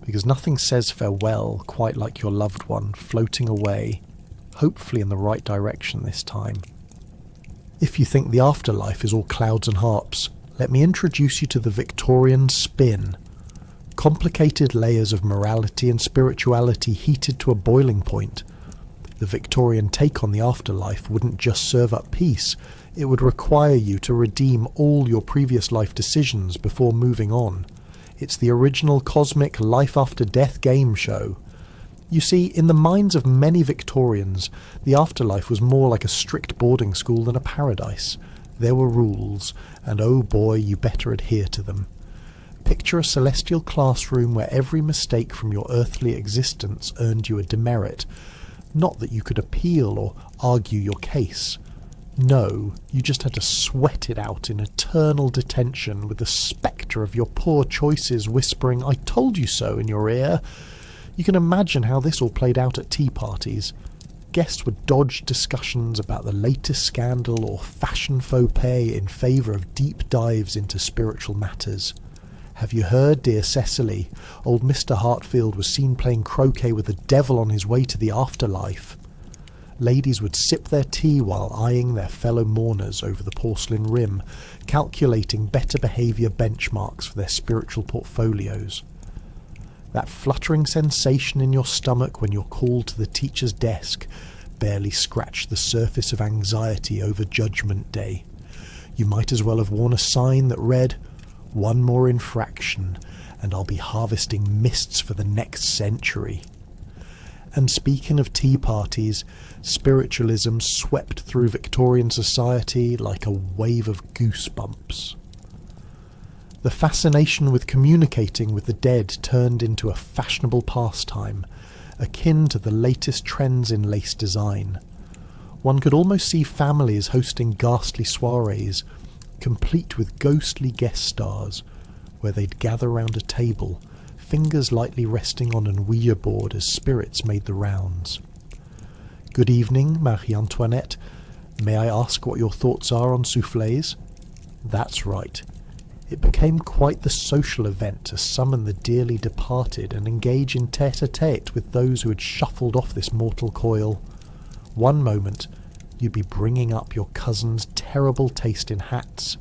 because nothing says farewell quite like your loved one floating away, hopefully in the right direction this time. If you think the afterlife is all clouds and harps, let me introduce you to the Victorian spin. Complicated layers of morality and spirituality heated to a boiling point. The Victorian take on the afterlife wouldn't just serve up peace, it would require you to redeem all your previous life decisions before moving on. It's the original cosmic life after death game show. You see, in the minds of many Victorians, the afterlife was more like a strict boarding school than a paradise. There were rules, and oh boy, you better adhere to them. Picture a celestial classroom where every mistake from your earthly existence earned you a demerit. Not that you could appeal or argue your case. No, you just had to sweat it out in eternal detention with the spectre of your poor choices whispering, "I told you so," in your ear. You can imagine how this all played out at tea parties. Guests would dodge discussions about the latest scandal or fashion faux pas in favour of deep dives into spiritual matters. "Have you heard, dear Cecily? Old Mr. Hartfield was seen playing croquet with the devil on his way to the afterlife." Ladies would sip their tea while eyeing their fellow mourners over the porcelain rim, calculating better behaviour benchmarks for their spiritual portfolios. That fluttering sensation in your stomach when you're called to the teacher's desk barely scratched the surface of anxiety over Judgment Day. You might as well have worn a sign that read, "One more infraction, and I'll be harvesting mists for the next century." And speaking of tea parties, spiritualism swept through Victorian society like a wave of goosebumps. The fascination with communicating with the dead turned into a fashionable pastime, akin to the latest trends in lace design. One could almost see families hosting ghastly soirees, complete with ghostly guest stars, where they'd gather round a table, fingers lightly resting on an Ouija board as spirits made the rounds. "Good evening, Marie-Antoinette. May I ask what your thoughts are on soufflés?" That's right. It became quite the social event to summon the dearly departed and engage in tête-à-tête with those who had shuffled off this mortal coil. One moment, you'd be bringing up your cousin's terrible taste in hats.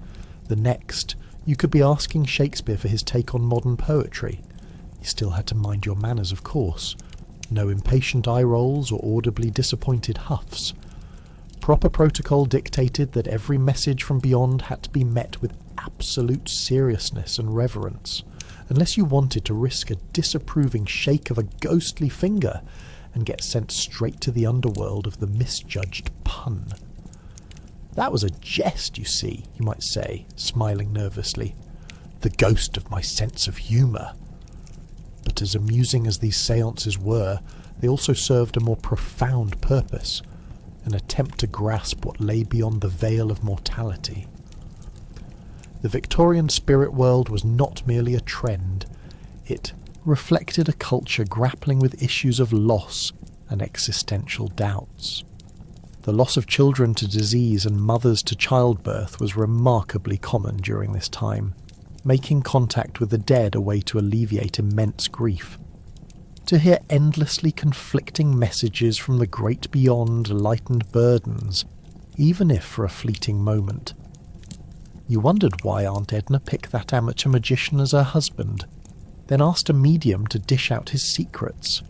The next, you could be asking Shakespeare for his take on modern poetry. You still had to mind your manners, of course. No impatient eye rolls or audibly disappointed huffs. Proper protocol dictated that every message from beyond had to be met with absolute seriousness and reverence, unless you wanted to risk a disapproving shake of a ghostly finger and get sent straight to the underworld of the misjudged pun. That was a jest, you see, you might say, smiling nervously. The ghost of my sense of humour. But as amusing as these seances were, they also served a more profound purpose, an attempt to grasp what lay beyond the veil of mortality. The Victorian spirit world was not merely a trend. It reflected a culture grappling with issues of loss and existential doubts. The loss of children to disease and mothers to childbirth was remarkably common during this time, making contact with the dead a way to alleviate immense grief. To hear endlessly conflicting messages from the great beyond lightened burdens, even if for a fleeting moment. You wondered why Aunt Edna picked that amateur magician as her husband, then asked a medium to dish out his secrets.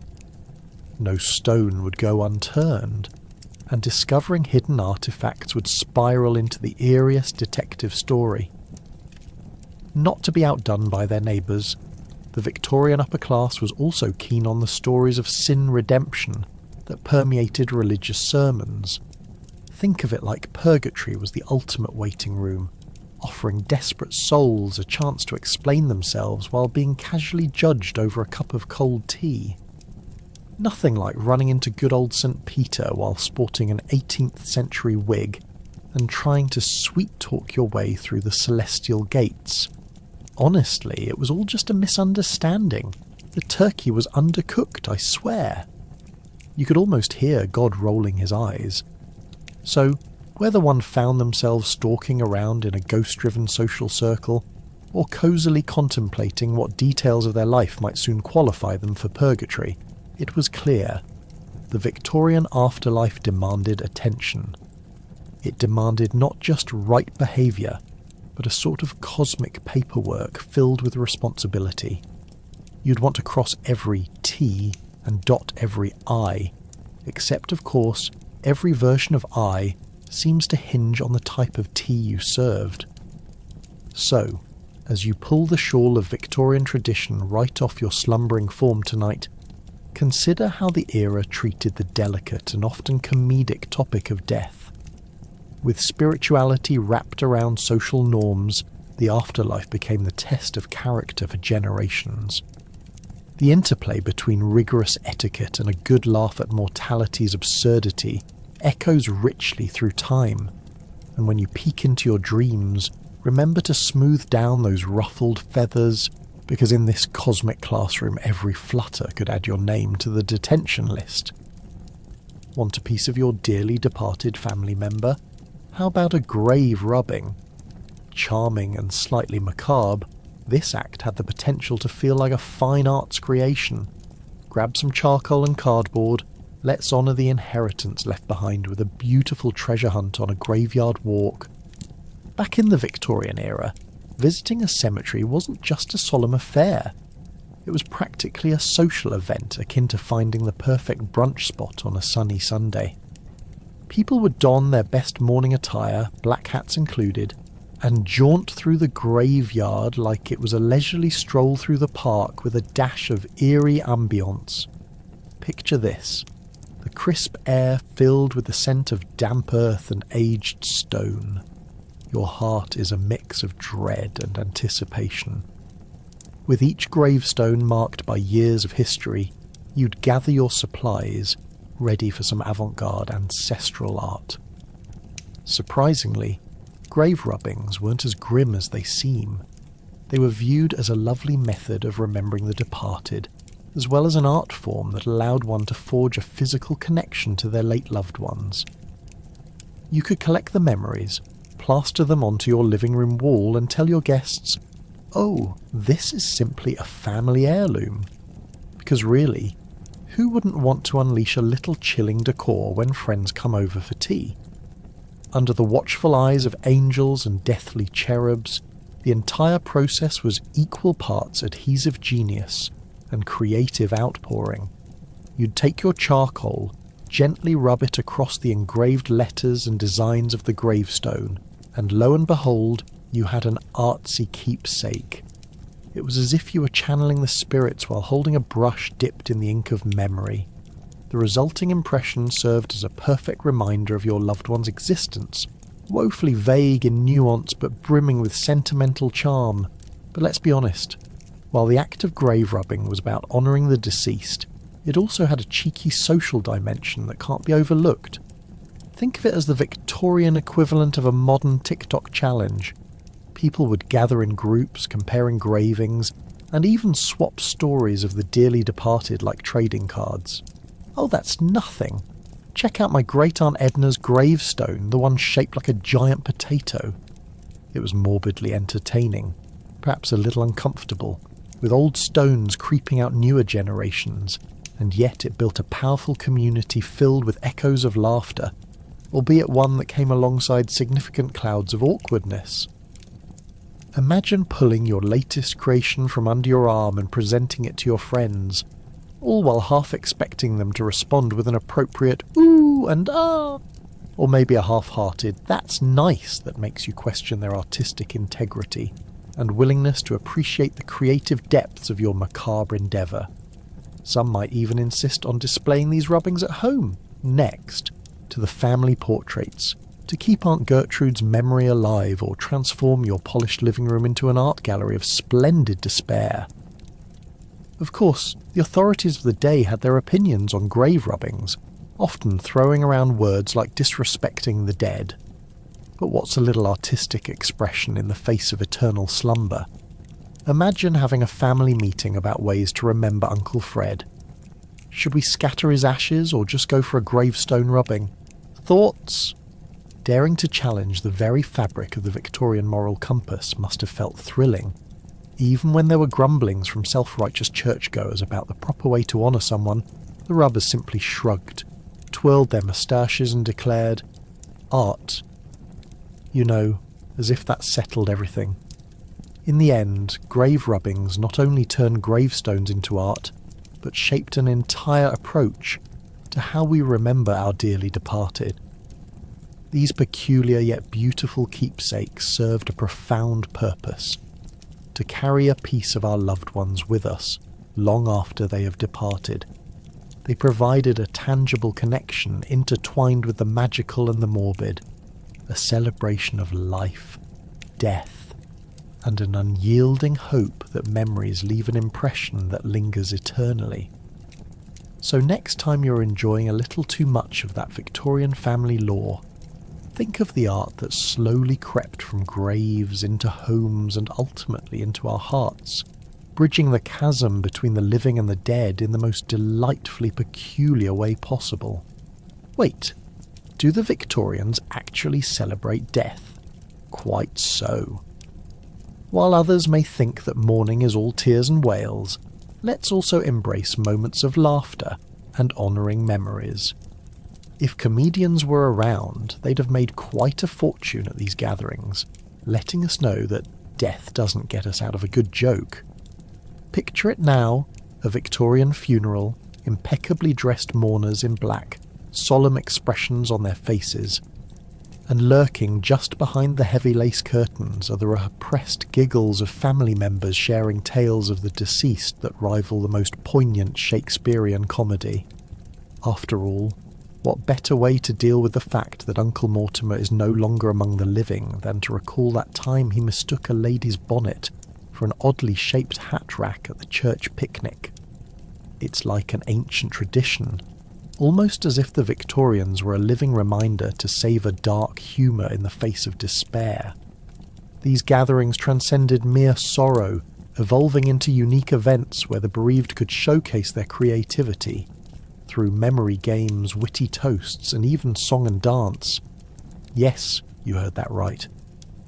No stone would go unturned, and discovering hidden artifacts would spiral into the eeriest detective story. Not to be outdone by their neighbours, the Victorian upper class was also keen on the stories of sin redemption that permeated religious sermons. Think of it like purgatory was the ultimate waiting room, offering desperate souls a chance to explain themselves while being casually judged over a cup of cold tea. Nothing like running into good old St. Peter while sporting an 18th century wig and trying to sweet-talk your way through the celestial gates. Honestly, it was all just a misunderstanding. The turkey was undercooked, I swear. You could almost hear God rolling his eyes. So, whether one found themselves stalking around in a ghost-driven social circle, or cosily contemplating what details of their life might soon qualify them for purgatory, it was clear. The Victorian afterlife demanded attention. It demanded not just right behaviour, but a sort of cosmic paperwork filled with responsibility. You'd want to cross every T and dot every I, except, of course, every version of I seems to hinge on the type of tea you served. So, as you pull the shawl of Victorian tradition right off your slumbering form tonight, consider how the era treated the delicate and often comedic topic of death. With spirituality wrapped around social norms, the afterlife became the test of character for generations. The interplay between rigorous etiquette and a good laugh at mortality's absurdity echoes richly through time, and when you peek into your dreams, remember to smooth down those ruffled feathers, because in this cosmic classroom every flutter could add your name to the detention list. Want a piece of your dearly departed family member? How about a grave rubbing? Charming and slightly macabre, this act had the potential to feel like a fine arts creation. Grab some charcoal and cardboard, let's honour the inheritance left behind with a beautiful treasure hunt on a graveyard walk. Back in the Victorian era, visiting a cemetery wasn't just a solemn affair. It was practically a social event akin to finding the perfect brunch spot on a sunny Sunday. People would don their best mourning attire, black hats included, and jaunt through the graveyard like it was a leisurely stroll through the park with a dash of eerie ambience. Picture this: the crisp air filled with the scent of damp earth and aged stone. Your heart is a mix of dread and anticipation. With each gravestone marked by years of history, you'd gather your supplies, ready for some avant-garde ancestral art. Surprisingly, grave rubbings weren't as grim as they seem. They were viewed as a lovely method of remembering the departed, as well as an art form that allowed one to forge a physical connection to their late loved ones. You could collect the memories, plaster them onto your living room wall and tell your guests, "Oh, this is simply a family heirloom." Because really, who wouldn't want to unleash a little chilling decor when friends come over for tea? Under the watchful eyes of angels and deathly cherubs, the entire process was equal parts adhesive genius and creative outpouring. You'd take your charcoal, gently rub it across the engraved letters and designs of the gravestone, and lo and behold, you had an artsy keepsake. It was as if you were channeling the spirits while holding a brush dipped in the ink of memory. The resulting impression served as a perfect reminder of your loved one's existence, woefully vague in nuance but brimming with sentimental charm. But let's be honest, while the act of grave rubbing was about honouring the deceased, it also had a cheeky social dimension that can't be overlooked. Think of it as the Victorian equivalent of a modern TikTok challenge. People would gather in groups, compare engravings, and even swap stories of the dearly departed like trading cards. Oh, that's nothing. Check out my great-aunt Edna's gravestone, the one shaped like a giant potato. It was morbidly entertaining, perhaps a little uncomfortable, with old stones creeping out newer generations, and yet it built a powerful community filled with echoes of laughter, albeit one that came alongside significant clouds of awkwardness. Imagine pulling your latest creation from under your arm and presenting it to your friends, all while half expecting them to respond with an appropriate "ooh" and "ah", or maybe a half-hearted "that's nice" that makes you question their artistic integrity and willingness to appreciate the creative depths of your macabre endeavour. Some might even insist on displaying these rubbings at home, next to the family portraits, to keep Aunt Gertrude's memory alive or transform your polished living room into an art gallery of splendid despair. Of course, the authorities of the day had their opinions on grave rubbings, often throwing around words like disrespecting the dead. But what's a little artistic expression in the face of eternal slumber? Imagine having a family meeting about ways to remember Uncle Fred. Should we scatter his ashes or just go for a gravestone rubbing? Thoughts? Daring to challenge the very fabric of the Victorian moral compass must have felt thrilling, even when there were grumblings from self-righteous churchgoers about the proper way to honour someone. The rubbers simply shrugged, twirled their moustaches and declared, "Art." You know, as if that settled everything. In the end, grave rubbings not only turned gravestones into art, but shaped an entire approach to how we remember our dearly departed. These peculiar yet beautiful keepsakes served a profound purpose: to carry a piece of our loved ones with us long after they have departed, They provided a tangible connection intertwined with the magical and the morbid, a celebration of life, death, and an unyielding hope that memories leave an impression that lingers eternally. So next time you're enjoying a little too much of that Victorian family lore, think of the art that slowly crept from graves into homes and ultimately into our hearts, bridging the chasm between the living and the dead in the most delightfully peculiar way possible. Wait, do the Victorians actually celebrate death? Quite so. While others may think that mourning is all tears and wails, let's also embrace moments of laughter and honouring memories. If comedians were around, they'd have made quite a fortune at these gatherings, letting us know that death doesn't get us out of a good joke. Picture it now, a Victorian funeral, impeccably dressed mourners in black, solemn expressions on their faces, and lurking just behind the heavy lace curtains are the repressed giggles of family members sharing tales of the deceased that rival the most poignant Shakespearean comedy. After all, what better way to deal with the fact that Uncle Mortimer is no longer among the living than to recall that time he mistook a lady's bonnet for an oddly shaped hat rack at the church picnic? It's like an ancient tradition, almost as if the Victorians were a living reminder to savour dark humour in the face of despair. These gatherings transcended mere sorrow, evolving into unique events where the bereaved could showcase their creativity through memory games, witty toasts, and even song and dance. Yes, you heard that right.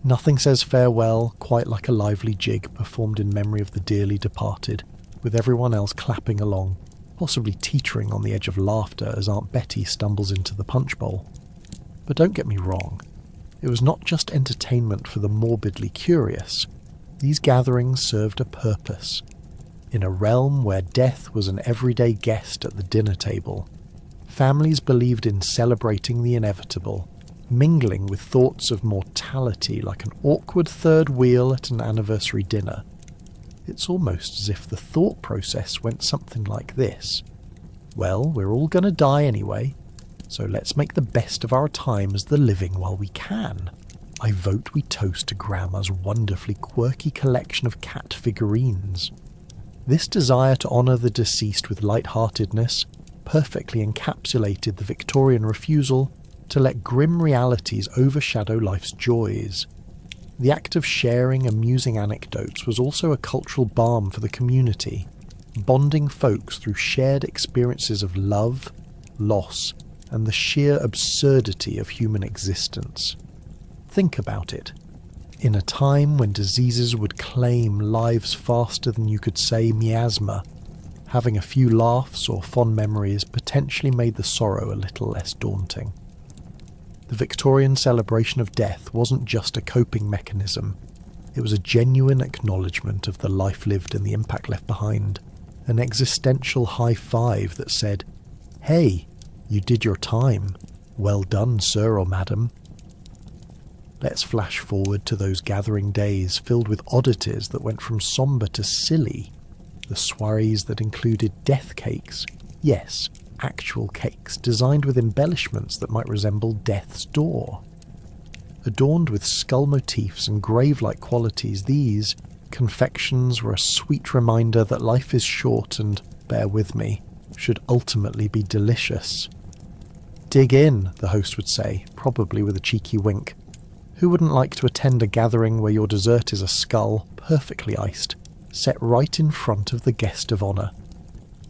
Nothing says farewell quite like a lively jig performed in memory of the dearly departed, with everyone else clapping along, possibly teetering on the edge of laughter as Aunt Betty stumbles into the punch bowl. But don't get me wrong, it was not just entertainment for the morbidly curious. These gatherings served a purpose. In a realm where death was an everyday guest at the dinner table, families believed in celebrating the inevitable, mingling with thoughts of mortality like an awkward third wheel at an anniversary dinner. It's almost as if the thought process went something like this. Well, we're all going to die anyway, so let's make the best of our time as the living while we can. I vote we toast to Grandma's wonderfully quirky collection of cat figurines. This desire to honour the deceased with light-heartedness perfectly encapsulated the Victorian refusal to let grim realities overshadow life's joys. The act of sharing amusing anecdotes was also a cultural balm for the community, bonding folks through shared experiences of love, loss, and the sheer absurdity of human existence. Think about it. In a time when diseases would claim lives faster than you could say miasma, having a few laughs or fond memories potentially made the sorrow a little less daunting. The Victorian celebration of death wasn't just a coping mechanism, it was a genuine acknowledgement of the life lived and the impact left behind, an existential high five that said, "Hey, you did your time. Well done, sir or madam." Let's flash forward to those gathering days filled with oddities that went from sombre to silly. The soirees that included death cakes. Yes, actual cakes designed with embellishments that might resemble death's door. Adorned with skull motifs and grave-like qualities, these confections were a sweet reminder that life is short and, bear with me, should ultimately be delicious. "Dig in," the host would say, probably with a cheeky wink. Who wouldn't like to attend a gathering where your dessert is a skull, perfectly iced, set right in front of the guest of honour?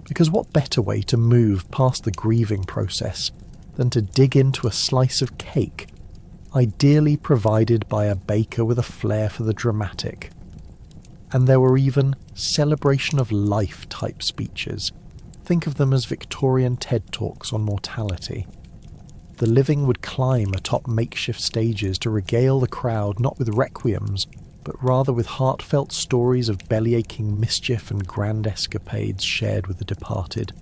Because what better way to move past the grieving process than to dig into a slice of cake, ideally provided by a baker with a flair for the dramatic? And there were even celebration of life type speeches. Think of them as Victorian TED Talks on mortality. The living would climb atop makeshift stages to regale the crowd not with requiems, but rather with heartfelt stories of belly-aching mischief and grand escapades shared with the departed.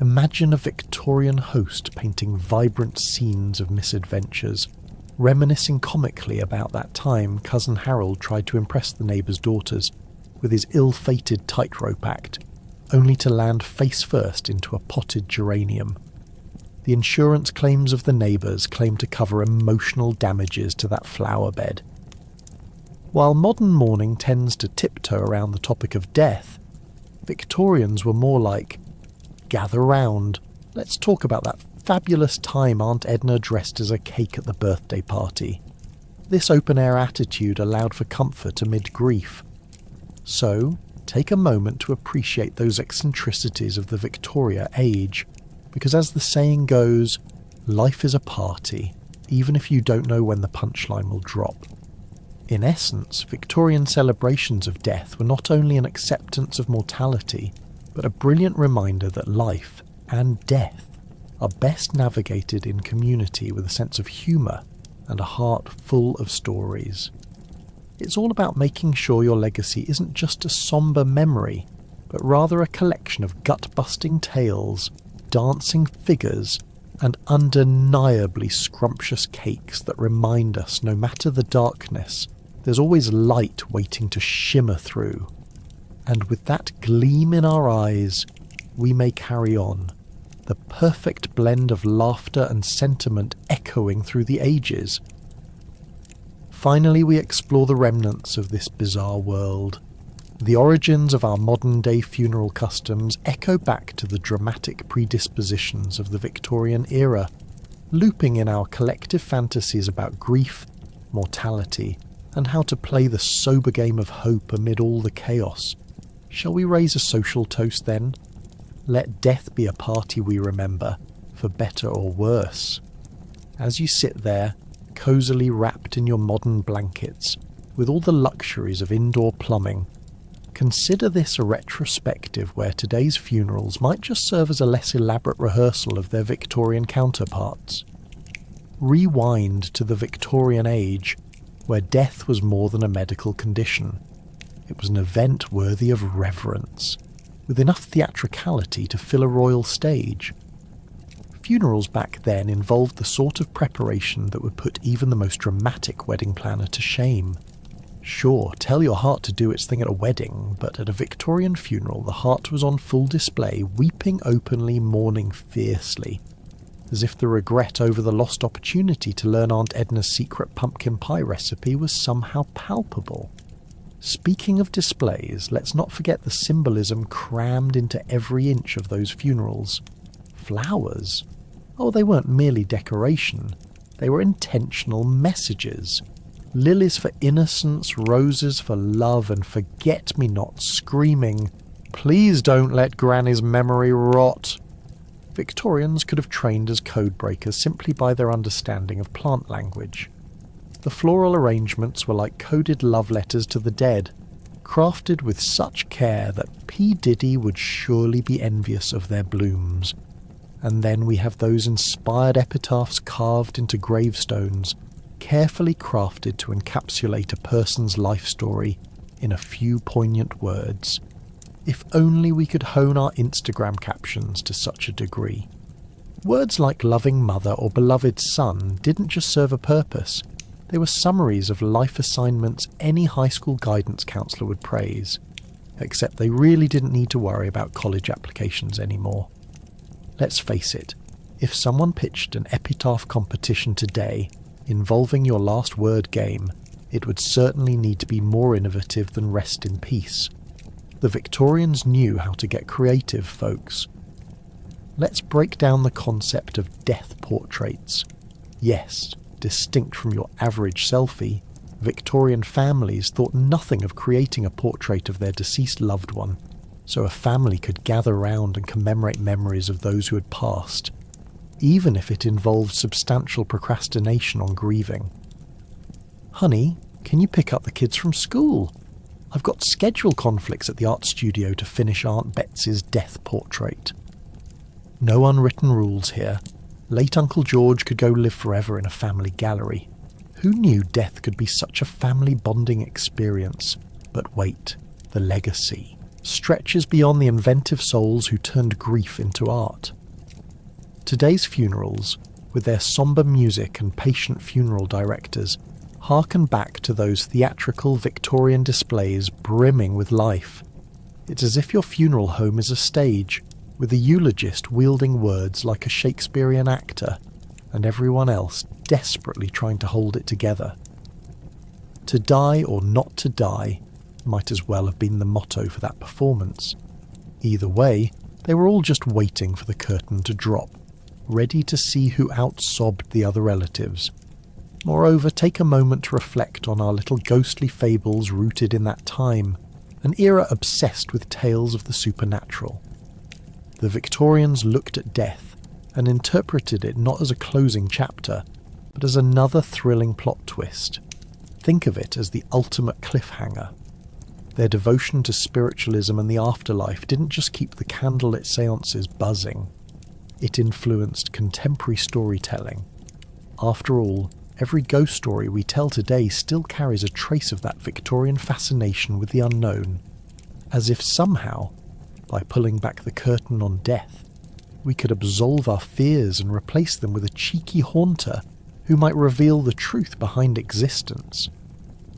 Imagine a Victorian host painting vibrant scenes of misadventures, reminiscing comically about that time Cousin Harold tried to impress the neighbours' daughters with his ill-fated tightrope act, only to land face first into a potted geranium. The insurance claims of the neighbours claim to cover emotional damages to that flower bed. While modern mourning tends to tiptoe around the topic of death, Victorians were more like, gather round, let's talk about that fabulous time Aunt Edna dressed as a cake at the birthday party. This open-air attitude allowed for comfort amid grief. So, take a moment to appreciate those eccentricities of the Victoria age, because as the saying goes, life is a party, even if you don't know when the punchline will drop. In essence, Victorian celebrations of death were not only an acceptance of mortality, but a brilliant reminder that life and death are best navigated in community with a sense of humour and a heart full of stories. It's all about making sure your legacy isn't just a sombre memory, but rather a collection of gut-busting tales, dancing figures, and undeniably scrumptious cakes that remind us no matter the darkness, there's always light waiting to shimmer through. And with that gleam in our eyes, we may carry on, the perfect blend of laughter and sentiment echoing through the ages. Finally, we explore the remnants of this bizarre world. The origins of our modern-day funeral customs echo back to the dramatic predispositions of the Victorian era, looping in our collective fantasies about grief, mortality, and how to play the sober game of hope amid all the chaos. Shall we raise a social toast then? Let death be a party we remember, for better or worse. As you sit there, cosily wrapped in your modern blankets, with all the luxuries of indoor plumbing, consider this a retrospective where today's funerals might just serve as a less elaborate rehearsal of their Victorian counterparts. Rewind to the Victorian age, where death was more than a medical condition. It was an event worthy of reverence, with enough theatricality to fill a royal stage. Funerals back then involved the sort of preparation that would put even the most dramatic wedding planner to shame. Sure, tell your heart to do its thing at a wedding, but at a Victorian funeral the heart was on full display, weeping openly, mourning fiercely, as if the regret over the lost opportunity to learn Aunt Edna's secret pumpkin pie recipe was somehow palpable. Speaking of displays, let's not forget the symbolism crammed into every inch of those funerals. Flowers? Oh, they weren't merely decoration. They were intentional messages. Lilies for innocence, roses for love, and forget-me-nots screaming, "Please don't let Granny's memory rot." Victorians could have trained as codebreakers simply by their understanding of plant language. The floral arrangements were like coded love letters to the dead, crafted with such care that P. Diddy would surely be envious of their blooms. And then we have those inspired epitaphs carved into gravestones, carefully crafted to encapsulate a person's life story in a few poignant words. If only we could hone our Instagram captions to such a degree. Words like loving mother or beloved son didn't just serve a purpose. They were summaries of life assignments any high school guidance counsellor would praise. Except they really didn't need to worry about college applications anymore. Let's face it, if someone pitched an epitaph competition today involving your last word game, it would certainly need to be more innovative than rest in peace. The Victorians knew how to get creative, folks. Let's break down the concept of death portraits. Yes, distinct from your average selfie, Victorian families thought nothing of creating a portrait of their deceased loved one, so a family could gather round and commemorate memories of those who had passed, even if it involved substantial procrastination on grieving. "Honey, can you pick up the kids from school? I've got schedule conflicts at the art studio to finish Aunt Betsy's death portrait." No unwritten rules here. Late Uncle George could go live forever in a family gallery. Who knew death could be such a family bonding experience? But wait, the legacy stretches beyond the inventive souls who turned grief into art. Today's funerals, with their sombre music and patient funeral directors, harken back to those theatrical Victorian displays brimming with life. It's as if your funeral home is a stage, with the eulogist wielding words like a Shakespearean actor, and everyone else desperately trying to hold it together. To die or not to die might as well have been the motto for that performance. Either way, they were all just waiting for the curtain to drop, ready to see who outsobbed the other relatives. Moreover, take a moment to reflect on our little ghostly fables rooted in that time, an era obsessed with tales of the supernatural. The Victorians looked at death and interpreted it not as a closing chapter, but as another thrilling plot twist. Think of it as the ultimate cliffhanger. Their devotion to spiritualism and the afterlife didn't just keep the candlelit seances buzzing. It influenced contemporary storytelling. After all, every ghost story we tell today still carries a trace of that Victorian fascination with the unknown, as if somehow, by pulling back the curtain on death, we could absolve our fears and replace them with a cheeky haunter who might reveal the truth behind existence.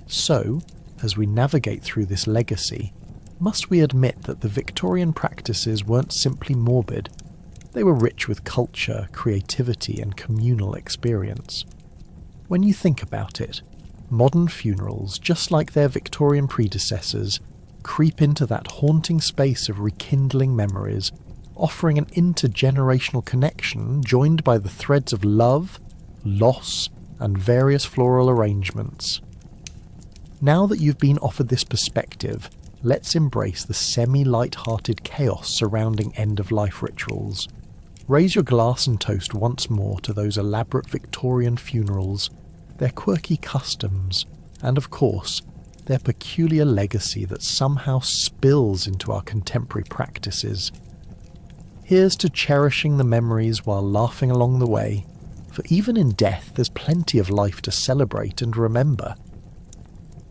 So, as we navigate through this legacy, must we admit that the Victorian practices weren't simply morbid, they were rich with culture, creativity and communal experience. When you think about it, modern funerals, just like their Victorian predecessors, creep into that haunting space of rekindling memories, offering an intergenerational connection joined by the threads of love, loss, and various floral arrangements. Now that you've been offered this perspective, let's embrace the semi-light-hearted chaos surrounding end-of-life rituals. Raise your glass and toast once more to those elaborate Victorian funerals, their quirky customs, and of course, their peculiar legacy that somehow spills into our contemporary practices. Here's to cherishing the memories while laughing along the way, for even in death there's plenty of life to celebrate and remember.